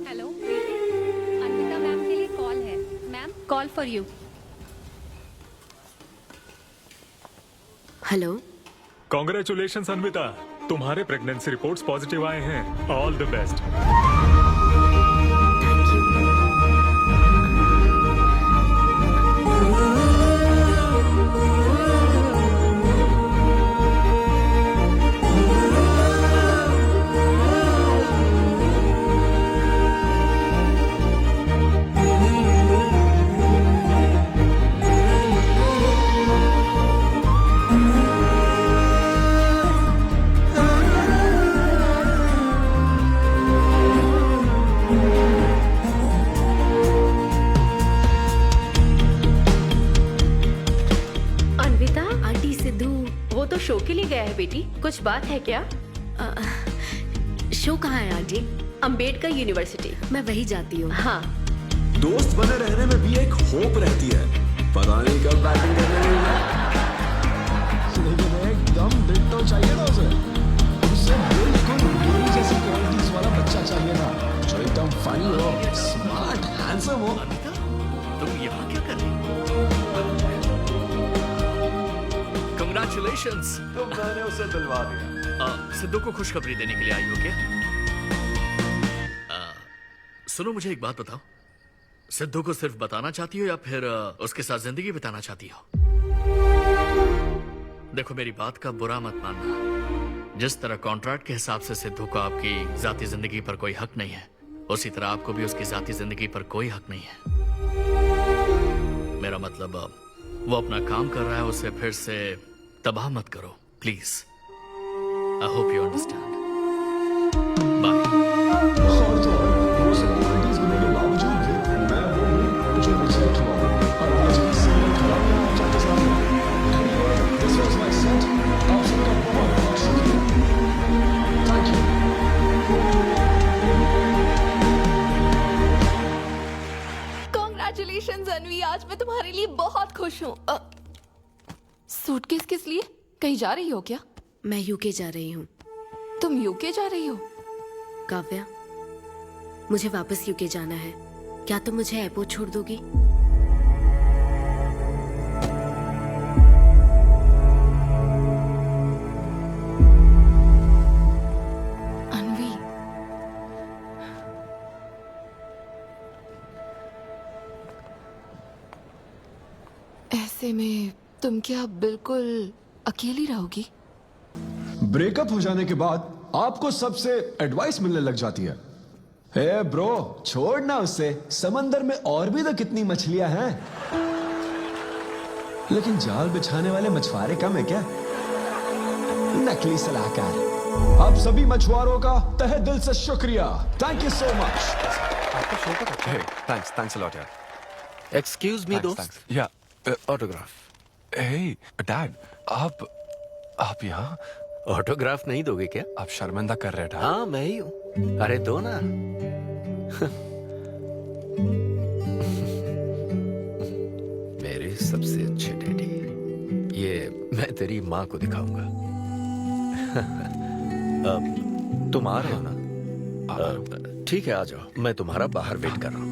हेलो अन्विता मैम के लिए कॉल है। Ma'am call for you. Hello. Congratulation Anvita, तुम्हारे प्रेगनेंसी रिपोर्ट्स पॉजिटिव आए हैं। All the best. Anvita, aunty Sidhu वो तो शो के लिए गया है बेटी, कुछ बात है क्या? शो कहाँ है आंटी? अंबेडकर यूनिवर्सिटी। मैं वही जाती हूँ। हाँ। दोस्त बने रहने में भी एक होप रहती है, पता नहीं कब बैटिंग करने मिलेगा। लेकिन एकदम डिट्टो चाहिए ना उसे। उसे बिल्कुल मेरी जैसी क्वालिटीज वाला बच्चा चाहिए था, जो एकदम फनी हो, स्मार्ट, हैंडसम हो। तुम यहाँ क्या कर रही हो? Congratulations! तो मैंने उसे दिलवा दिया। सिद्धू को खुशखबरी देने के लिए आई हो क्या? सुनो, मुझे एक बात बताओ, सिद्धू को सिर्फ बताना चाहती हो या फिर उसके साथ जिंदगी बिताना चाहती हो? देखो, मेरी बात का बुरा मत मानना। जिस तरह कॉन्ट्रैक्ट के हिसाब से सिद्धू को आपकी जाती जिंदगी पर कोई हक नहीं है, उसी तरह आपको भी उसकी जाती जिंदगी पर कोई हक नहीं है। मेरा मतलब, वो अपना काम कर रहा है, उसे फिर से तबाह मत करो please. I hope you understand. और तो और, वो सब क्वालिटीज होने के बावजूद भी मैं वो हूँ जो रिजेक्ट हुआ हूँ, और आज भी सिंगल खड़ा हूँ आप सबके सामने। Anyway, this was my set. आप सबका बहुत बहुत शुक्रिया। Thank you. Congratulations अन्वी, आज मैं तुम्हारे लिए बहुत खुश हूँ। सूटकेस किस लिए? कहीं जा रही हो क्या? मैं यूके जा रही हूँ। तुम यूके जा रही हो? काव्या, मुझे वापस यूके जाना है। क्या तुम मुझे एयरपोर्ट छोड़ दोगी? अन्वी, ऐसे में तुम क्या बिल्कुल अकेली रहोगी? ब्रेकअप हो जाने के बाद आपको सबसे एडवाइस मिलने लग जाती है। हे ब्रो, छोड़ना उसे, समंदर में और भी तो कितनी मछलियां हैं। लेकिन जाल बिछाने वाले मछुआरे कम है क्या? नकली सलाहकार। आप सभी मछुआरों का तहे दिल से शुक्रिया। Thank you so much. Thanks a lot यार। एक्सक्यूज मी दोस्त। या ऑटोग्राफ। हे डैड, आप यहाँ? ऑटोग्राफ नहीं दोगे क्या? आप शर्मिंदा कर रहे हैं। हाँ, मैं ही हूँ। अरे दो ना। मेरे सबसे अच्छे डैडी, ये मैं तेरी माँ को दिखाऊंगा। अब तुम आ रहे हो ना? ठीक है, आ जाओ, मैं तुम्हारा बाहर वेट कर रहा हूँ।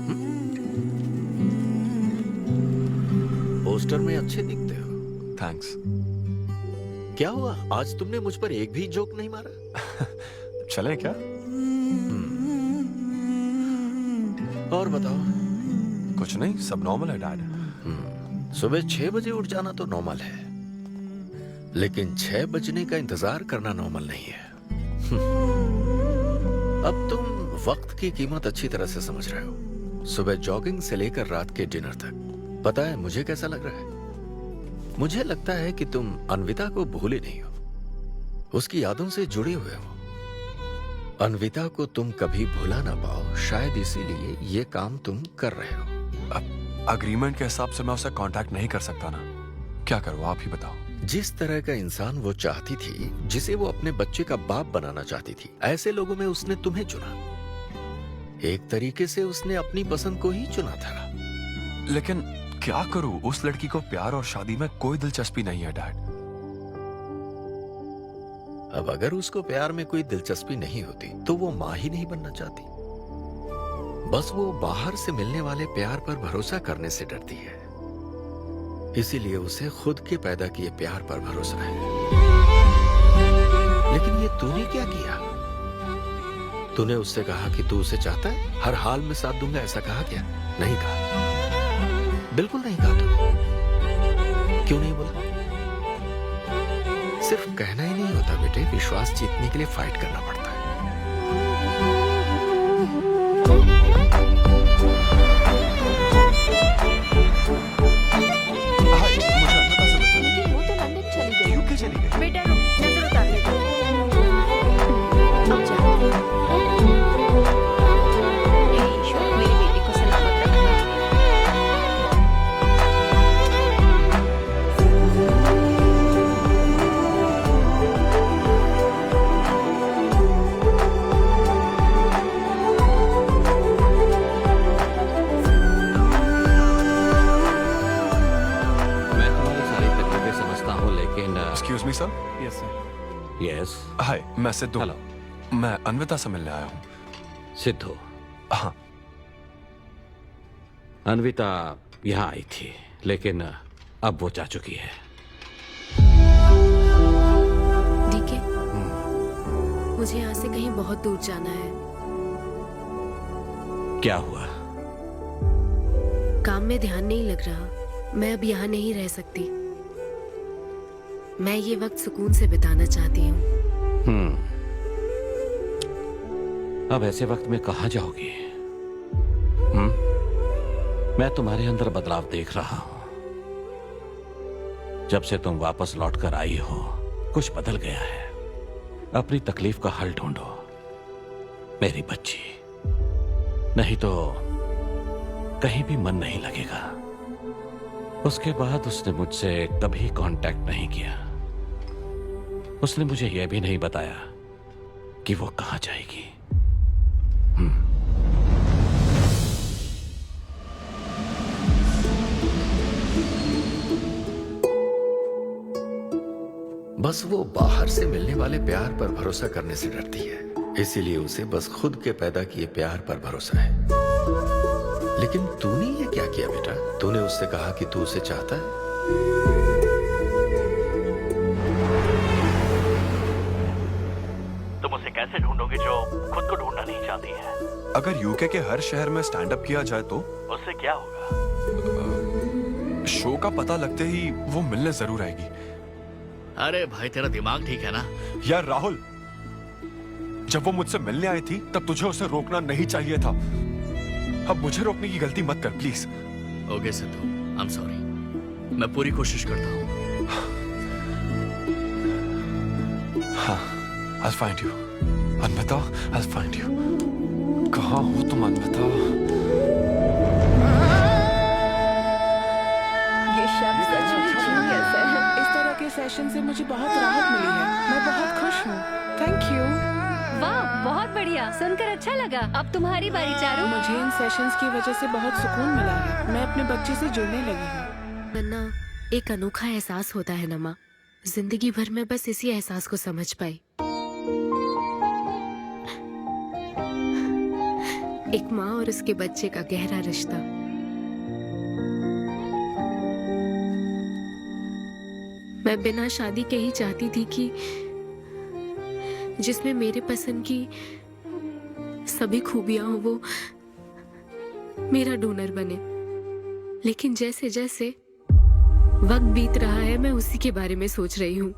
पोस्टर में अच्छे दिखते हो। थैंक्स। क्या हुआ, आज तुमने मुझ पर एक भी जोक नहीं मारा? चले क्या? और बताओ, कुछ नहीं, सब नॉर्मल है डैड। सुबह 6 बजे उठ जाना तो नॉर्मल है, लेकिन 6 बजने का इंतजार करना नॉर्मल नहीं है। अब तुम वक्त की कीमत अच्छी तरह से समझ रहे हो। सुबह जॉगिंग से लेकर रात के डिनर तक। पता है मुझे कैसा लग रहा है? मुझे लगता है कि तुम अन्विता को भूले नहीं हो, उसकी यादों से जुड़े हुए हो। अन्विता को तुम कभी भुला ना पाओ, शायद इसीलिए ये काम तुम कर रहे हो। अब अग्रीमेंट के हिसाब से मैं उसे कांटेक्ट नहीं कर सकता ना, क्या करूं आप ही बताओ। जिस तरह का इंसान वो चाहती थी, जिसे वो अपने बच्चे का बाप बनाना चाहती थी, ऐसे लोगों में उसने तुम्हें चुना। एक तरीके से उसने अपनी पसंद को ही चुना था। लेकिन क्या करूं, उस लड़की को प्यार और शादी में कोई दिलचस्पी नहीं है डैड। अब अगर उसको प्यार में कोई दिलचस्पी नहीं होती तो वो माँ ही नहीं बनना चाहती। बस वो बाहर से मिलने वाले प्यार पर भरोसा करने से डरती है, इसीलिए उसे खुद के पैदा किए प्यार पर भरोसा है। लेकिन ये तूने क्या किया? तूने उससे कहा कि तू उसे चाहता है, हर हाल में साथ दूंगा, ऐसा कहा क्या? नहीं कहा, बिल्कुल नहीं कहा तूने। क्यों नहीं बोला? सिर्फ कहना ही नहीं होता बेटे, विश्वास जीतने के लिए फाइट करना पड़ता है। लेकिन वो तो लंदन चली गई। यूके चली गई। बेटा रुक, नजर उतार ले। हे ईश्वर, मेरी बेटी को सलामत रखना। मैं तुम्हारी सारी तकलीफें समझता हूँ, लेकिन excuse me sir. Yes sir. Yes. Hi, मैं सिद्धू। हेलो। मैं अन्विता से मिलने आया हूँ। सिद्धू? हाँ। अन्विता यहाँ आई थी, लेकिन अब वो जा चुकी है। डीके, मुझे यहाँ से कहीं बहुत दूर जाना है। क्या हुआ? काम में ध्यान नहीं लग रहा। मैं अब यहाँ नहीं रह सकती। मैं ये वक्त सुकून से बिताना चाहती हूँ। अब ऐसे वक्त में कहाँ जाओगी? मैं तुम्हारे अंदर बदलाव देख रहा हूं। जब से तुम वापस लौटकर आई हो, कुछ बदल गया है। अपनी तकलीफ का हल ढूंढो मेरी बच्ची, नहीं तो कहीं भी मन नहीं लगेगा। उसके बाद उसने मुझसे कभी कांटेक्ट नहीं किया। उसने मुझे यह भी नहीं बताया कि वो कहां जाएगी। बस वो बाहर से मिलने वाले प्यार पर भरोसा करने से डरती है, इसीलिए उसे बस खुद के पैदा किए प्यार पर भरोसा है। लेकिन तूने ये क्या किया बेटा? तूने उससे कहा कि तू उसे चाहता है। तुम उसे कैसे ढूंढोगे जो खुद को ढूंढना नहीं चाहती है? अगर यूके के हर शहर में स्टैंड अप किया जाए तो उससे क्या होगा? शो का पता लगते ही वो मिलने जरूर आएगी। अरे भाई, तेरा दिमाग ठीक है ना? यार राहुल, जब वो मुझसे मिलने आई थी तब तुझे उसे रोकना नहीं चाहिए था। अब मुझे रोकने की गलती मत कर please. Okay Sidhu, I am sorry. मैं पूरी कोशिश करता हूँ। हाँ, I'll find you. Anvita, I'll find you. कहाँ हो तुम अन्विता? ये शब्द सच में जीनियस है। इस तरह के सेशन से मुझे बहुत राहत मिली है। मैं बहुत खुश हूँ। Thank you. वाह, बहुत बढ़िया, सुनकर अच्छा लगा। अब तुम्हारी बारी चारू। मुझे इन सेशंस की वजह से बहुत सुकून मिला है। मैं अपने बच्चे से जुड़ने लगी हूँ। वरना एक अनोखा एहसास होता है ना माँ। जिंदगी भर में बस इसी एहसास को समझ पाई। एक माँ और उसके बच्चे का गहरा रिश्ता। मैं बिना शादी के ही चाहती थी कि जिसमें मेरे पसंद की सभी खूबियां हो वो मेरा डोनर बने। लेकिन जैसे जैसे वक्त बीत रहा है मैं उसी के बारे में सोच रही हूँ।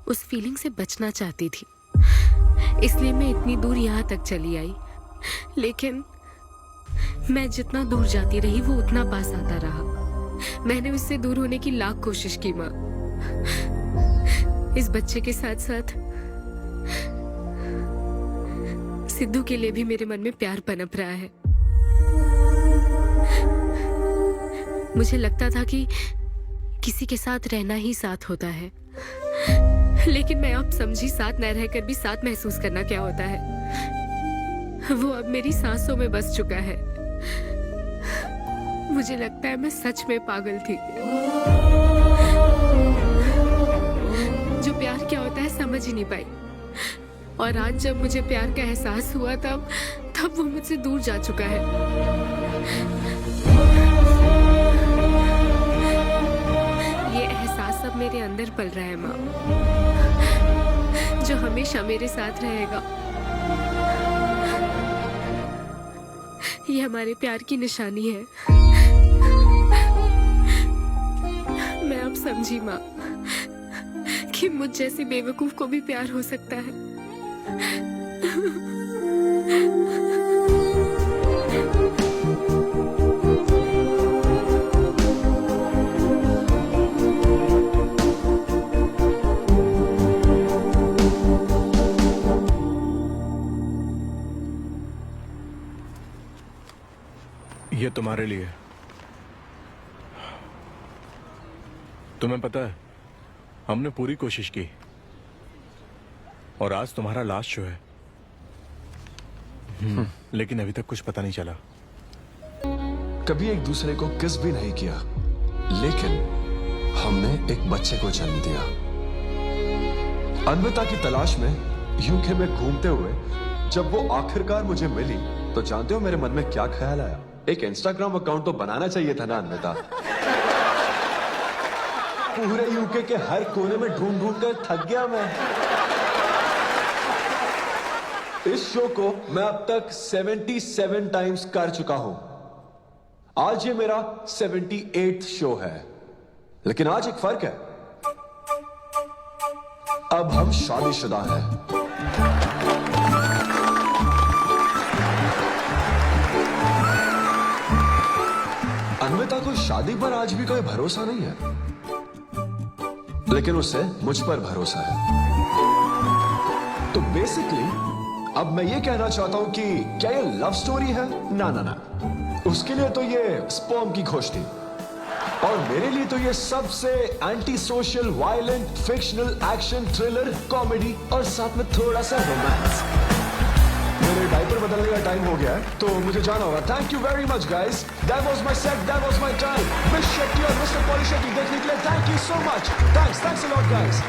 उस फीलिंग से बचना चाहती थी, इसलिए मैं इतनी दूर यहाँ तक चली आई। लेकिन मैं जितना दूर जाती रही वो उतना पास आता रहा। मैंने उससे दूर होने की लाख कोशिश की माँ। इस बच्चे के साथ साथ सिद्धू के लिए भी मेरे मन में प्यार पनप रहा है। मुझे लगता था कि किसी के साथ रहना ही साथ होता है, लेकिन मैं अब समझी साथ न रहकर भी साथ महसूस करना क्या होता है। वो अब मेरी सांसों में बस चुका है। मुझे लगता है मैं सच में पागल थी। जो प्यार क्या होता है समझ ही नहीं पाई, और आज जब मुझे प्यार का एहसास हुआ तब वो मुझसे दूर जा चुका है। ये एहसास अब मेरे अंदर पल रहा है माँ, जो हमेशा मेरे साथ रहेगा। ये हमारे प्यार की निशानी है। मैं अब समझी माँ कि मुझ जैसी बेवकूफ को भी प्यार हो सकता है। ये तुम्हारे लिए। तुम्हें पता है हमने पूरी कोशिश की और आज तुम्हारा लास्ट शो है। लेकिन अभी तक कुछ पता नहीं चला। कभी एक दूसरे को किस भी नहीं किया, लेकिन हमने एक बच्चे को जन्म दिया। अन्विता की तलाश में यूके में घूमते हुए जब वो आखिरकार मुझे मिली तो जानते हो मेरे मन में क्या ख्याल आया? एक इंस्टाग्राम अकाउंट तो बनाना चाहिए था ना अन्विता। पूरे यूके के हर कोने में ढूंढ ढूंढ कर थक गया मैं। इस शो को मैं अब तक 77 टाइम्स कर चुका हूं। आज ये मेरा 78th शो है, लेकिन आज एक फर्क है, अब हम शादीशुदा हैं। अन्विता को शादी पर आज भी कोई भरोसा नहीं है, लेकिन उसे मुझ पर भरोसा है। तो बेसिकली अब मैं ये कहना चाहता हूं कि क्या ये लव स्टोरी है? ना ना ना, उसके लिए तो ये स्पर्म की खोज थी, और मेरे लिए तो ये सबसे anti social, violent, fictional, action, thriller, comedy और साथ में थोड़ा सा रोमांस। मेरे डायपर बदलने का टाइम हो गया है, तो मुझे जाना होगा। Thank you very much guys, that was my set, that was my time. Miss Shetty और मिस्टर पॉली शेट्टी देखने के लिए thank you so much. Thanks a lot guys.